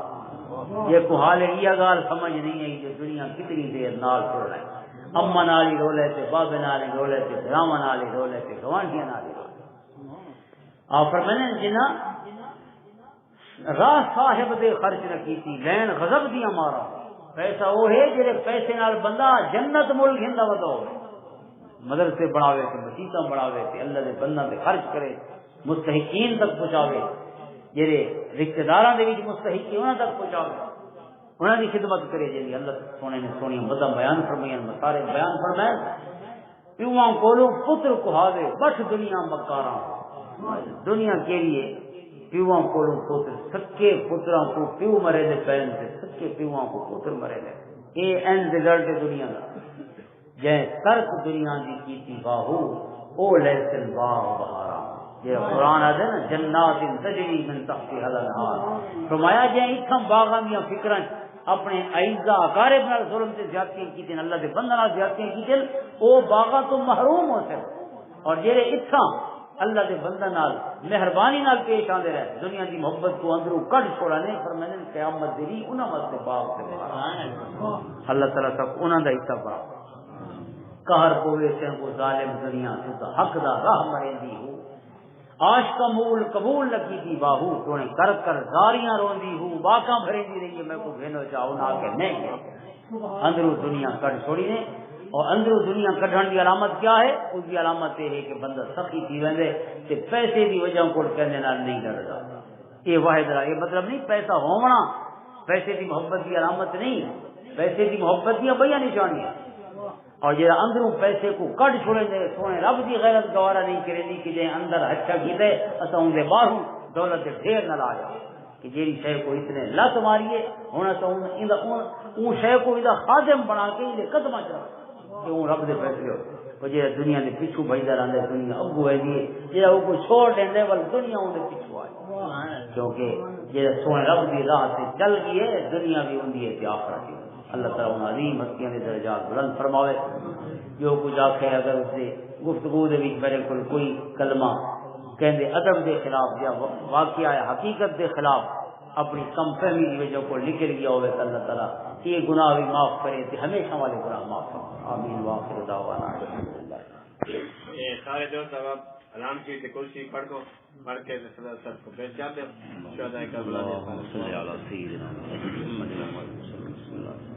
یہ کو حال یہ گال سمجھ نہیں آئی کہ دنیا کتنی دیر نال چھوڑ رہی اما نالی رولے تے بابے نالی رولے تے براما نالی رولے تے گوانڈیاں نالی رولے. آپ فرماندے جنہ راہ صاحب دے خرچ نہ کیتی لین غضب دیاں مارا پیسہ وہ ہے جڑے پیسے نال بندہ جنت مل گھندا ودا ہوے مدرسے بناوے تے مسجداں بناوے تے اللہ دے بنداں تے خرچ کرے مستحقین تک پہنچاوے جڑے رشتہ داراں دے وچ مستحق انہاں تک پہنچاوے انہاں دی خدمت کرے جی اللہ سونے نے سونی مدہ بیان فرمائیں سارے بیان فرمائے پیواں کولوں پتر کہاوے بٹ دنیا مکاراں دنیا کیڑی ہے پیواں کولوں پتر سکے پتراں کو پیو مرے دے پین تے سکے پیواں کو پتر مرے دے اے اینڈ رزلٹ دنیا دا جے ترک دنیا دی کیتی باہو او لیسن باغ بہارا یہ قرآن آدھے نا جنات تجری من تحتها الانہار فرمایا جے اتھاں باغاں دیاں فکراں اپنے اعزا اقارب نال ظلم تے زیادتیاں کیتیں اللہ دے بندے نال زیادتیاں کیتیں او باغاں تو محروم ہو سکتے اور جڑے اتھاں اللہ دے بندہ نال مہربانی نال پیش آندے رہے دنیا دی محبت کو اندروں کڈ چھوڑانے فرمانے قیامت دی انہاں واسطے باغ تے اللہ تعالی تک انہاں دا حصہ بنا قہر پوے سے کو ظالم دنیا تو حق دا راہ مرندی ہو آش کا مول قبول لگی تھی باہو تونے کر کر زاریاں روندی ہو باکاں بھریندی رہی ہے میں کو گھنو چاہو نہ کہ نہیں اندروں دنیا کڈ چھوڑی نے اور اندروں دنیا کڈھن دی علامت کیا ہے اس کی علامت یہ ہے کہ بندہ سخی تھی ویندے تے پیسے دی وجہ کو کہنے نال نہیں ڈردا یہ واحد یہ مطلب نہیں پیسہ ہونا پیسے دی محبت دی علامت نہیں پیسے دی محبت دی بڑی نشانی ہے اور یہ اندروں پیسے کو کٹ چھوڑیں دے سونے رب دی غیرت گوارا نہیں کرے دی کہ جے اندر اچھا کیتے اساں اون دے باہروں دولت دے ڈھیر نہ لایا کہ جیڑی شے کو اتنے لت ماریے ہونا تو اون شے کو ادا خادم بنا کے دے قدماں چ کہ اون رب دے فیصلے ہو جے دنیا دے پیچھے بھجدا رہندا دنیا اگو ہے دی جے او کو چھوڑ دیندے ول دنیا اون دے پیچھے آئے کیونکہ یہ سونے رب دی راہ سے چل گئی ہے دنیا بھی ہوندی ہے تے آخرت بھی۔ اللہ تعالی عظیم ہستیاں دے درجات بلند فرماوے۔ جو کچھ آکھے اگر اس سے گفتگو دے وچ میرے کول کوئی کلمہ کہندے ادب دے خلاف یا واقعہ ہے حقیقت دے خلاف اپنی کم فہمی کی وجہ کو نکل گیا ہوئے تو اللہ تعالیٰ یہ گناہ بھی معاف کرے تے ہمیشہ والے گناہ معاف کرے۔ آمین واخر دعوانا الحمدللہ۔ سارے دوست اب علام کی کرسی پڑھ کو پڑھ کے صدر سب کو پیش جاتے ہیں شہداء کربلا اللہم صلی علی سیدنا محمد اللہ